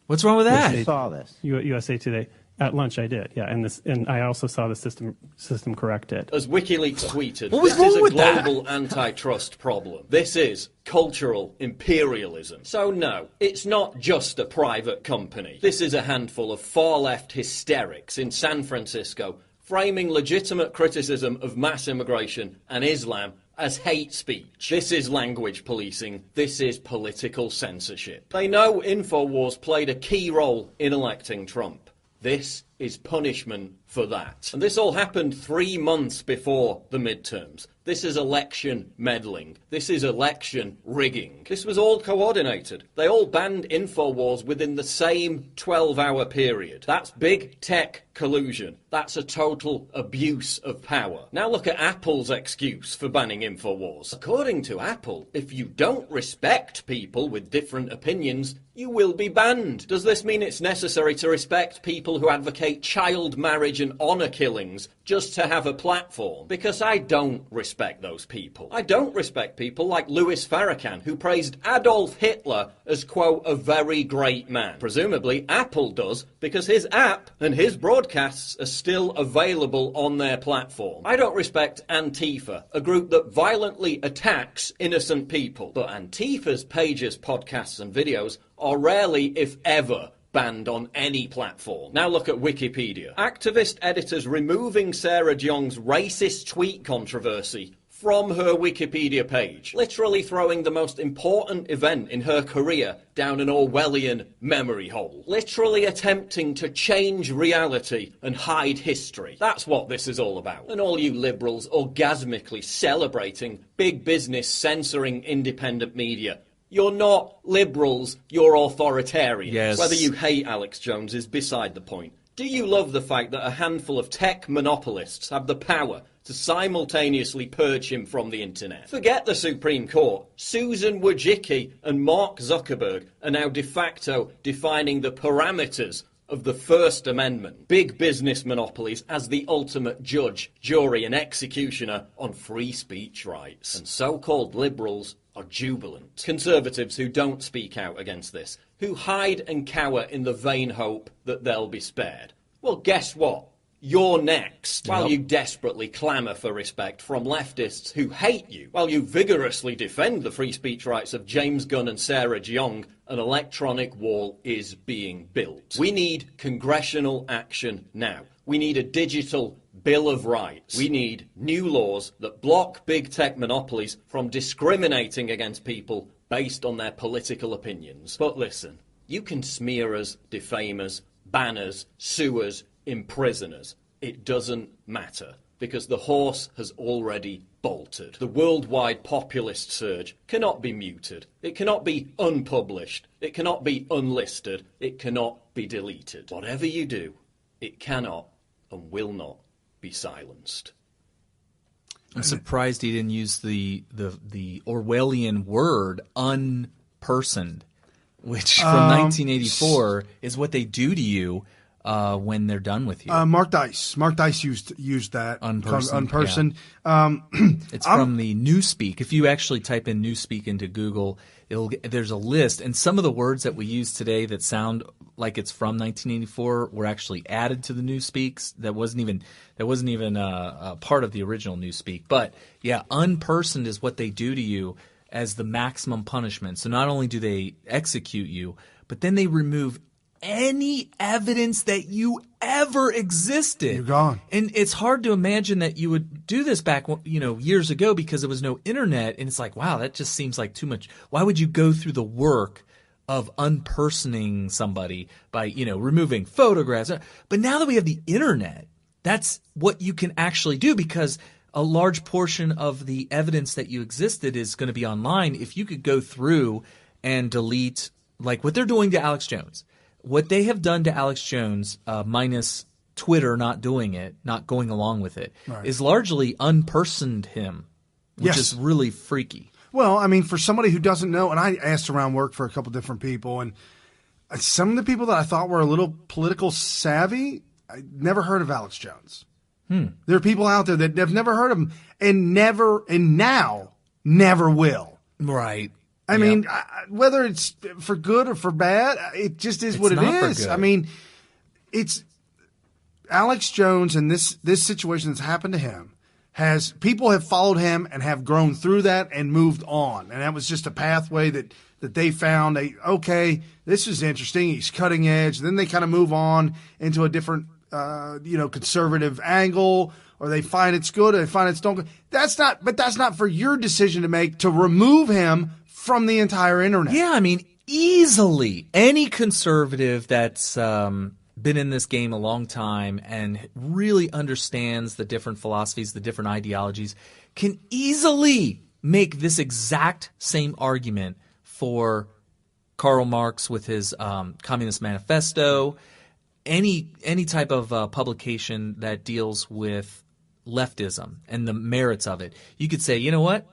What's wrong with that? You saw this. USA Today. At lunch I did, yeah, and I also saw the system correct it. As WikiLeaks tweeted, this is a global antitrust problem. This is cultural imperialism. So no, it's not just a private company. This is a handful of far-left hysterics in San Francisco framing legitimate criticism of mass immigration and Islam as hate speech. This is language policing. This is political censorship. They know InfoWars played a key role in electing Trump. This is punishment for that. And this all happened 3 months before the midterms. This is election meddling. This is election rigging. This was all coordinated. They all banned InfoWars within the same 12-hour period. That's big tech collusion. That's a total abuse of power. Now look at Apple's excuse for banning InfoWars. According to Apple, if you don't respect people with different opinions, you will be banned. Does this mean it's necessary to respect people who advocate child marriage and honor killings just to have a platform? Because I don't respect those people. I don't respect people like Louis Farrakhan, who praised Adolf Hitler as, quote, a very great man. Presumably, Apple does, because his app and his broadcasts are still available on their platform. I don't respect Antifa, a group that violently attacks innocent people. But Antifa's pages, podcasts and videos are rarely, if ever, banned on any platform. Now look at Wikipedia. Activist editors removing Sarah Jeong's racist tweet controversy from her Wikipedia page, literally throwing the most important event in her career down an Orwellian memory hole, literally attempting to change reality and hide history. That's what this is all about. And all you liberals orgasmically celebrating big business censoring independent media, you're not liberals, you're authoritarians. Yes. Whether you hate Alex Jones is beside the point. Do you love the fact that a handful of tech monopolists have the power to simultaneously purge him from the internet? Forget the Supreme Court. Susan Wojcicki and Mark Zuckerberg are now de facto defining the parameters of the First Amendment. Big business monopolies as the ultimate judge, jury and executioner on free speech rights. And so-called liberals are jubilant. Conservatives who don't speak out against this, who hide and cower in the vain hope that they'll be spared. Well, guess what? You're next. While you desperately clamour for respect from leftists who hate you, while you vigorously defend the free speech rights of James Gunn and Sarah Jeong, an electronic wall is being built. We need congressional action now. We need a digital Bill of Rights. We need new laws that block big tech monopolies from discriminating against people based on their political opinions. But listen, you can smear us, defame us, ban us, sue us, imprison us. It doesn't matter, because the horse has already bolted. The worldwide populist surge cannot be muted. It cannot be unpublished. It cannot be unlisted. It cannot be deleted. Whatever you do, it cannot and will not be silenced. I'm surprised he didn't use the Orwellian word unpersoned, which from 1984 is what they do to you when they're done with you. Mark Dice used that unpersoned. Yeah. It's from the Newspeak. If you actually type in Newspeak into Google, there's a list, and some of the words that we use today that sound like it's from 1984 were actually added to the Newspeaks. That wasn't even a part of the original Newspeak. But yeah, unpersoned is what they do to you as the maximum punishment. So not only do they execute you, but then they remove any evidence that you ever existed. You're gone. And it's hard to imagine that you would do this back, years ago, because there was no internet. And it's like, wow, that just seems like too much. Why would you go through the work of unpersoning somebody by, removing photographs? But now that we have the internet, that's what you can actually do, because a large portion of the evidence that you existed is going to be online. If you could go through and delete, like what they're doing to Alex Jones. What they have done to Alex Jones, minus Twitter not doing it, not going along with it, is largely unpersoned him, which is really freaky. Well, I mean, for somebody who doesn't know, and I asked around work for a couple different people, and some of the people that I thought were a little political savvy, I never heard of Alex Jones. There are people out there that have never heard of him and now never will. Right. I mean, whether it's for good or for bad, it just is what it is. I mean, it's Alex Jones and this situation that's happened to him people have followed him and have grown through that and moved on. And that was just a pathway that they found. Okay, this is interesting. He's cutting edge. Then they kind of move on into a different, conservative angle, or they find it's good or they find it's don't good. That's not for your decision to make to remove him from the entire internet. Yeah, I mean, easily any conservative that's been in this game a long time and really understands the different philosophies, the different ideologies, can easily make this exact same argument for Karl Marx with his Communist Manifesto, any type of publication that deals with leftism and the merits of it. You could say, you know what?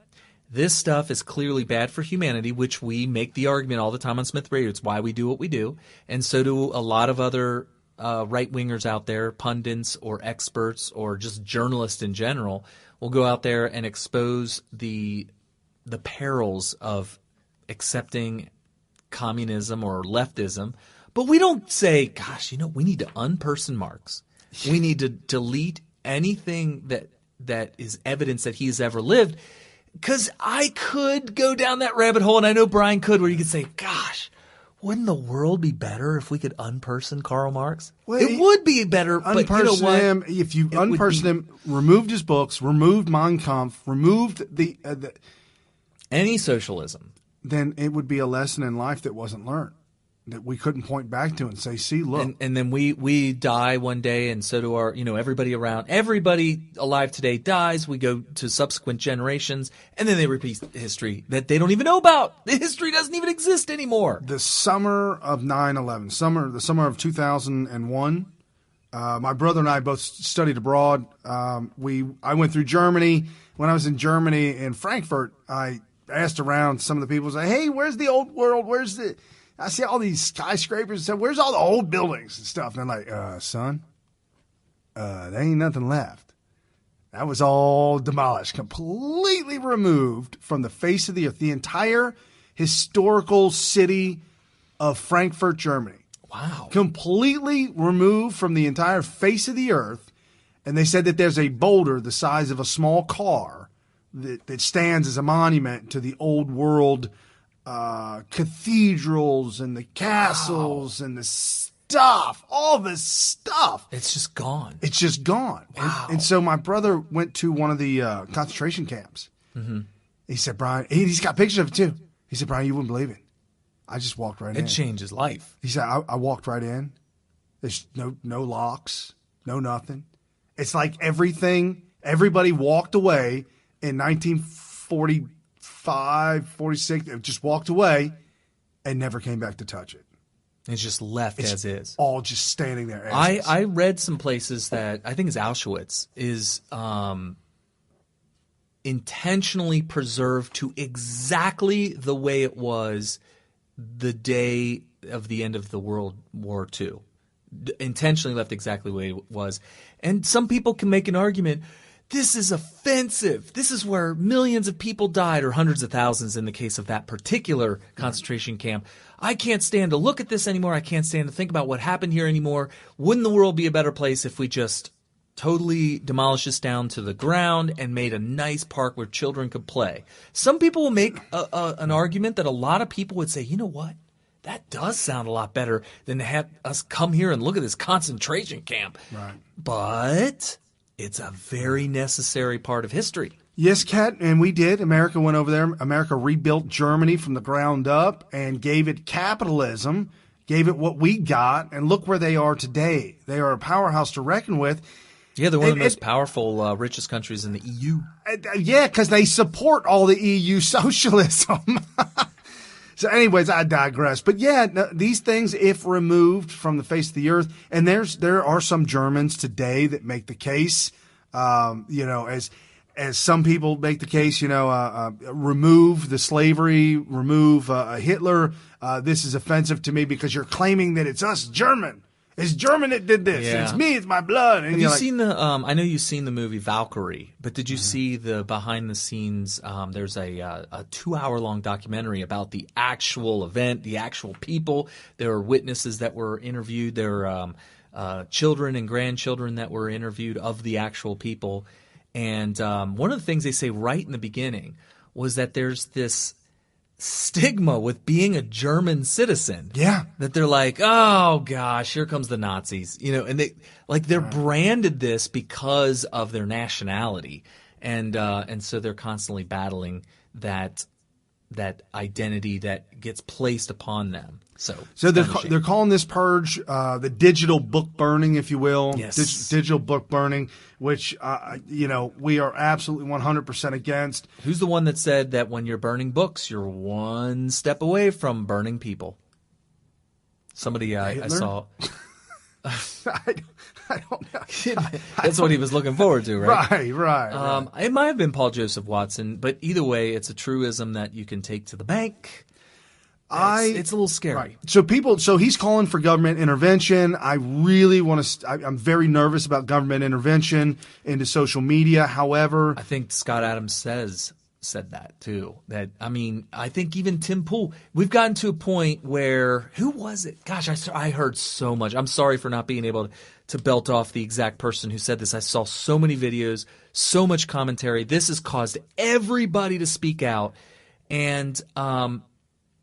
This stuff is clearly bad for humanity, which we make the argument all the time on Smith Radio. It's why we do what we do. And so do a lot of other right-wingers out there, pundits or experts or just journalists in general, will go out there and expose the perils of accepting communism or leftism. But we don't say, gosh, we need to unperson Marx. We need to delete anything that is evidence that he's ever lived. Because I could go down that rabbit hole, and I know Brian could, where you could say, gosh, wouldn't the world be better if we could unperson Karl Marx? Well, it would be better, but you know what? Him, if you unperson him, removed his books, removed Mein Kampf, removed the any socialism, then it would be a lesson in life that wasn't learned, that we couldn't point back to and say, see, look. And then we die one day, and so do our, everybody around. Everybody alive today dies. We go to subsequent generations, and then they repeat history that they don't even know about. The history doesn't even exist anymore. The summer of 9/11, the summer of 2001, my brother and I both studied abroad. I went through Germany. When I was in Germany, in Frankfurt, I asked around some of the people, say, hey, where's the old world? I see all these skyscrapers and stuff. Where's all the old buildings and stuff? And they're like, son, there ain't nothing left. That was all demolished, completely removed from the face of the earth. The entire historical city of Frankfurt, Germany. Wow. Completely removed from the entire face of the earth. And they said that there's a boulder the size of a small car that stands as a monument to the old world cathedrals and the castles and the stuff, all this stuff. It's just gone. It's just gone. Wow. And so my brother went to one of the concentration camps. Mm-hmm. He said, Brian, he's got pictures of it too. He said, Brian, you wouldn't believe it. I just walked right in. It changed his life. He said, I walked right in. There's no locks, no nothing. It's like everybody walked away in 1945, 46, just walked away and never came back to touch it. It's just left as is. All just standing there as is. I read some places that I think it's Auschwitz is intentionally preserved to exactly the way it was the day of the end of the World War II. Intentionally left exactly the way it was. And some people can make an argument, this is offensive. This is where millions of people died, or hundreds of thousands in the case of that particular concentration camp. I can't stand to look at this anymore. I can't stand to think about what happened here anymore. Wouldn't the world be a better place if we just totally demolished this down to the ground and made a nice park where children could play? Some people will make an argument that a lot of people would say, you know what? That does sound a lot better than to have us come here and look at this concentration camp. Right. But it's a very necessary part of history. Yes, Kat, and we did. America went over there. America rebuilt Germany from the ground up and gave it capitalism, gave it what we got, and look where they are today. They are a powerhouse to reckon with. Yeah, they're one of the most powerful, richest countries in the EU. Yeah, because they support all the EU socialism. So anyways, I digress. But yeah, no, these things, if removed from the face of the earth, and there are some Germans today that make the case, as some people make the case, remove the slavery, remove Hitler. This is offensive to me because you're claiming that it's us, German. It's German that did this. Yeah. It's me. It's my blood. And Have you seen the? I know you've seen the movie Valkyrie, but did you see the behind the scenes? There's a 2-hour-long documentary about the actual event, the actual people. There were witnesses that were interviewed. There were children and grandchildren that were interviewed of the actual people. And one of the things they say right in the beginning was that there's this stigma with being a German citizen. Yeah. That they're like, oh gosh, here comes the Nazis. And they're branded this because of their nationality. And so they're constantly battling that identity that gets placed upon them. So they're calling this purge the digital book burning, if you will. Yes. Digital book burning, which we are absolutely 100% against. Who's the one that said that when you're burning books, you're one step away from burning people? Somebody I saw. I don't know. That's what he was looking forward to, right? Right. It might have been Paul Joseph Watson, but either way, it's a truism that you can take to the bank. It's a little scary. Right. So he's calling for government intervention. I really want to. I'm very nervous about government intervention into social media. However, I think Scott Adams said that too. I think even Tim Pool. We've gotten to a point where who was it? Gosh, I heard so much. I'm sorry for not being able to belt off the exact person who said this. I saw so many videos, so much commentary. This has caused everybody to speak out, and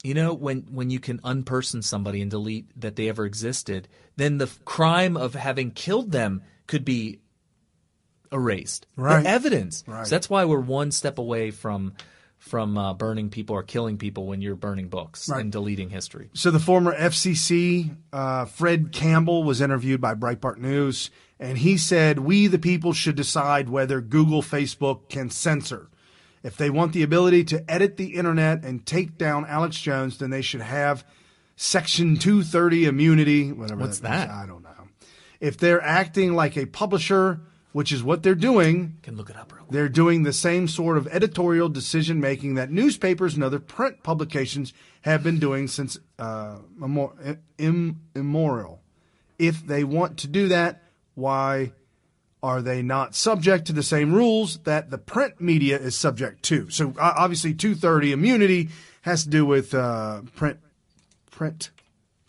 when you can unperson somebody and delete that they ever existed, then the crime of having killed them could be erased. Right. The evidence. Right. So that's why we're one step away from burning people or killing people when you're burning books and deleting history. So the former FCC, Fred Campbell, was interviewed by Breitbart News, and he said, "We, the people, should decide whether Google, Facebook can censor. If they want the ability to edit the internet and take down Alex Jones, then they should have Section 230 immunity." Whatever. What's that? I don't know. If they're acting like a publisher, which is what they're doing, can look it up real quick. They're doing the same sort of editorial decision making that newspapers and other print publications have been doing since immemorial. If they want to do that, why are they not subject to the same rules that the print media is subject to? So obviously 230 immunity has to do with print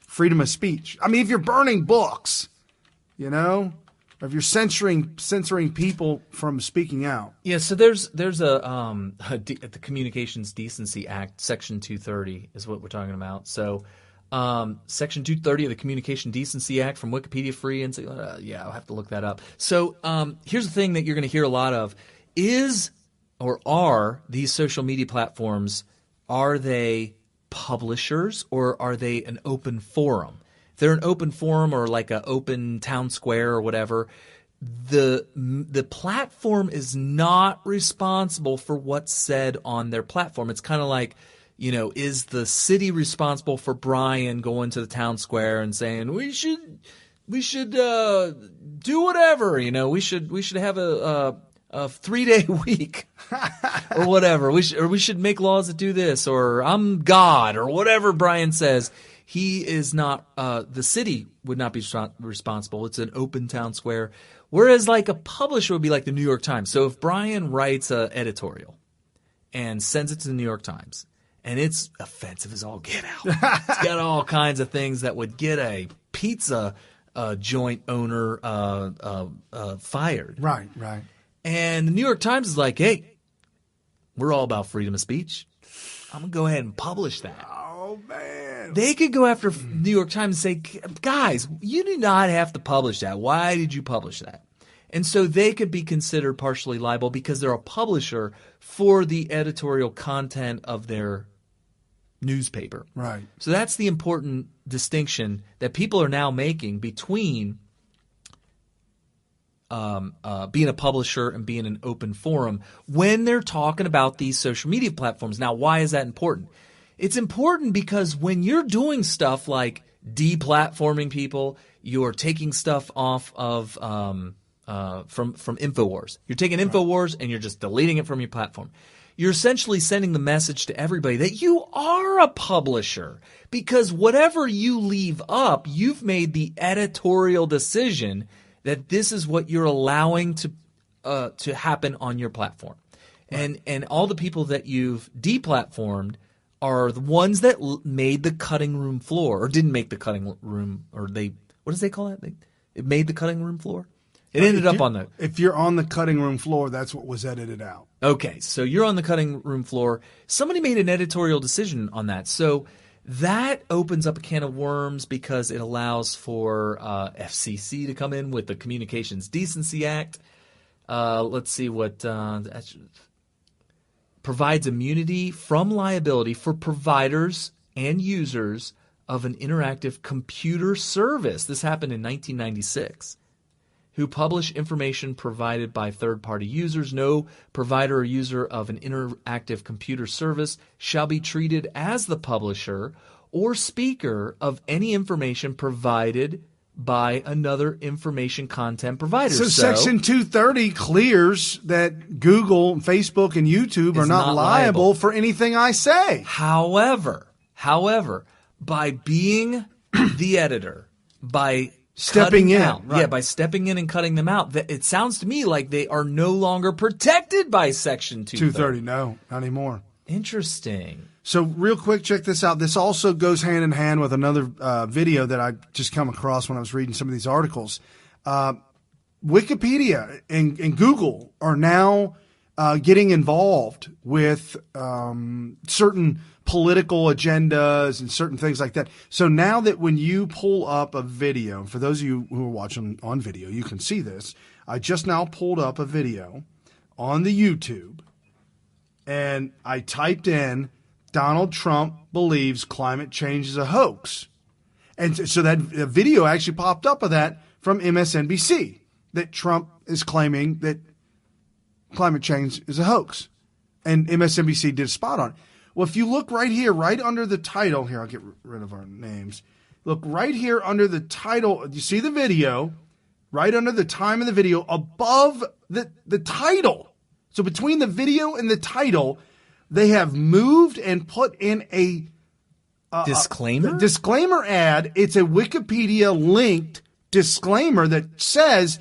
freedom of speech. I mean, if you're burning books, or if you're censoring people from speaking out. Yeah, so there's the Communications Decency Act, Section 230 is what we're talking about. So Section 230 of the Communication Decency Act from Wikipedia free, and yeah, I'll have to look that up. So here's the thing that you're going to hear a lot of is, or are these social media platforms, are they publishers or are they an open forum? If they're an open forum or like an open town square or whatever, the platform is not responsible for what's said on their platform. It's kind of like, you know, is the city responsible for Brian going to the town square and saying we should do whatever, you know, we should have a 3-day week or whatever. We should make laws that do this, or I'm God, or whatever Brian says. He is not, the city would not be responsible. It's an open town square. Whereas like a publisher would be like the New York Times. So if Brian writes an editorial and sends it to the New York Times and it's offensive as all get out, it's got all kinds of things that would get a pizza joint owner fired. Right. And the New York Times is like, hey, we're all about freedom of speech. I'm going to go ahead and publish that. Oh, man. They could go after New York Times and say, guys, you do not have to publish that. Why did you publish that? And so they could be considered partially liable because they're a publisher for the editorial content of their newspaper. Right. So that's the important distinction that people are now making between being a publisher and being an open forum when they're talking about these social media platforms. Now, why is that important? It's important because when you're doing stuff like deplatforming people, you're taking stuff off of from InfoWars. You're taking InfoWars and you're just deleting it from your platform. You're essentially sending the message to everybody that you are a publisher because whatever you leave up, you've made the editorial decision that this is what you're allowing to happen on your platform. Right. And all the people that you've deplatformed are the ones that made the cutting room floor, or didn't make the cutting room, or they, what does they call it? It made the cutting room floor? It ended up on the... If you're on the cutting room floor, that's what was edited out. Okay, so you're on the cutting room floor. Somebody made an editorial decision on that. So that opens up a can of worms because it allows for FCC to come in with the Communications Decency Act. Let's see what... provides immunity from liability for providers and users of an interactive computer service. This happened in 1996. Who publish information provided by third-party users. No provider or user of an interactive computer service shall be treated as the publisher or speaker of any information provided by another information content provider. So Section 230 clears that Google, Facebook, and YouTube are not liable for anything I say. However, by being the editor, by stepping in. Right. Yeah, by stepping in and cutting them out. It sounds to me like they are no longer protected by Section 230. No, not anymore. Interesting. So real quick, check this out. This also goes hand in hand with another video that I just come across when I was reading some of these articles. Wikipedia and Google are now getting involved with certain political agendas and certain things like that. So now that when you pull up a video, for those of you who are watching on video, you can see this. I just now pulled up a video on the YouTube, and I typed in Donald Trump believes climate change is a hoax. And so that video actually popped up of that from MSNBC, that Trump is claiming that climate change is a hoax. And MSNBC did a spot on it. Well, if you look right here, right under the title, here, I'll get rid of our names. Look right here under the title. You see the video, right under the time of the video, above the title. So between the video and the title, they have moved and put in a disclaimer? Disclaimer ad. It's a Wikipedia linked disclaimer that says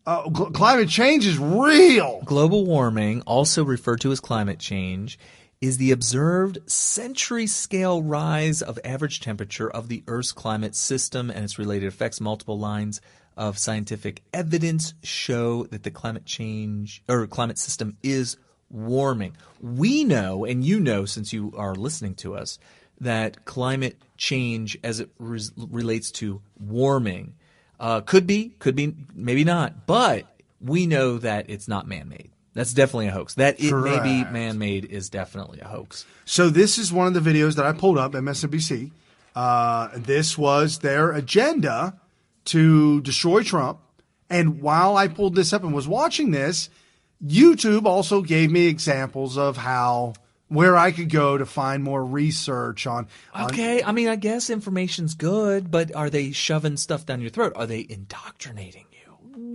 climate change is real. Global warming, also referred to as climate change, is the observed century-scale rise of average temperature of the Earth's climate system and its related effects. Multiple lines of scientific evidence show that the climate system is warming. We know, and you know since you are listening to us, that climate change as it relates to warming could be, maybe not, but we know that it's not man-made. That's definitely a hoax. That it may be man-made is definitely a hoax. So this is one of the videos that I pulled up, MSNBC. This was their agenda to destroy Trump. And while I pulled this up and was watching this, YouTube also gave me examples of where I could go to find more research on. Okay, I mean, I guess information's good, but are they shoving stuff down your throat? Are they indoctrinating you?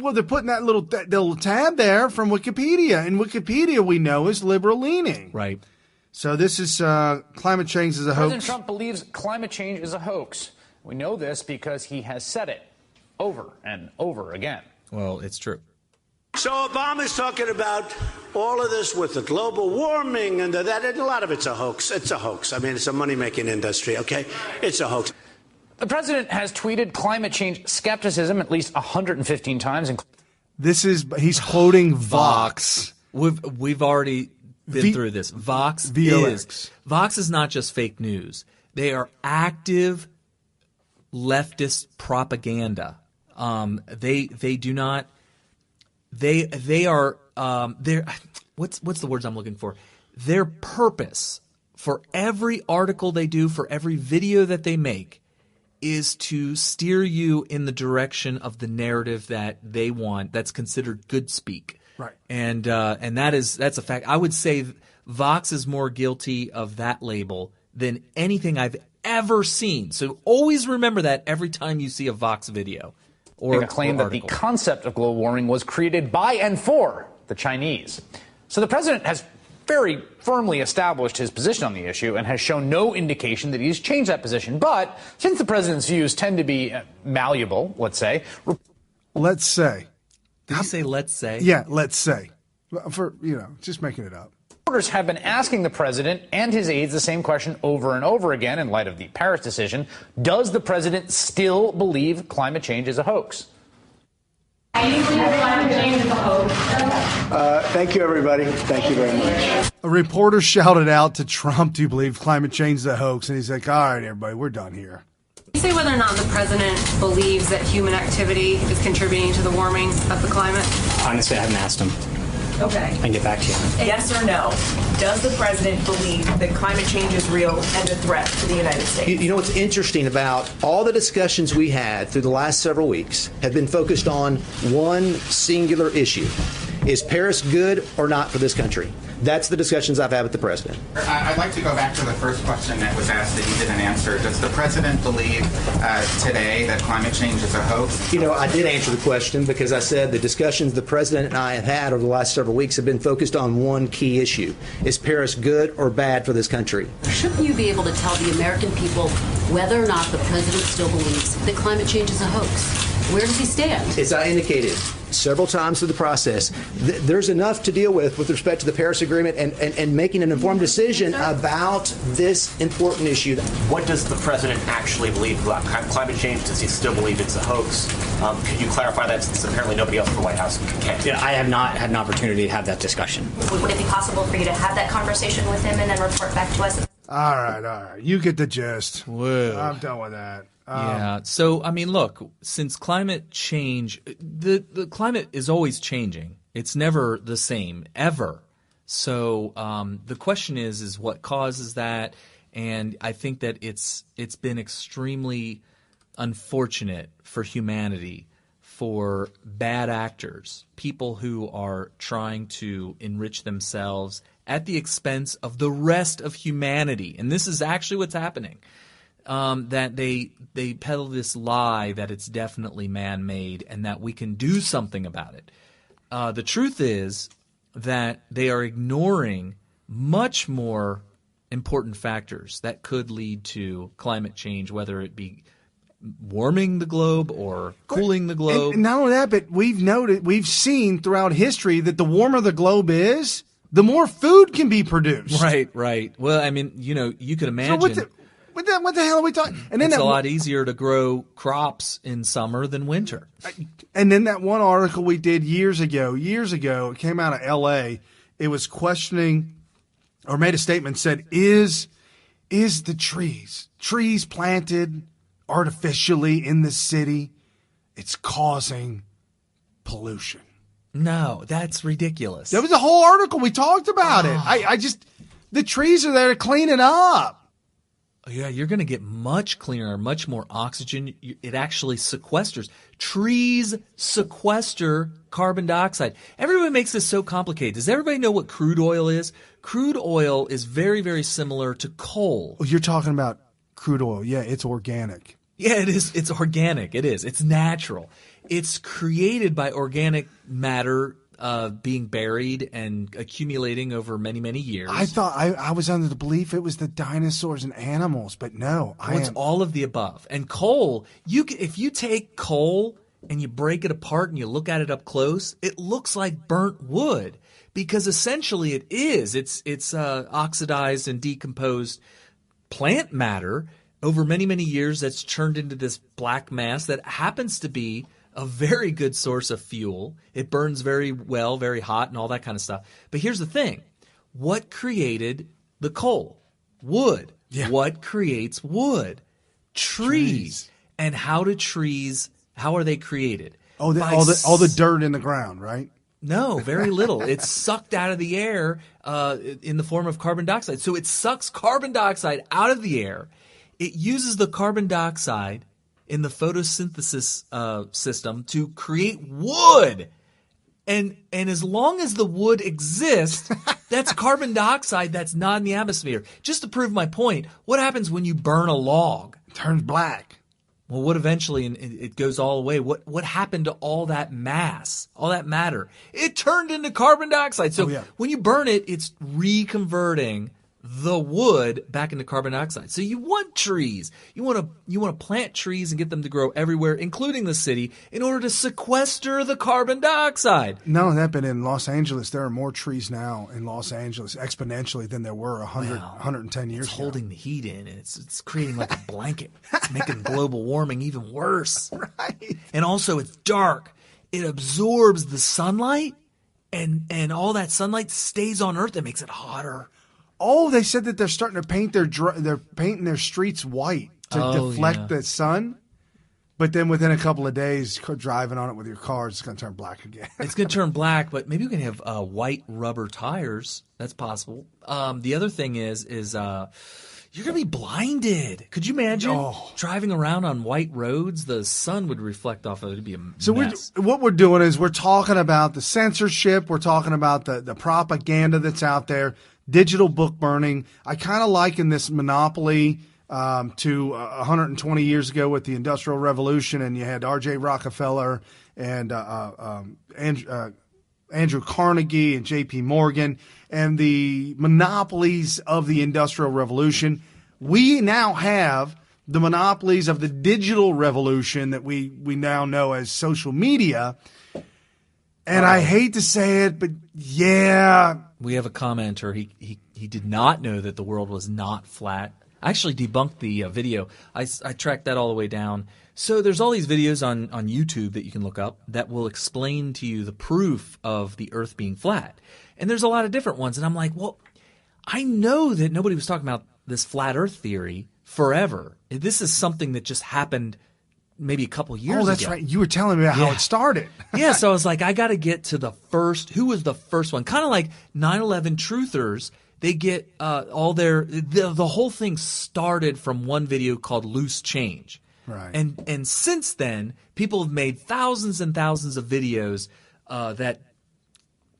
Well, they're putting that little tab there from Wikipedia, and Wikipedia we know is liberal leaning. Right. So this is climate change is a hoax. President Trump believes climate change is a hoax. We know this because he has said it over and over again. Well, it's true. So Obama's talking about all of this with the global warming and that, and a lot of it's a hoax. It's a hoax. I mean, it's a money-making industry, okay? It's a hoax. The president has tweeted climate change skepticism at least 115 times. He's quoting Vox. We've already been through this. Vox is not just fake news. They are active leftist propaganda. They do not. They are what's the words I'm looking for? Their purpose for every article they do, for every video that they make, is to steer you in the direction of the narrative that they want. That's considered good speak. Right. And that's a fact. I would say Vox is more guilty of that label than anything I've ever seen. So always remember that every time you see a Vox video. Or a claim that the concept of global warming was created by and for the Chinese. So the president has very firmly established his position on the issue and has shown no indication that he's changed that position. But since the president's views tend to be malleable, let's say. Let's say. Did you say let's say? Yeah, let's say. For, just making it up. Reporters have been asking the president and his aides the same question over and over again in light of the Paris decision. Does the president still believe climate change is a hoax? I believe climate change is a hoax. Thank you, everybody. Thank you very much. A reporter shouted out to Trump, "Do you believe climate change is a hoax?" And he's like, "All right, everybody, we're done here." You say whether or not the president believes that human activity is contributing to the warming of the climate? Honestly, I haven't asked him. Okay. I can get back to you. Yes or no? Does the president believe that climate change is real and a threat to the United States? You know what's interesting about all the discussions we had through the last several weeks have been focused on one singular issue. Is Paris good or not for this country? That's the discussions I've had with the president. I'd like to go back to the first question that was asked that you didn't answer. Does the president believe today that climate change is a hoax? I did answer the question because I said the discussions the president and I have had over the last several weeks have been focused on one key issue. Is Paris good or bad for this country? Shouldn't you be able to tell the American people whether or not the president still believes that climate change is a hoax? Where does he stand? As I indicated several times through the process, there's enough to deal with respect to the Paris Agreement and making an informed decision about this important issue. What does the president actually believe about climate change? Does he still believe it's a hoax? Could you clarify that, since apparently nobody else in the White House can? Yeah, I have not had an opportunity to have that discussion. Would it be possible for you to have that conversation with him and then report back to us? All right. You get the gist. Whoa. I'm done with that. Yeah. So, I mean, look, since climate change, the climate is always changing. It's never the same, ever. So the question is what causes that? And I think that it's been extremely unfortunate for humanity, for bad actors, people who are trying to enrich themselves at the expense of the rest of humanity. And this is actually what's happening. That they peddle this lie that it's definitely man-made and that we can do something about it. The truth is that they are ignoring much more important factors that could lead to climate change, whether it be warming the globe or cooling the globe. And not only that, but we've seen throughout history that the warmer the globe is, the more food can be produced. Right. Well, I mean, you could imagine. What the hell are we talking? And then it's a lot easier to grow crops in summer than winter. And then that one article we did years ago, it came out of L.A. It was questioning or made a statement, said, is the trees planted artificially in the city, it's causing pollution. No, that's ridiculous. That was a whole article. We talked about it. I just, the trees are there to clean it up. Yeah, you're going to get much cleaner, much more oxygen. It actually sequesters. Trees sequester carbon dioxide. Everybody makes this so complicated. Does everybody know what crude oil is? Crude oil is very, very similar to coal. Oh, you're talking about crude oil. Yeah, it's organic. Yeah, it is. It's organic. It is. It's natural. It's created by organic matter being buried and accumulating over many, many years. I thought I was under the belief it was the dinosaurs and animals, but no. It's all of the above. And coal, if you take coal and you break it apart and you look at it up close, it looks like burnt wood because essentially it is. It's oxidized and decomposed plant matter over many, many years that's turned into this black mass that happens to be a very good source of fuel. It burns very well, very hot, and all that kind of stuff. But here's the thing. What created the coal? Wood. Yeah. What creates wood? Trees. And how are they created? All the dirt in the ground, right? No, very little. It's sucked out of the air in the form of carbon dioxide. So it sucks carbon dioxide out of the air. It uses the carbon dioxide in the photosynthesis system to create wood. And as long as the wood exists, that's carbon dioxide that's not in the atmosphere. Just to prove my point, what happens when you burn a log? It turns black. Well, what eventually, and it goes all away, what happened to all that mass, all that matter? It turned into carbon dioxide. So when you burn it, it's reconverting the wood back into carbon dioxide. So you want trees. You want to plant trees and get them to grow everywhere, including the city, in order to sequester the carbon dioxide. Not only that, but in Los Angeles, there are more trees now in Los Angeles exponentially than there were 110 years ago. It's holding the heat in, and it's creating like a blanket. It's making global warming even worse. Right. And also, it's dark. It absorbs the sunlight, and all that sunlight stays on Earth. It makes it hotter. Oh, they said that they're starting to paint they're painting their streets white to deflect the sun. But then within a couple of days, driving on it with your car, it's going to turn black again. It's going to turn black, but maybe we can have white rubber tires. That's possible. The other thing is you're going to be blinded. Could you imagine driving around on white roads? The sun would reflect off of it. It'd be a mess. What we're doing is we're talking about the censorship. We're talking about the propaganda that's out there. Digital book burning. I kind of liken this monopoly to 120 years ago with the Industrial Revolution, and you had R.J. Rockefeller and Andrew Carnegie and J.P. Morgan and the monopolies of the Industrial Revolution. We now have the monopolies of the digital revolution that we now know as social media. And I hate to say it, but yeah. We have a commenter. He did not know that the world was not flat. I actually debunked the video. I tracked that all the way down. So there's all these videos on YouTube that you can look up that will explain to you the proof of the Earth being flat. And there's a lot of different ones. And I'm like, well, I know that nobody was talking about this flat Earth theory forever. This is something that just happened maybe a couple years ago. Oh, that's right. You were telling me about how it started. Yeah, so I was like, I got to get to the first. Who was the first one? Kind of like 9/11 truthers. They get all their the whole thing started from one video called Loose Change. Right. And since then, people have made thousands and thousands of videos that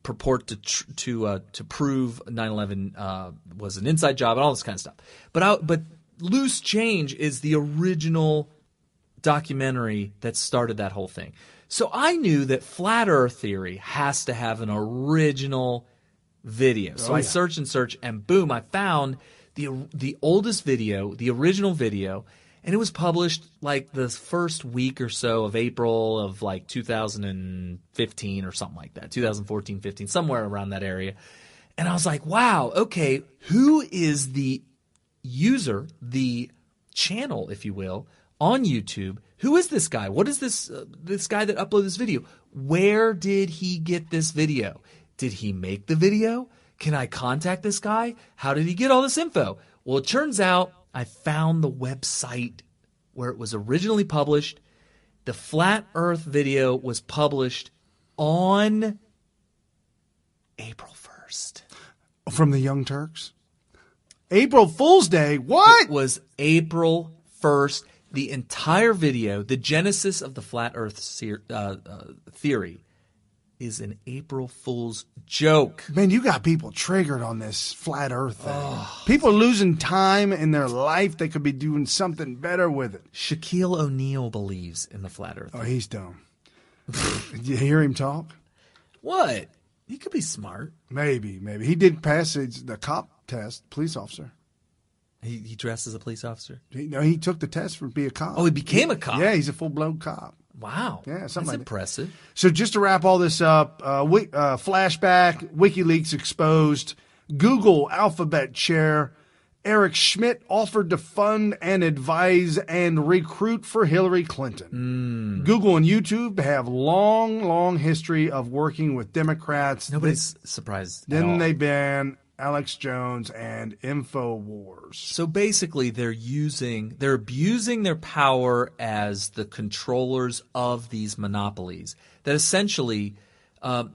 purport to prove 9/11 was an inside job and all this kind of stuff. But Loose Change is the original documentary that started that whole thing. So I knew that flat Earth theory has to have an original video. So I searched and searched, and boom, I found the oldest video, the original video, and it was published like the first week or so of April of like 2015 or something like that, 2014, 15, somewhere around that area. And I was like, wow, okay, who is the user, the channel, if you will, on YouTube. Who is this guy? What is this guy that uploaded this video? Where did he get this video? Did he make the video? Can I contact this guy? How did he get all this info? Well, it turns out I found the website where it was originally published. The Flat Earth video was published on April 1st. From the Young Turks? April Fool's Day? What? It was April 1st. The entire video, the genesis of the Flat Earth theory, is an April Fool's joke. Man, you got people triggered on this Flat Earth thing. Oh. People losing time in their life. They could be doing something better with it. Shaquille O'Neal believes in the Flat Earth. Oh, he's dumb. Did you hear him talk? What? He could be smart. Maybe. He did pass the cop test, police officer. He dressed as a police officer? He took the test for be a cop. Oh, he became a cop? Yeah, he's a full-blown cop. Wow. Yeah, something That's like impressive. That. So just to wrap all this up, flashback, WikiLeaks exposed, Google Alphabet chair Eric Schmidt offered to fund and advise and recruit for Hillary Clinton. Google and YouTube have long history of working with Democrats. Nobody's surprised at Then all. they ban Alex Jones and InfoWars. So basically they're abusing their power as the controllers of these monopolies. That essentially, I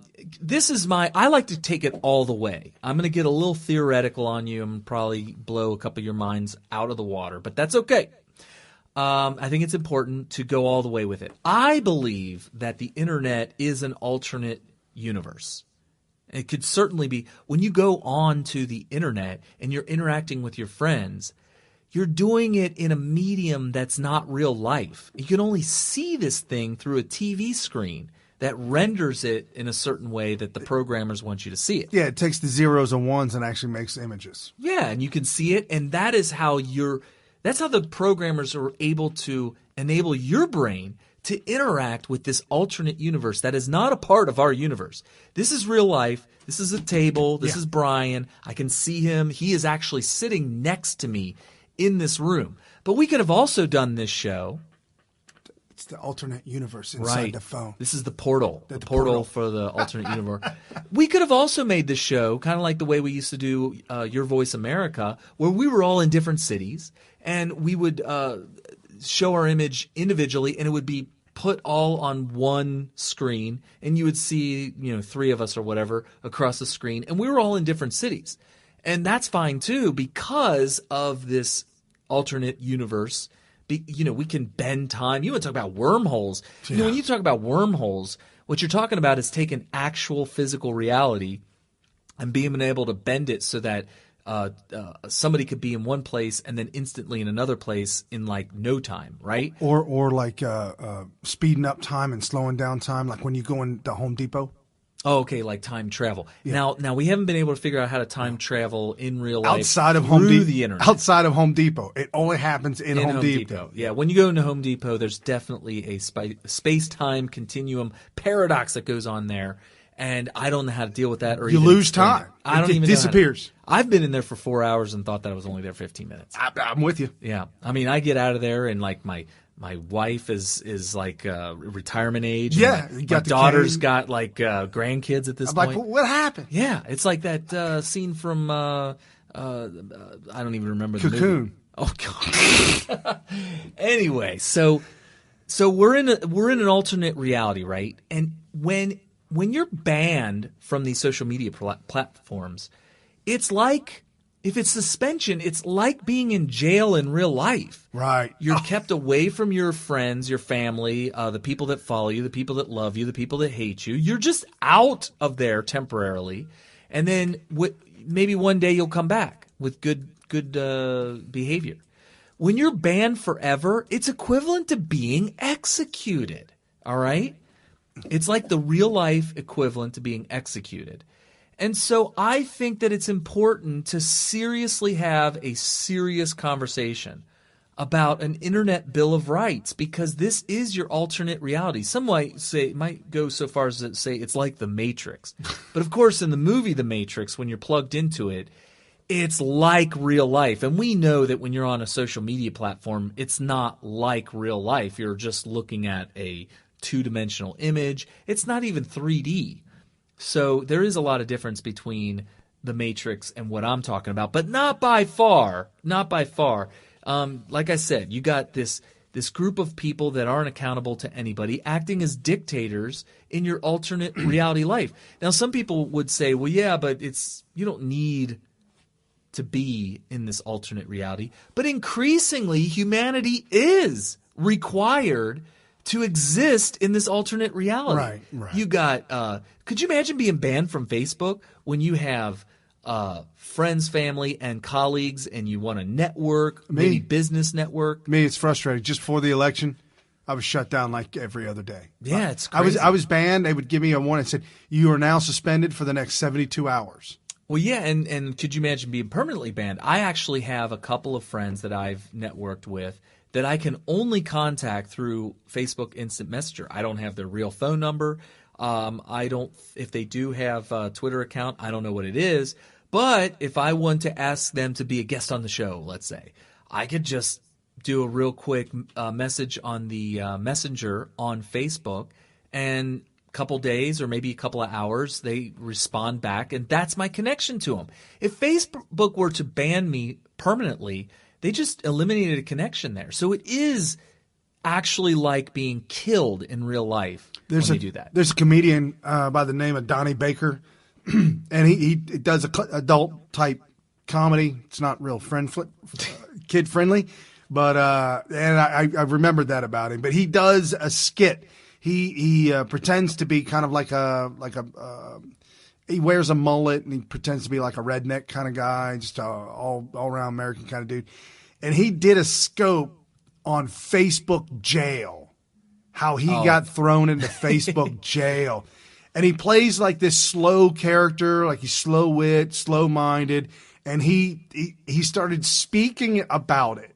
like to take it all the way. I'm going to get a little theoretical on you and probably blow a couple of your minds out of the water, but that's okay. I think it's important to go all the way with it. I believe that the internet is an alternate universe. It could certainly be. When you go on to the internet and you're interacting with your friends, you're doing it in a medium that's not real life. You can only see this thing through a TV screen that renders it in a certain way that the programmers want you to see it. Yeah, it takes the zeros and ones and actually makes images. Yeah, and you can see it, and that is how that's how the programmers are able to enable your brain to interact with this alternate universe that is not a part of our universe. This is real life. This is a table. This is Brian. I can see him. He is actually sitting next to me in this room. But we could have also done this show. It's the alternate universe inside the phone. This is the portal. The portal for the alternate universe. We could have also made this show kind of like the way we used to do Your Voice America, where we were all in different cities and we would show our image individually, and it would be put all on one screen, and you would see, three of us or whatever across the screen, and we were all in different cities. And that's fine too, because of this alternate universe. We can bend time. You want to talk about wormholes. Yeah. When you talk about wormholes, what you're talking about is taking actual physical reality and being able to bend it so that somebody could be in one place and then instantly in another place in like no time, right? Or like speeding up time and slowing down time, like when you go into Home Depot. Oh, okay, like time travel. Yeah. Now we haven't been able to figure out how to time travel in real life outside of the internet. Outside of Home Depot, it only happens in Home Depot. Yeah, when you go into Home Depot, there's definitely a space-time continuum paradox that goes on there. And I don't know how to deal with that. Or you lose time. It disappears. I've been in there for 4 hours and thought that I was only there 15 minutes. I'm with you. Yeah. I mean, I get out of there and like my wife is like retirement age. Yeah. My daughter's got like grandkids at this point. I'm like, what happened? Yeah. It's like that scene from I don't even remember the Cocoon. movie. Oh God. Anyway, so we're in an alternate reality, right? And when you're banned from these social media platforms, it's like, if it's suspension, it's like being in jail in real life. Right. You're kept away from your friends, your family, the people that follow you, the people that love you, the people that hate you. You're just out of there temporarily. And then maybe one day you'll come back with good behavior. When you're banned forever, it's equivalent to being executed. All right? It's like the real life equivalent to being executed. And so I think that it's important to seriously have a serious conversation about an internet bill of rights, because this is your alternate reality. Some might go so far as to say it's like the Matrix. But of course, in the movie The Matrix, when you're plugged into it, it's like real life. And we know that when you're on a social media platform, it's not like real life. You're just looking at a two-dimensional image. It's not even 3D. So there is a lot of difference between the Matrix and what I'm talking about, but not by far. Not by far. Like I said, you got this group of people that aren't accountable to anybody acting as dictators in your alternate reality life. Now, some people would say, well, yeah, but you don't need to be in this alternate reality. But increasingly, humanity is required to exist in this alternate reality. Right. You got, could you imagine being banned from Facebook when you have friends, family, and colleagues, and you want to network, maybe business network? Me, it's frustrating. Just before the election, I was shut down like every other day. Yeah, it's crazy. I was banned. They would give me a warning and said, you are now suspended for the next 72 hours. Well, yeah, and could you imagine being permanently banned? I actually have a couple of friends that I've networked with that I can only contact through Facebook Instant Messenger. I don't have their real phone number. If they do have a Twitter account, I don't know what it is. But if I want to ask them to be a guest on the show, let's say, I could just do a real quick message on the Messenger on Facebook, and a couple days or maybe a couple of hours, they respond back, and that's my connection to them. If Facebook were to ban me permanently, they just eliminated a connection there. So it is actually like being killed in real life when you do that. There's a comedian by the name of Donnie Baker, and he does adult type comedy. It's not real kid friendly, but and I remembered that about him. But he does a skit. He pretends to be kind of like he wears a mullet and he pretends to be like a redneck kind of guy, just all around American kind of dude. And he did a scope on Facebook jail, how he got thrown into Facebook jail. And he plays like this slow character, like he's slow-wit, slow-minded, and he started speaking about it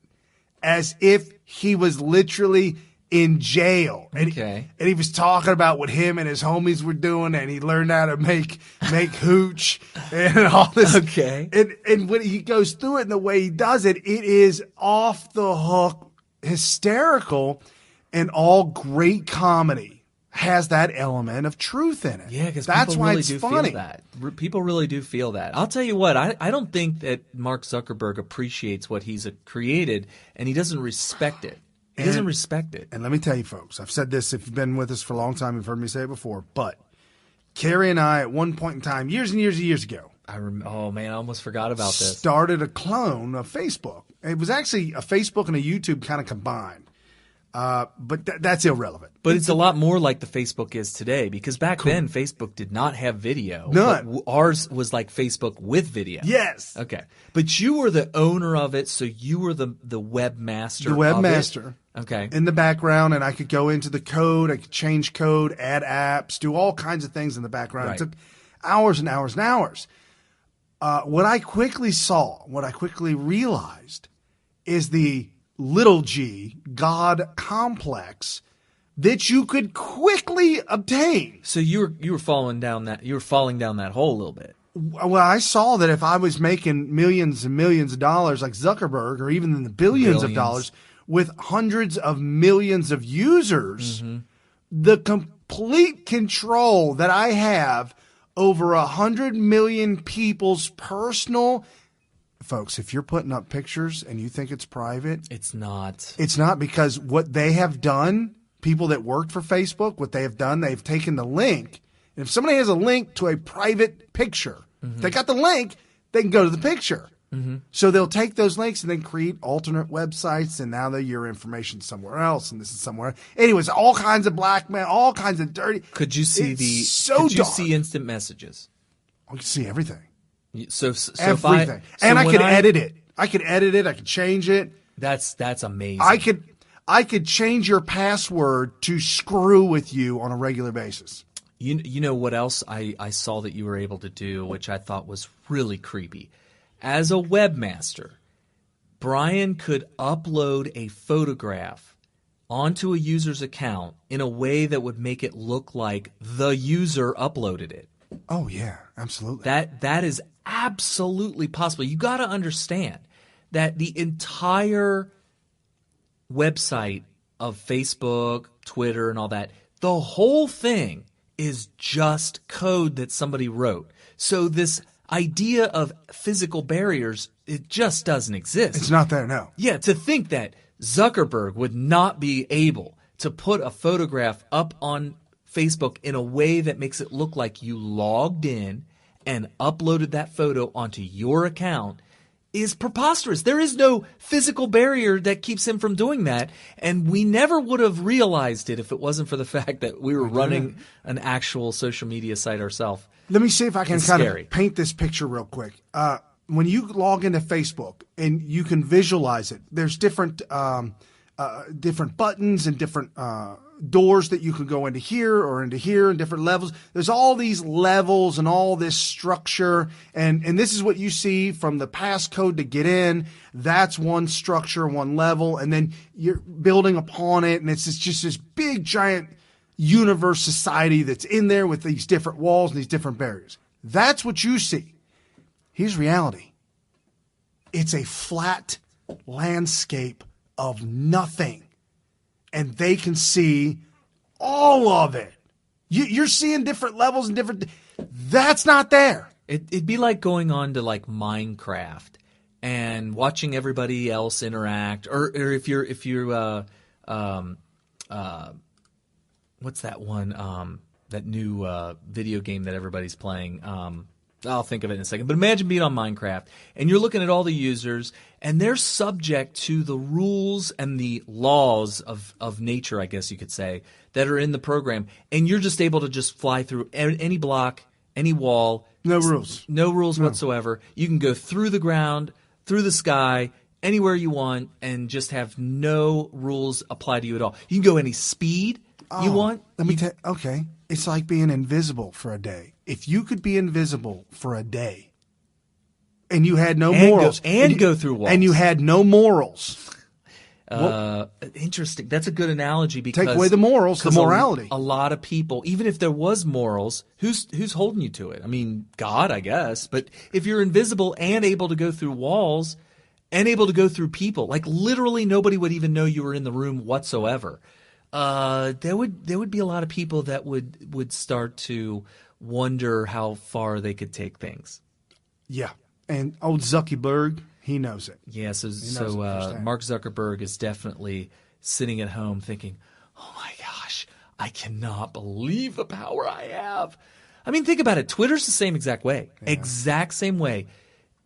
as if he was literally in jail. And he was talking about what him and his homies were doing, and he learned how to make hooch and all this. Okay. And when he goes through it and the way he does it, it is off the hook, hysterical, and all great comedy has that element of truth in it. Yeah, because that's people why really it's do funny. feel that. People really do feel that. I'll tell you what, I don't think that Mark Zuckerberg appreciates what he's created, and he doesn't respect it. He doesn't respect it. And let me tell you, folks, I've said this, if you've been with us for a long time, you've heard me say it before, but Carrie and I, at one point in time, years and years and years ago, oh man, I almost forgot about this. Started a clone of Facebook. It was actually a Facebook and a YouTube kind of combined. But that's irrelevant. But it's a lot more like the Facebook is today, because back then Facebook did not have video. None. But ours was like Facebook with video. Yes. Okay. But you were the owner of it, so you were the webmaster. The webmaster. Okay. In the background, and I could go into the code, I could change code, add apps, do all kinds of things in the background. Right. It took hours and hours and hours. What I quickly saw, what I quickly realized is the little g God complex that you could quickly obtain. So you were falling down that hole a little bit. Well, I saw that if I was making millions and millions of dollars like Zuckerberg, or even in the billions of dollars with hundreds of millions of users, the complete control that I have over 100 million people's personal. Folks, if you're putting up pictures and you think it's private, it's not. It's not, because what they have done, people that worked for Facebook, what they have done, they've taken the link. And if somebody has a link to a private picture, if they got the link, they can go to the picture. So they'll take those links and then create alternate websites, and now they're your information somewhere else, and this is somewhere. Anyways, all kinds of blackmail, all kinds of dirty. Could you see you see instant messages? I can see everything. So everything. And I could edit it. I could edit it. I could change it. That's amazing. I could change your password to screw with you on a regular basis. You know what else I saw that you were able to do, which I thought was really creepy? As a webmaster, Brian could upload a photograph onto a user's account in a way that would make it look like the user uploaded it. Oh, yeah, absolutely. That is absolutely possible. You got to understand that the entire website of Facebook, Twitter, and all that, the whole thing is just code that somebody wrote. So this idea of physical barriers, it just doesn't exist. It's not there, no. Yeah, to think that Zuckerberg would not be able to put a photograph up on Facebook in a way that makes it look like you logged in and uploaded that photo onto your account is preposterous. There is no physical barrier that keeps him from doing that, and we never would have realized it if it wasn't for the fact that we were running an actual social media site ourselves. Let me see if I can kind of paint this picture real quick. When you log into Facebook and you can visualize it, there's different buttons and different doors that you can go into here and different levels. There's all these levels and all this structure, and this is what you see from the passcode to get in. That's one structure, one level, and then you're building upon it, and it's just this big giant universe society that's in there with these different walls and these different barriers. That's what you see. Here's reality. It's a flat landscape of nothing. And they can see all of it. You're seeing different levels and different. That's not there. It'd be like going on to like Minecraft and watching everybody else interact, or if you're what's that one that new video game that everybody's playing? I'll think of it in a second. But imagine being on Minecraft and you're looking at all the users and they're subject to the rules and the laws of nature, I guess you could say, that are in the program. And you're just able to just fly through any block, any wall. No rules. No rules whatsoever. You can go through the ground, through the sky, anywhere you want, and just have no rules apply to you at all. You can go any speed you want. Let me tell you. Okay. It's like being invisible for a day. If you could be invisible for a day and you had no morals. Go through walls. And you had no morals. Interesting. That's a good analogy because take away the morals, the morality. A lot of people, even if there was morals, who's holding you to it? I mean, God, I guess. But if you're invisible and able to go through walls and able to go through people, like literally nobody would even know you were in the room whatsoever. There would be a lot of people that would start to wonder how far they could take things. Yeah, and old Zuckerberg, he knows it. Yeah, so Mark Zuckerberg is definitely sitting at home thinking, "Oh my gosh, I cannot believe the power I have." I mean, think about it. Twitter's the same exact way, exact same way.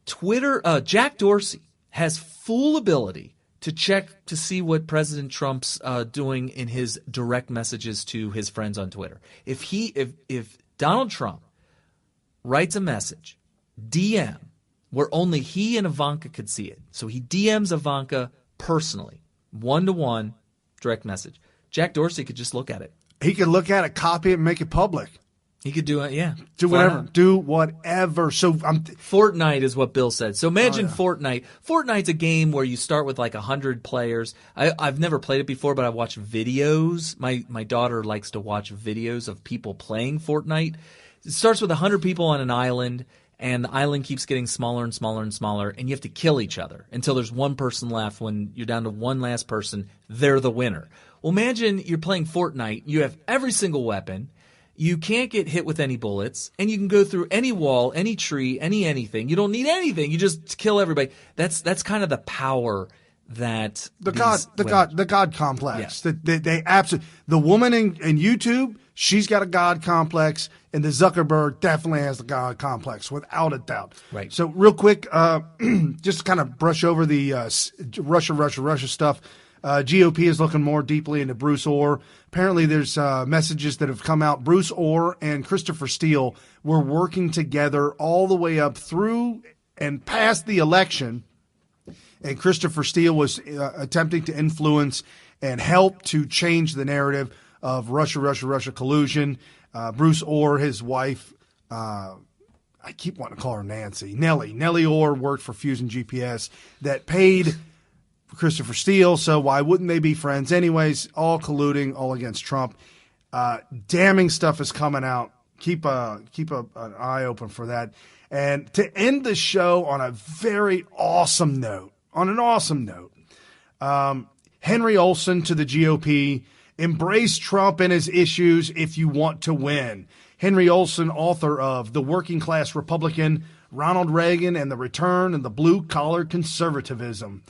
Twitter, Jack Dorsey has full ability to check to see what President Trump's doing in his direct messages to his friends on Twitter. If Donald Trump writes a message, DM, where only he and Ivanka could see it. So he DMs Ivanka personally, one-to-one, direct message. Jack Dorsey could just look at it. He could look at it, copy it, and make it public. He could do it, yeah. Do whatever. Do whatever. So Fortnite is what Bill said. So imagine Fortnite. Fortnite's a game where you start with like 100 players. I've never played it before, but I've watched videos. My daughter likes to watch videos of people playing Fortnite. It starts with 100 people on an island, and the island keeps getting smaller and smaller and smaller, and you have to kill each other until there's one person left. When you're down to one last person, they're the winner. Well, imagine you're playing Fortnite. You have every single weapon. You can't get hit with any bullets, and you can go through any wall, any tree, anything. You don't need anything. You just kill everybody. That's kind of the power that the God complex. Yeah. They absolutely, the woman in YouTube, she's got a God complex, and the Zuckerberg definitely has the God complex without a doubt. Right. So real quick, just kind of brush over the Russia stuff. GOP is looking more deeply into Bruce Orr. Apparently there's messages that have come out. Bruce Orr and Christopher Steele were working together all the way up through and past the election. And Christopher Steele was attempting to influence and help to change the narrative of Russia collusion. Bruce Orr, his wife, I keep wanting to call her Nancy. Nellie Orr worked for Fusion GPS that paid Christopher Steele, so why wouldn't they be friends anyways? All colluding, all against Trump. Damning stuff is coming out. Keep an eye open for that. And to end the show on a very awesome note, Henry Olsen to the GOP, embrace Trump and his issues if you want to win. Henry Olsen, author of The Working Class Republican, Ronald Reagan and the Return of the Blue-Collar Conservatism,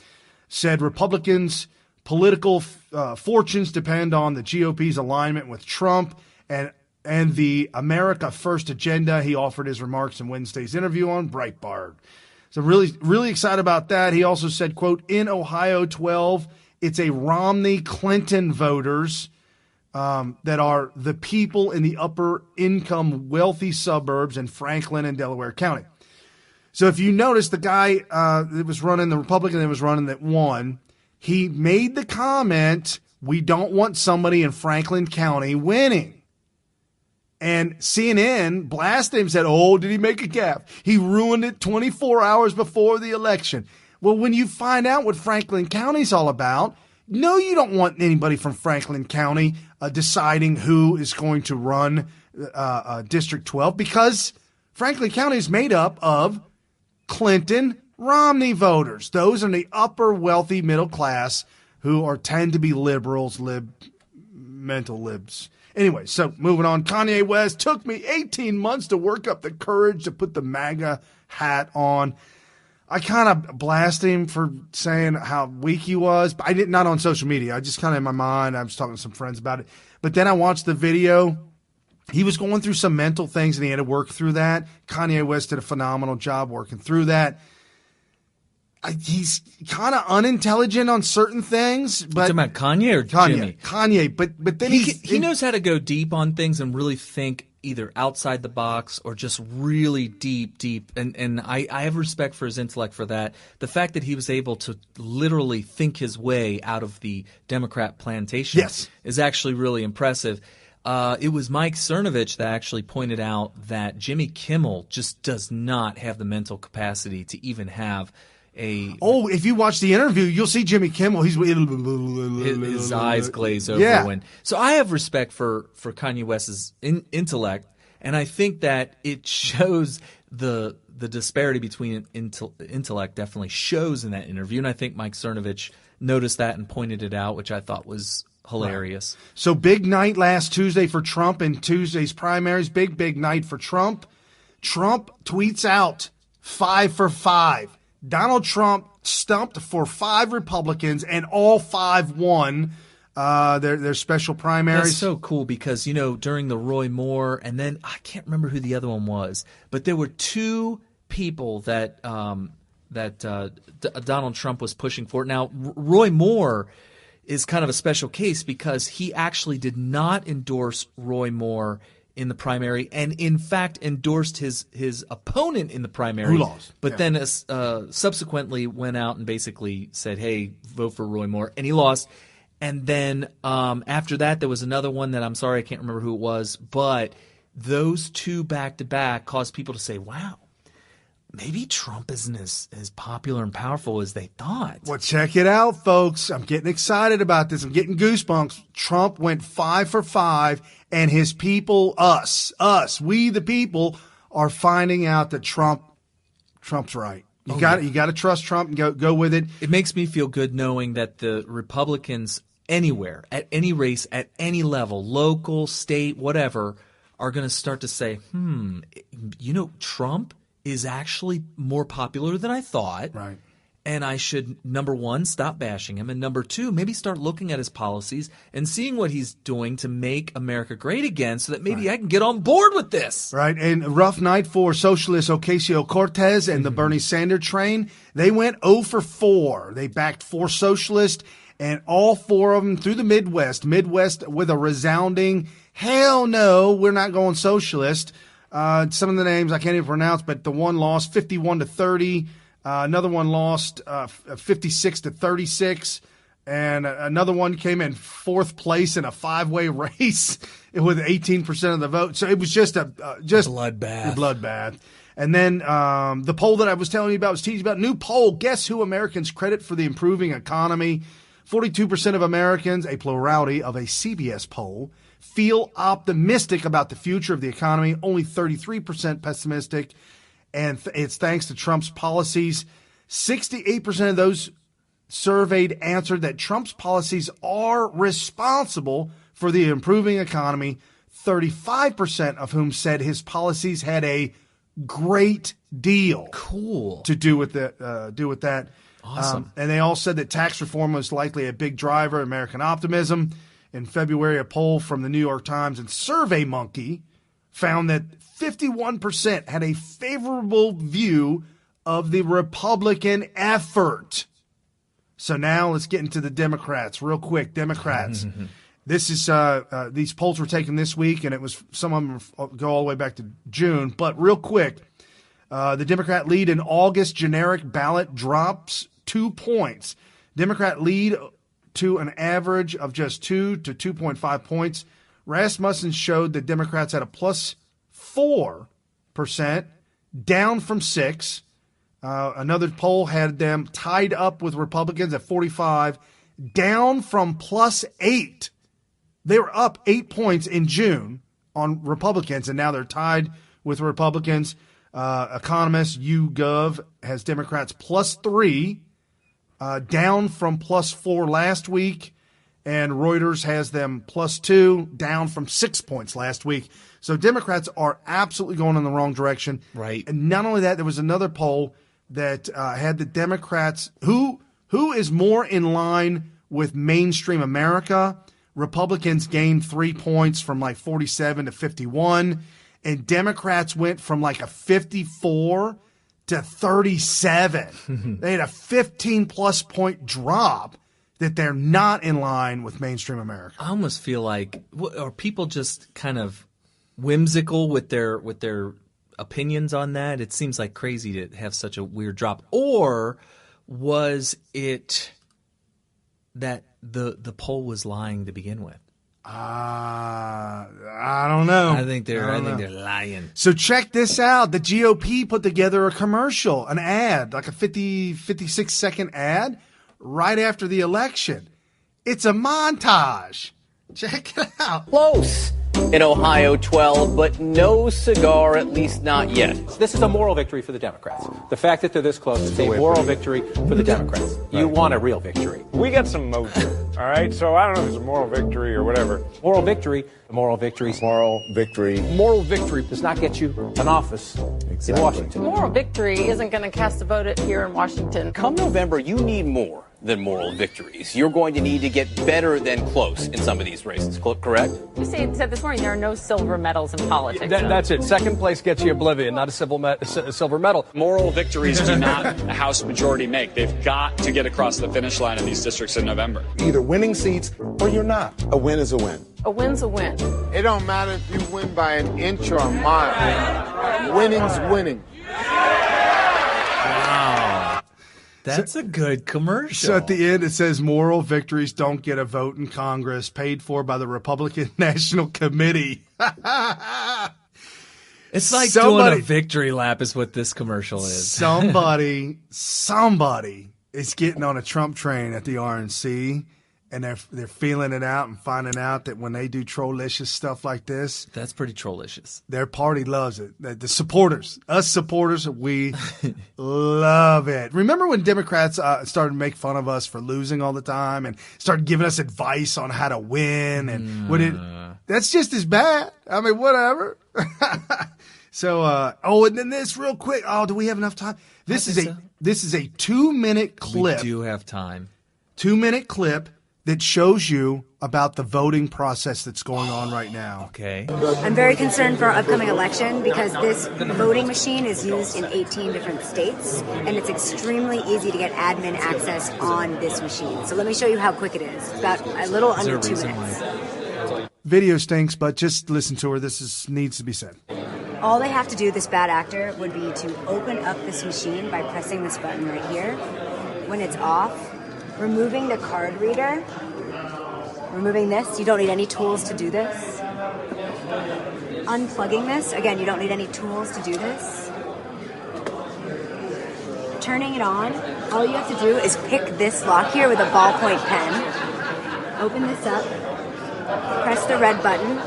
said Republicans' political fortunes depend on the GOP's alignment with Trump and the America First agenda. He offered his remarks in Wednesday's interview on Breitbart. So really, really excited about that. He also said, quote, in Ohio 12, it's a Romney-Clinton voters that are the people in the upper income wealthy suburbs in Franklin and Delaware County. So if you notice, the guy that was running, the Republican that was running that won, he made the comment, we don't want somebody in Franklin County winning. And CNN blasted him, said, oh, did he make a gaffe? He ruined it 24 hours before the election. Well, when you find out what Franklin County's all about, no, you don't want anybody from Franklin County deciding who is going to run District 12, because Franklin County is made up of Clinton, Romney voters. Those are the upper wealthy middle class who tend to be liberals, mental libs. Anyway, so moving on. Kanye West, took me 18 months to work up the courage to put the MAGA hat on. I kind of blasted him for saying how weak he was, but I did not on social media. I just kind of in my mind, I was talking to some friends about it. But then I watched the video. He was going through some mental things, and he had to work through that. Kanye West did a phenomenal job working through that. He's kind of unintelligent on certain things. But talking about Kanye or Jimmy? Kanye, but then he knows how to go deep on things and really think either outside the box or just really deep. And I have respect for his intellect for that. The fact that he was able to literally think his way out of the Democrat plantation is actually really impressive. It was Mike Cernovich that actually pointed out that Jimmy Kimmel just does not have the mental capacity to even have if you watch the interview, you'll see Jimmy Kimmel. His eyes glaze over. Yeah. So I have respect for Kanye West's intellect, and I think that it shows the disparity between intellect definitely shows in that interview, and I think Mike Cernovich noticed that and pointed it out, which I thought was hilarious. Right. So big night last Tuesday for Trump in Tuesday's primaries. Big night for Trump. Trump tweets out 5 for 5. Donald Trump stumped for 5 Republicans, and all 5 won their special primaries. That's so cool because, during the Roy Moore, and then I can't remember who the other one was, but there were 2 people that Donald Trump was pushing for. Now, Roy Moore is kind of a special case because he actually did not endorse Roy Moore in the primary, and in fact endorsed his opponent in the primary. Who lost? But then subsequently went out and basically said, hey, vote for Roy Moore, and he lost. And then after that, there was another one that I'm sorry I can't remember who it was, but those 2 back-to-back caused people to say, wow, maybe Trump isn't as popular and powerful as they thought. Well, check it out, folks. I'm getting excited about this. I'm getting goosebumps. Trump went 5 for 5, and his people, we the people, are finding out that Trump's right. You got to trust Trump and go with it. It makes me feel good knowing that the Republicans anywhere, at any race, at any level, local, state, whatever, are going to start to say, Trump is actually more popular than I thought. Right. And I should, number 1, stop bashing him. And number 2, maybe start looking at his policies and seeing what he's doing to make America great again so that maybe I can get on board with this. Right. And a rough night for socialist Ocasio-Cortez and the Bernie Sanders train. They went 0 for 4. They backed 4 socialists, and all 4 of them through the Midwest. Midwest with a resounding, hell no, we're not going socialist. Some of the names I can't even pronounce, but the one lost 51-30. Another one lost 56-36. And another one came in 4th place in a 5-way race with 18% of the vote. So it was just a bloodbath. And then the poll that I was telling you about was teasing about. New poll. Guess who Americans credit for the improving economy? 42% of Americans, a plurality of a CBS poll, feel optimistic about the future of the economy, only 33% pessimistic. and it's thanks to Trump's policies. 68% of those surveyed answered that Trump's policies are responsible for the improving economy. 35% of whom said his policies had a great deal to do with that. Awesome. And they all said that tax reform was likely a big driver of American optimism. In February, a poll from the New York Times and SurveyMonkey found that 51% had a favorable view of the Republican effort. So now let's get into the Democrats real quick. Democrats. This is these polls were taken this week, and it was some of them go all the way back to June. But real quick, the Democrat lead in August generic ballot drops 2 points. Democrat lead to an average of just 2 to 2.5 points. Rasmussen showed that Democrats had a plus 4%, down from 6%. Another poll had them tied up with Republicans at 45, down from plus 8%. They were up 8 points in June on Republicans, and now they're tied with Republicans. Economist YouGov has Democrats plus 3, down from plus 4 last week, and Reuters has them plus 2, down from 6 points last week. So Democrats are absolutely going in the wrong direction. Right. And not only that, there was another poll that had the Democrats, who is more in line with mainstream America. Republicans gained 3 points from like 47 to 51, and Democrats went from like a 54 to 37. They had a 15-plus point drop that they're not in line with mainstream America. I almost feel like are people just kind of whimsical with their opinions on that? It seems like crazy to have such a weird drop. Or was it that the poll was lying to begin with? I don't know. I think they're lying. So check this out. The GOP put together a commercial, an ad, like a 56-second ad right after the election. It's a montage. Check it out. Close in Ohio 12, but no cigar, at least not yet. This is a moral victory for the Democrats. The fact that they're this close is a moral victory for the Democrats. You want a real victory. We got some mojo, all right? So I don't know if it's a moral victory or whatever. Moral victory, moral victory. Moral victory does not get you an office in Washington. Moral victory isn't going to cast a vote here in Washington. Come November, you need more than moral victories. You're going to need to get better than close in some of these races, correct? You said this morning there are no silver medals in politics. That's it. Second place gets you oblivion, not a silver medal. Moral victories do not a House majority make. They've got to get across the finish line in these districts in November. Either winning seats or you're not. A win is a win. A win's a win. It don't matter if you win by an inch or a mile. Winning's winning. That's a good commercial. So at the end, it says moral victories don't get a vote in Congress, paid for by the Republican National Committee. It's like doing a victory lap is what this commercial is. Somebody is getting on a Trump train at the RNC, and they're feeling it out and finding out that when they do trollicious stuff like this, that's pretty trollicious. Their party loves it. The supporters, us supporters, we love it. Remember when Democrats started to make fun of us for losing all the time and started giving us advice on how to win, and that's just as bad. I mean, whatever. So, and then this real quick. Oh, do we have enough time? This is a 2-minute clip. We do have time. 2-minute clip that shows you about the voting process that's going on right now. Okay. I'm very concerned for our upcoming election because this voting machine is used in 18 different states, and it's extremely easy to get admin access on this machine. So let me show you how quick it is. It's about a little under 2 minutes. Video stinks, but just listen to her. Needs to be said. All they have to do, this bad actor, would be to open up this machine by pressing this button right here. When it's off, removing the card reader, removing this, you don't need any tools to do this. Unplugging this, again, you don't need any tools to do this. Turning it on, all you have to do is pick this lock here with a ballpoint pen. Open this up, press the red button,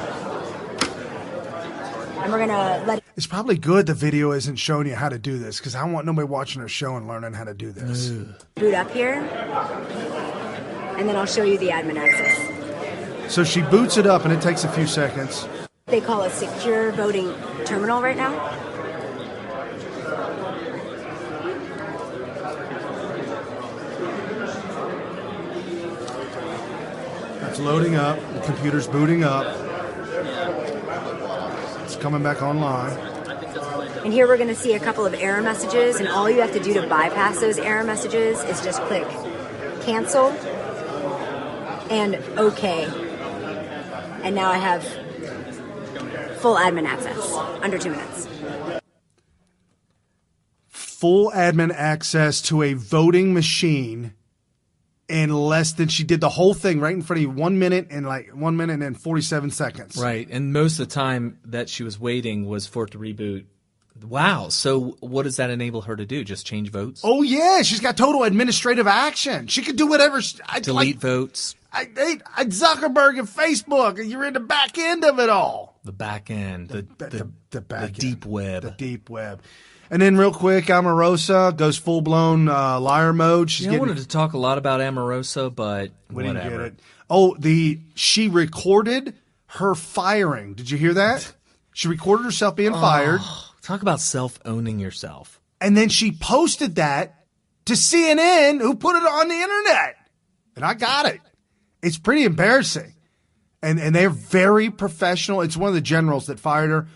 and we're gonna let it. It's probably good the video isn't showing you how to do this, because I want nobody watching our show and learning how to do this. Boot up here, and then I'll show you the admin access. So she boots it up, and it takes a few seconds. They call a secure voting terminal right now. It's loading up. The computer's booting up. It's coming back online. And here we're going to see a couple of error messages, and all you have to do to bypass those error messages is just click cancel and OK. And now I have full admin access under 2 minutes. Full admin access to a voting machine in less than, she did the whole thing right in front of you, 1 minute and 1 minute and 47 seconds. Right. And most of the time that she was waiting was for it to reboot. Wow. So what does that enable her to do? Just change votes? Oh, yeah. She's got total administrative action. She could do whatever. Delete votes. Zuckerberg and Facebook. You're in the back end of it all. The back end. The back end. deep web. The deep web. And then real quick, Omarosa goes full-blown liar mode. I wanted to talk a lot about Omarosa, but we whatever. didn't get it. Oh, she recorded her firing. Did you hear that? She recorded herself being fired. Talk about self-owning yourself. And then she posted that to CNN, who put it on the internet. And I got it. It's pretty embarrassing. And they're very professional. It's one of the generals that fired her.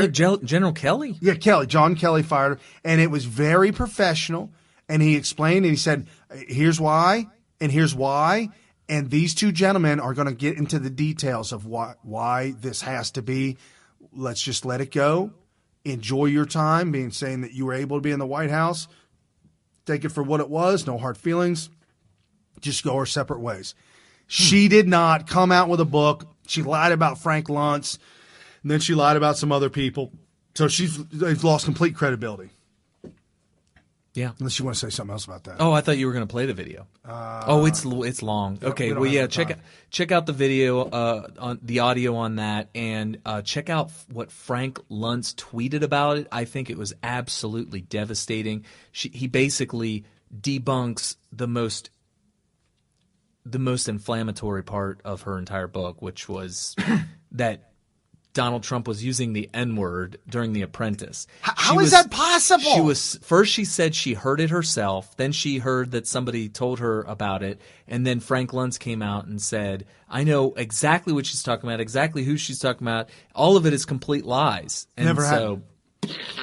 General Kelly? Yeah, Kelly. John Kelly fired her. And it was very professional. And he explained and he said, here's why and here's why. And these two gentlemen are going to get into the details of why this has to be. Let's just let it go. Enjoy your time, saying that you were able to be in the White House. Take it for what it was. No hard feelings. Just go our separate ways. She did not come out with a book. She lied about Frank Luntz. And then she lied about some other people. So they've lost complete credibility. Yeah. Unless you want to say something else about that. Oh, I thought you were going to play the video. It's long. Okay, well, yeah, check out the video, on the audio on that, and check out what Frank Luntz tweeted about it. I think it was absolutely devastating. He basically debunks the most inflammatory part of her entire book, which was that Donald Trump was using the N-word during The Apprentice. How is that possible? She said she heard it herself. Then she heard that somebody told her about it. And then Frank Luntz came out and said, I know exactly what she's talking about, exactly who she's talking about. All of it is complete lies. And never happened.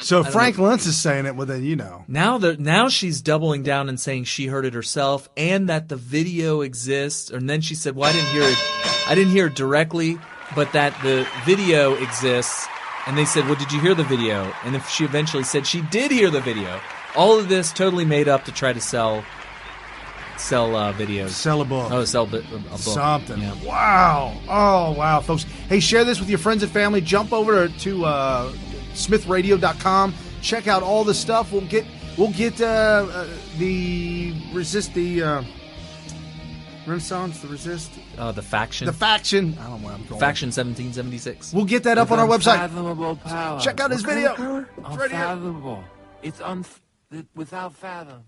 So Frank Luntz is saying it, well, then Now she's doubling down and saying she heard it herself and that the video exists. And then she said, well, I didn't hear it directly, but that the video exists. And they said, well, did you hear the video? And if she eventually said she did hear the video. All of this totally made up to try to sell videos. Sell a book. Oh, sell a book. Something. Yeah. Wow. Oh, wow, folks. Hey, share this with your friends and family. Jump over to smithradio.com. Check out all the stuff. We'll get Renaissance, the Resist. The Faction. The Faction. I don't know where I'm going. Faction 1776. We'll get that up on our website. Unfathomable power. Check out his video. Unfathomable. It's without fathom.